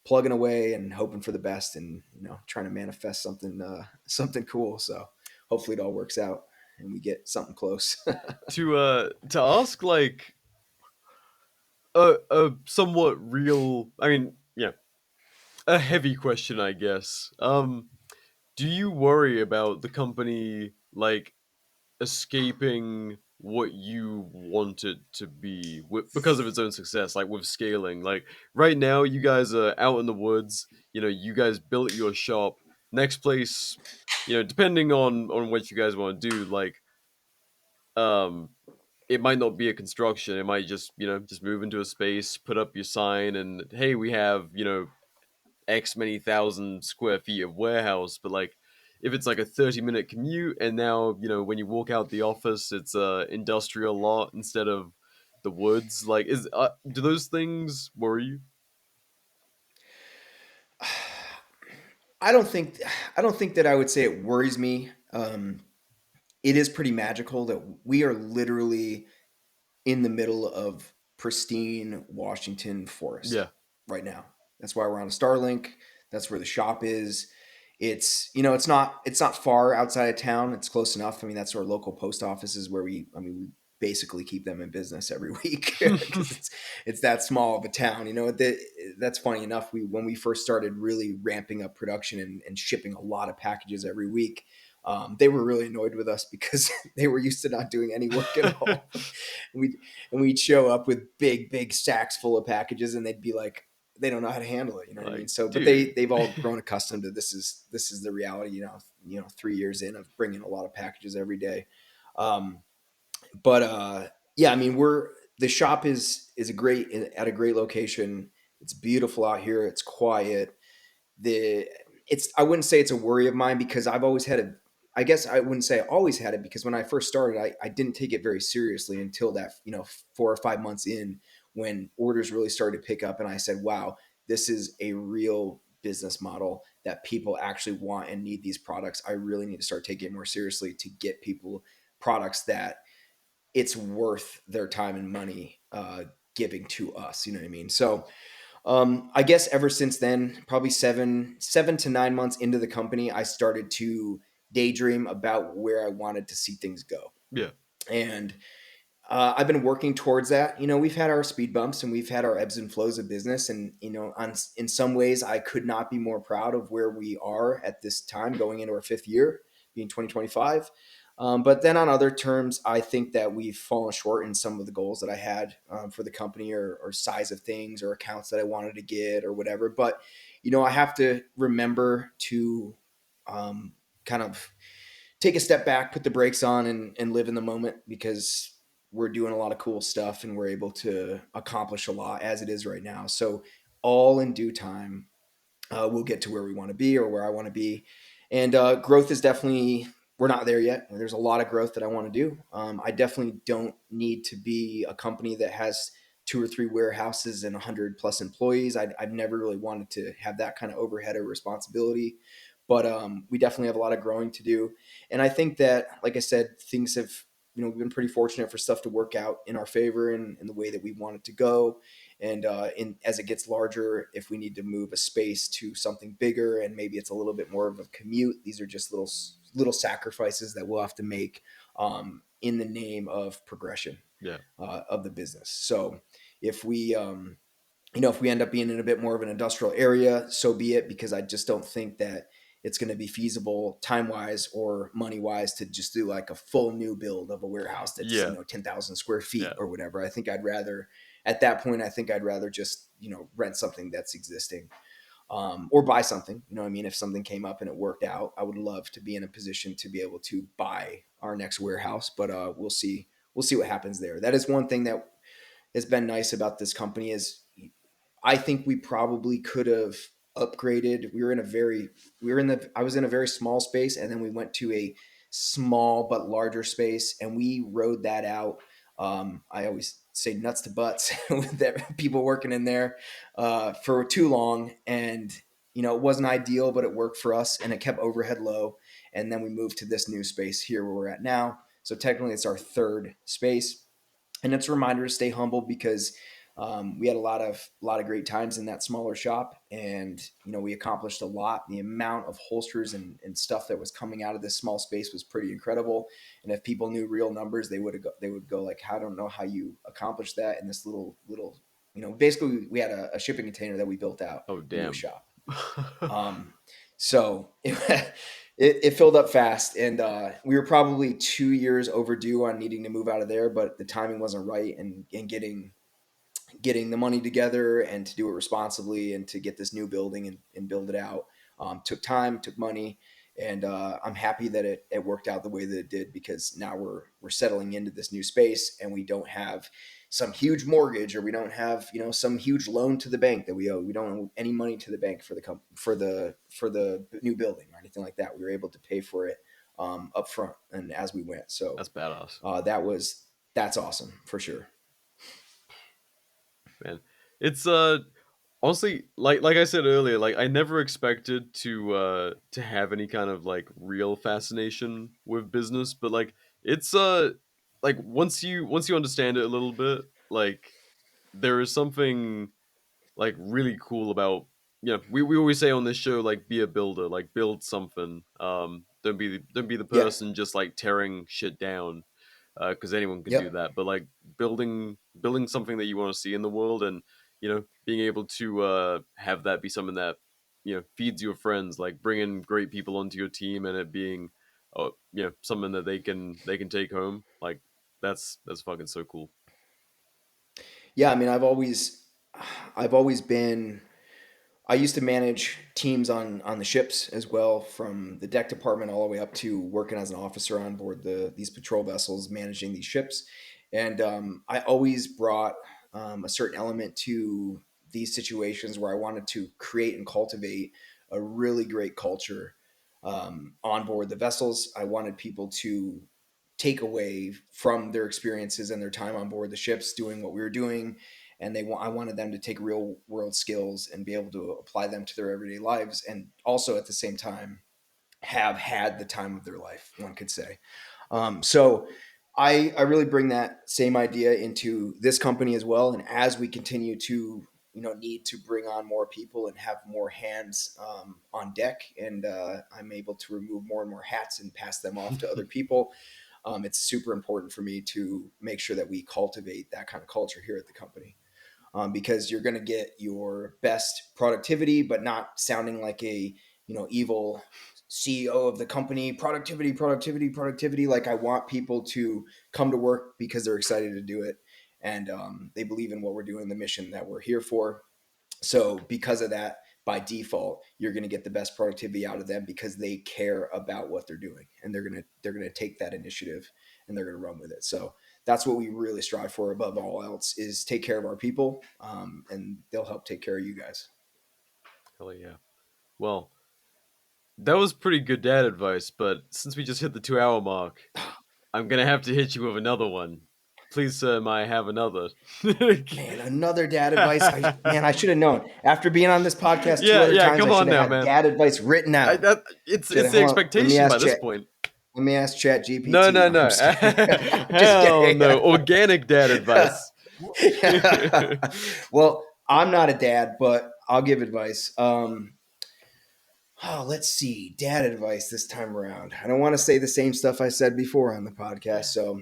plugging away and hoping for the best and, trying to manifest something cool. So hopefully it all works out and we get something close. To ask like a somewhat real, I mean, yeah, a heavy question, I guess. Do you worry about the company like escaping what you want it to be because of its own success, like with scaling? Like right now, you guys are out in the woods. You guys built your shop. Next place, depending on what you guys want to do, like um, it might not be a construction. It might just move into a space, put up your sign, and hey, we have X many thousand square feet of warehouse. But like, if it's like a 30-minute commute, and now when you walk out the office, it's a industrial lot instead of the woods. Like, do those things worry you? I don't think that I would say it worries me. It is pretty magical that we are literally in the middle of pristine Washington forest Yeah, right now. That's why we're on a Starlink. That's where the shop is. It's not far outside of town. It's close enough. I mean, that's our local post office is where we basically keep them in business every week because it's that small of a town. That's funny enough. When we first started really ramping up production and shipping a lot of packages every week, they were really annoyed with us because they were used to not doing any work at all. we and we'd show up with big stacks full of packages, and they'd be like, they don't know how to handle it. You know what I mean? like, So, but dude. they've all grown accustomed to this is the reality. 3 years in of bringing a lot of packages every day. Um, but yeah, I mean, the shop is at a great location. It's beautiful out here. It's quiet. the it's I wouldn't say it's a worry of mine because I've always had a I guess I wouldn't say I always had it because when I first started, I didn't take it very seriously until that 4 or 5 months in when orders really started to pick up and I said, wow, this is a real business model that people actually want and need these products. I really need to start taking it more seriously to get people products that it's worth their time and money giving to us. You know what I mean? So I guess ever since then, probably 7 to 9 months into the company, I started to daydream about where I wanted to see things go. Yeah. And I've been working towards that. We've had our speed bumps and we've had our ebbs and flows of business. And, in some ways, I could not be more proud of where we are at this time going into our fifth year, being 2025. But then on other terms, I think that we've fallen short in some of the goals that I had for the company or size of things or accounts that I wanted to get or whatever. But, I have to remember to kind of take a step back, put the brakes on and live in the moment because we're doing a lot of cool stuff and we're able to accomplish a lot as it is right now. So all in due time, we'll get to where we want to be or where I want to be. And growth is definitely, we're not there yet. There's a lot of growth that I want to do. I definitely don't need to be a company that has 2 or 3 warehouses and 100 plus employees. I've never really wanted to have that kind of overhead or responsibility. but we definitely have a lot of growing to do. And I think that, like I said, things have, we've been pretty fortunate for stuff to work out in our favor in the way that we want it to go. And as it gets larger, if we need to move a space to something bigger and maybe it's a little bit more of a commute, these are just little sacrifices that we'll have to make in the name of progression Yeah. of the business. So if we if we end up being in a bit more of an industrial area, so be it, because I just don't think that it's going to be feasible time wise or money wise to just do like a full new build of a warehouse that's, Yeah. 10,000 square feet Yeah. or whatever. I think I'd rather, at that point, I think I'd rather just, rent something that's existing, or buy something. I mean, if something came up and it worked out, I would love to be in a position to be able to buy our next warehouse, but we'll see. We'll see what happens there. That is one thing that has been nice about this company is I think we probably could have upgraded. I was in a very small space, and then we went to a small but larger space, and we rode that out. I always say nuts to butts with that, people working in there for too long. And, it wasn't ideal, but it worked for us and it kept overhead low. And then we moved to this new space here where we're at now. So technically it's our third space, and it's a reminder to stay humble because we had a lot of great times in that smaller shop, and we accomplished a lot. The amount of holsters and stuff that was coming out of this small space was pretty incredible. And if people knew real numbers, they would go like, I don't know how you accomplished that in this little basically we had a shipping container that we built out Oh, into a damn. shop. So it filled up fast, and we were probably 2 years overdue on needing to move out of there, but the timing wasn't right, and getting the money together and to do it responsibly and to get this new building and build it out took time, took money, and I'm happy that it worked out the way that it did, because now we're settling into this new space and we don't have some huge mortgage, or we don't have some huge loan to the bank that we owe. We don't owe any money to the bank for the new building or anything like that. We were able to pay for it up front and as we went. So That's badass, that's awesome for sure. man. It's honestly, like I said earlier, like I never expected to have any kind of like real fascination with business, but like it's like once you understand it a little bit, like there is something like really cool about, we always say on this show, like, be a builder, like build something. Don't be the Yeah. person just like tearing shit down, because anyone can do Yep. that. But like building something that you want to see in the world, and being able to have that be something that feeds your friends, like bringing great people onto your team, and it being something that they can take home. Like that's fucking so cool. Yeah, I mean, I've always been. I used to manage teams on the ships as well, from the deck department all the way up to working as an officer on board these patrol vessels, managing these ships. And I always brought a certain element to these situations where I wanted to create and cultivate a really great culture on board the vessels. I wanted people to take away from their experiences and their time on board the ships doing what we were doing, and I wanted them to take real world skills and be able to apply them to their everyday lives, and also at the same time have had the time of their life, one could say. So I really bring that same idea into this company as well, and as we continue to need to bring on more people and have more hands on deck, and I'm able to remove more and more hats and pass them off to other people. It's super important for me to make sure that we cultivate that kind of culture here at the company, because you're going to get your best productivity, but not sounding like a evil CEO of the company. Productivity, productivity, productivity. Like, I want people to come to work because they're excited to do it, and they believe in what we're doing, the mission that we're here for. So because of that, by default, you're going to get the best productivity out of them because they care about what they're doing, and they're going to take that initiative and they're going to run with it. So that's what we really strive for above all else, is take care of our people, and they'll help take care of you guys. Hell yeah. Well, that was pretty good dad advice, but since we just hit the 2 hour mark, I'm gonna have to hit you with another one. Please, sir, may I have another? Man, another dad advice. I should have known. After being on this podcast two other yeah. times, Come I on should have now, had man. dad advice written out. It's Should've- the hold on, let me expectation ask by this Chat- point. Let me ask Chat GPT. No. I'm just kidding. Just Hell kidding. no. Organic dad advice. Well, I'm not a dad, but I'll give advice. Let's see. Dad advice this time around. I don't want to say the same stuff I said before on the podcast. So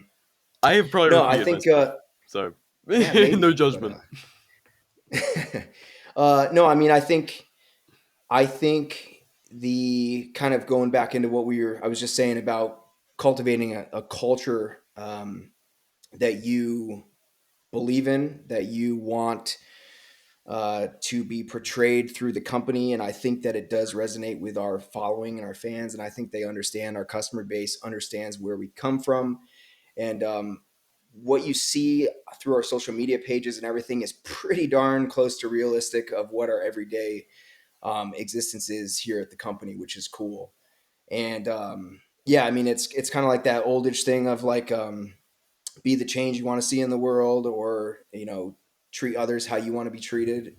I have probably no, I repeated think myself. So yeah, maybe, no judgment. No, I mean, I think the kind of going back into what I was just saying about cultivating a culture that you believe in, that you want to be portrayed through the company. And I think that it does resonate with our following and our fans. And I think they understand, our customer base understands where we come from. And what you see through our social media pages and everything is pretty darn close to realistic of what our everyday existence is here at the company, which is cool. And yeah, I mean, it's kind of like that old-ish thing of like, be the change you want to see in the world, or, treat others how you want to be treated.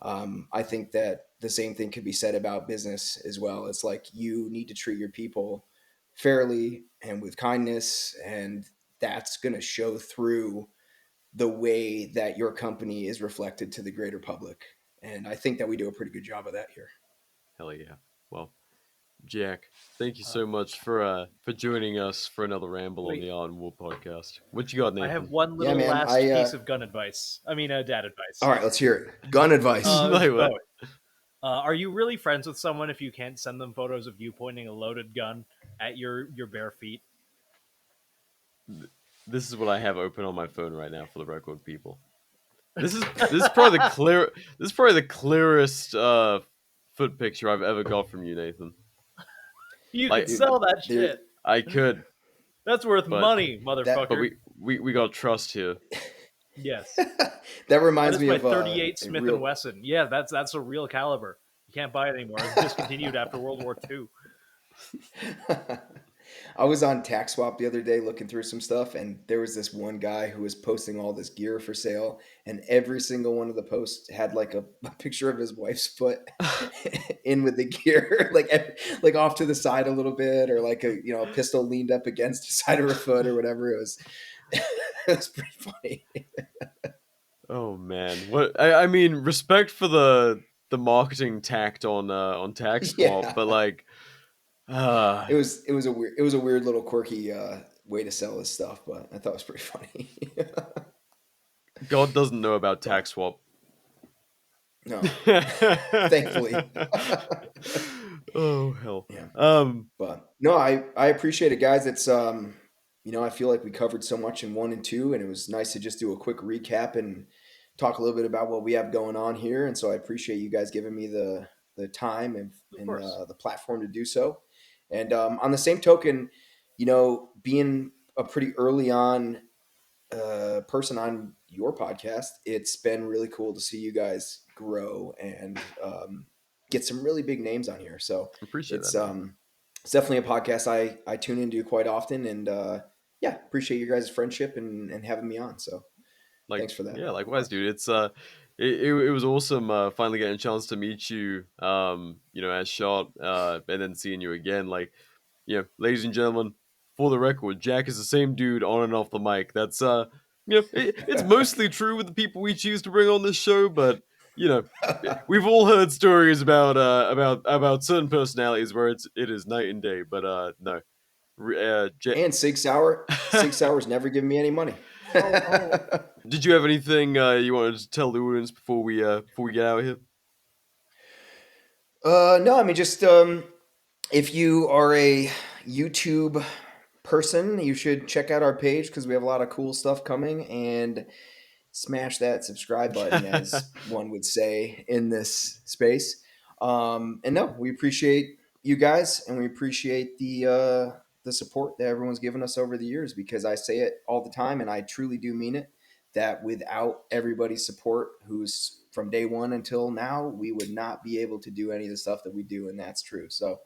I think that the same thing could be said about business as well. It's like you need to treat your people fairly and with kindness, and that's going to show through the way that your company is reflected to the greater public. And I think that we do a pretty good job of that here. Hell yeah. Well, Jack, thank you so much for joining us for another ramble on the Art War podcast. What you got, Nathan? I have one little man, last piece of gun advice. Dad advice. All right, let's hear it. Gun advice. Are you really friends with someone if you can't send them photos of you pointing a loaded gun at your bare feet? This is what I have open on my phone right now for the record, people. This is probably the clearest foot picture I've ever got from you, Nathan. You could sell that shit. I could. That's worth money, motherfucker. But we got trust here. Yes. That reminds me of 38 Smith & Wesson. Yeah, that's a real caliber. You can't buy it anymore. It's discontinued after World War II. I was on Tax Swap the other day looking through some stuff, and there was this one guy who was posting all this gear for sale, and every single one of the posts had like a picture of his wife's foot in with the gear, like off to the side a little bit, or like a pistol leaned up against the side of her foot or whatever. It was pretty funny. Oh man, what I mean, respect for the marketing tact on Tax Swap, but like. It was a weird little quirky way to sell this stuff, but I thought it was pretty funny. God doesn't know about Tax Swap. No, thankfully. Oh hell. Yeah. But no, I appreciate it, guys. It's I feel like we covered so much in 1 and 2, and it was nice to just do a quick recap and talk a little bit about what we have going on here. And so I appreciate you guys giving me the time and the platform to do so. And on the same token, being a pretty early on person on your podcast, it's been really cool to see you guys grow and get some really big names on here. So appreciate it's that. It's definitely a podcast I tune into quite often, and appreciate your guys' friendship and having me on. So thanks for that. Yeah, likewise, dude. It's it was awesome finally getting a chance to meet you as Shot and then seeing you again. Like, ladies and gentlemen, for the record, Jack is the same dude on and off the mic. That's it's mostly true with the people we choose to bring on this show, but we've all heard stories about certain personalities where it is night and day. But no. And 6 Hours never giving me any money. Did you have anything you wanted to tell the audience before we get out of here? No, I mean, just if you are a YouTube person, you should check out our page because we have a lot of cool stuff coming, and smash that subscribe button, as one would say in this space. And no, we appreciate you guys, and we appreciate the support that everyone's given us over the years, because I say it all the time, and I truly do mean it, that without everybody's support, who's from day one until now, we would not be able to do any of the stuff that we do, and that's true. So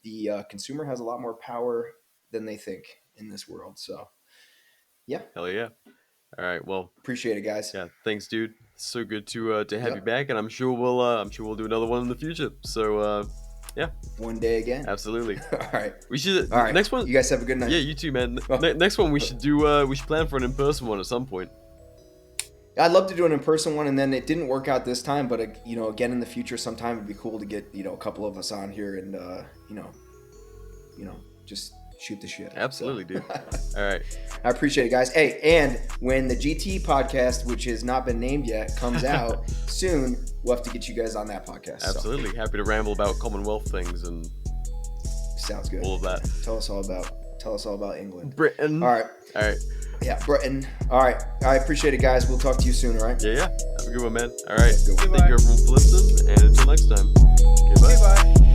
the consumer has a lot more power than they think in this world. So Yeah. Hell yeah. All right. Well, Appreciate it, guys. yeah. Thanks, dude. So good to have you back, and I'm sure we'll do another one in the future. So yeah. One day again. Absolutely. All right. We should. All right. Next one. You guys have a good night. Yeah, you too, man. Oh. Next one we should do. We should plan for an in-person one at some point. I'd love to do an in-person one, and then it didn't work out this time. But again, in the future, sometime it'd be cool to get a couple of us on here and just shoot the shit. Absolutely, dude. All right. I appreciate it, guys. Hey, and when the GT podcast, which has not been named yet, comes out soon, we'll have to get you guys on that podcast. Absolutely. So. Happy to ramble about Commonwealth things and sounds good. All of that. Tell us all about England. Britain. All right. Yeah, Britain. All right. I appreciate it, guys. We'll talk to you soon, all right? Yeah. Have a good one, man. All right. Have a good one. Thank you, everyone, for listening, and until next time. Goodbye. Bye.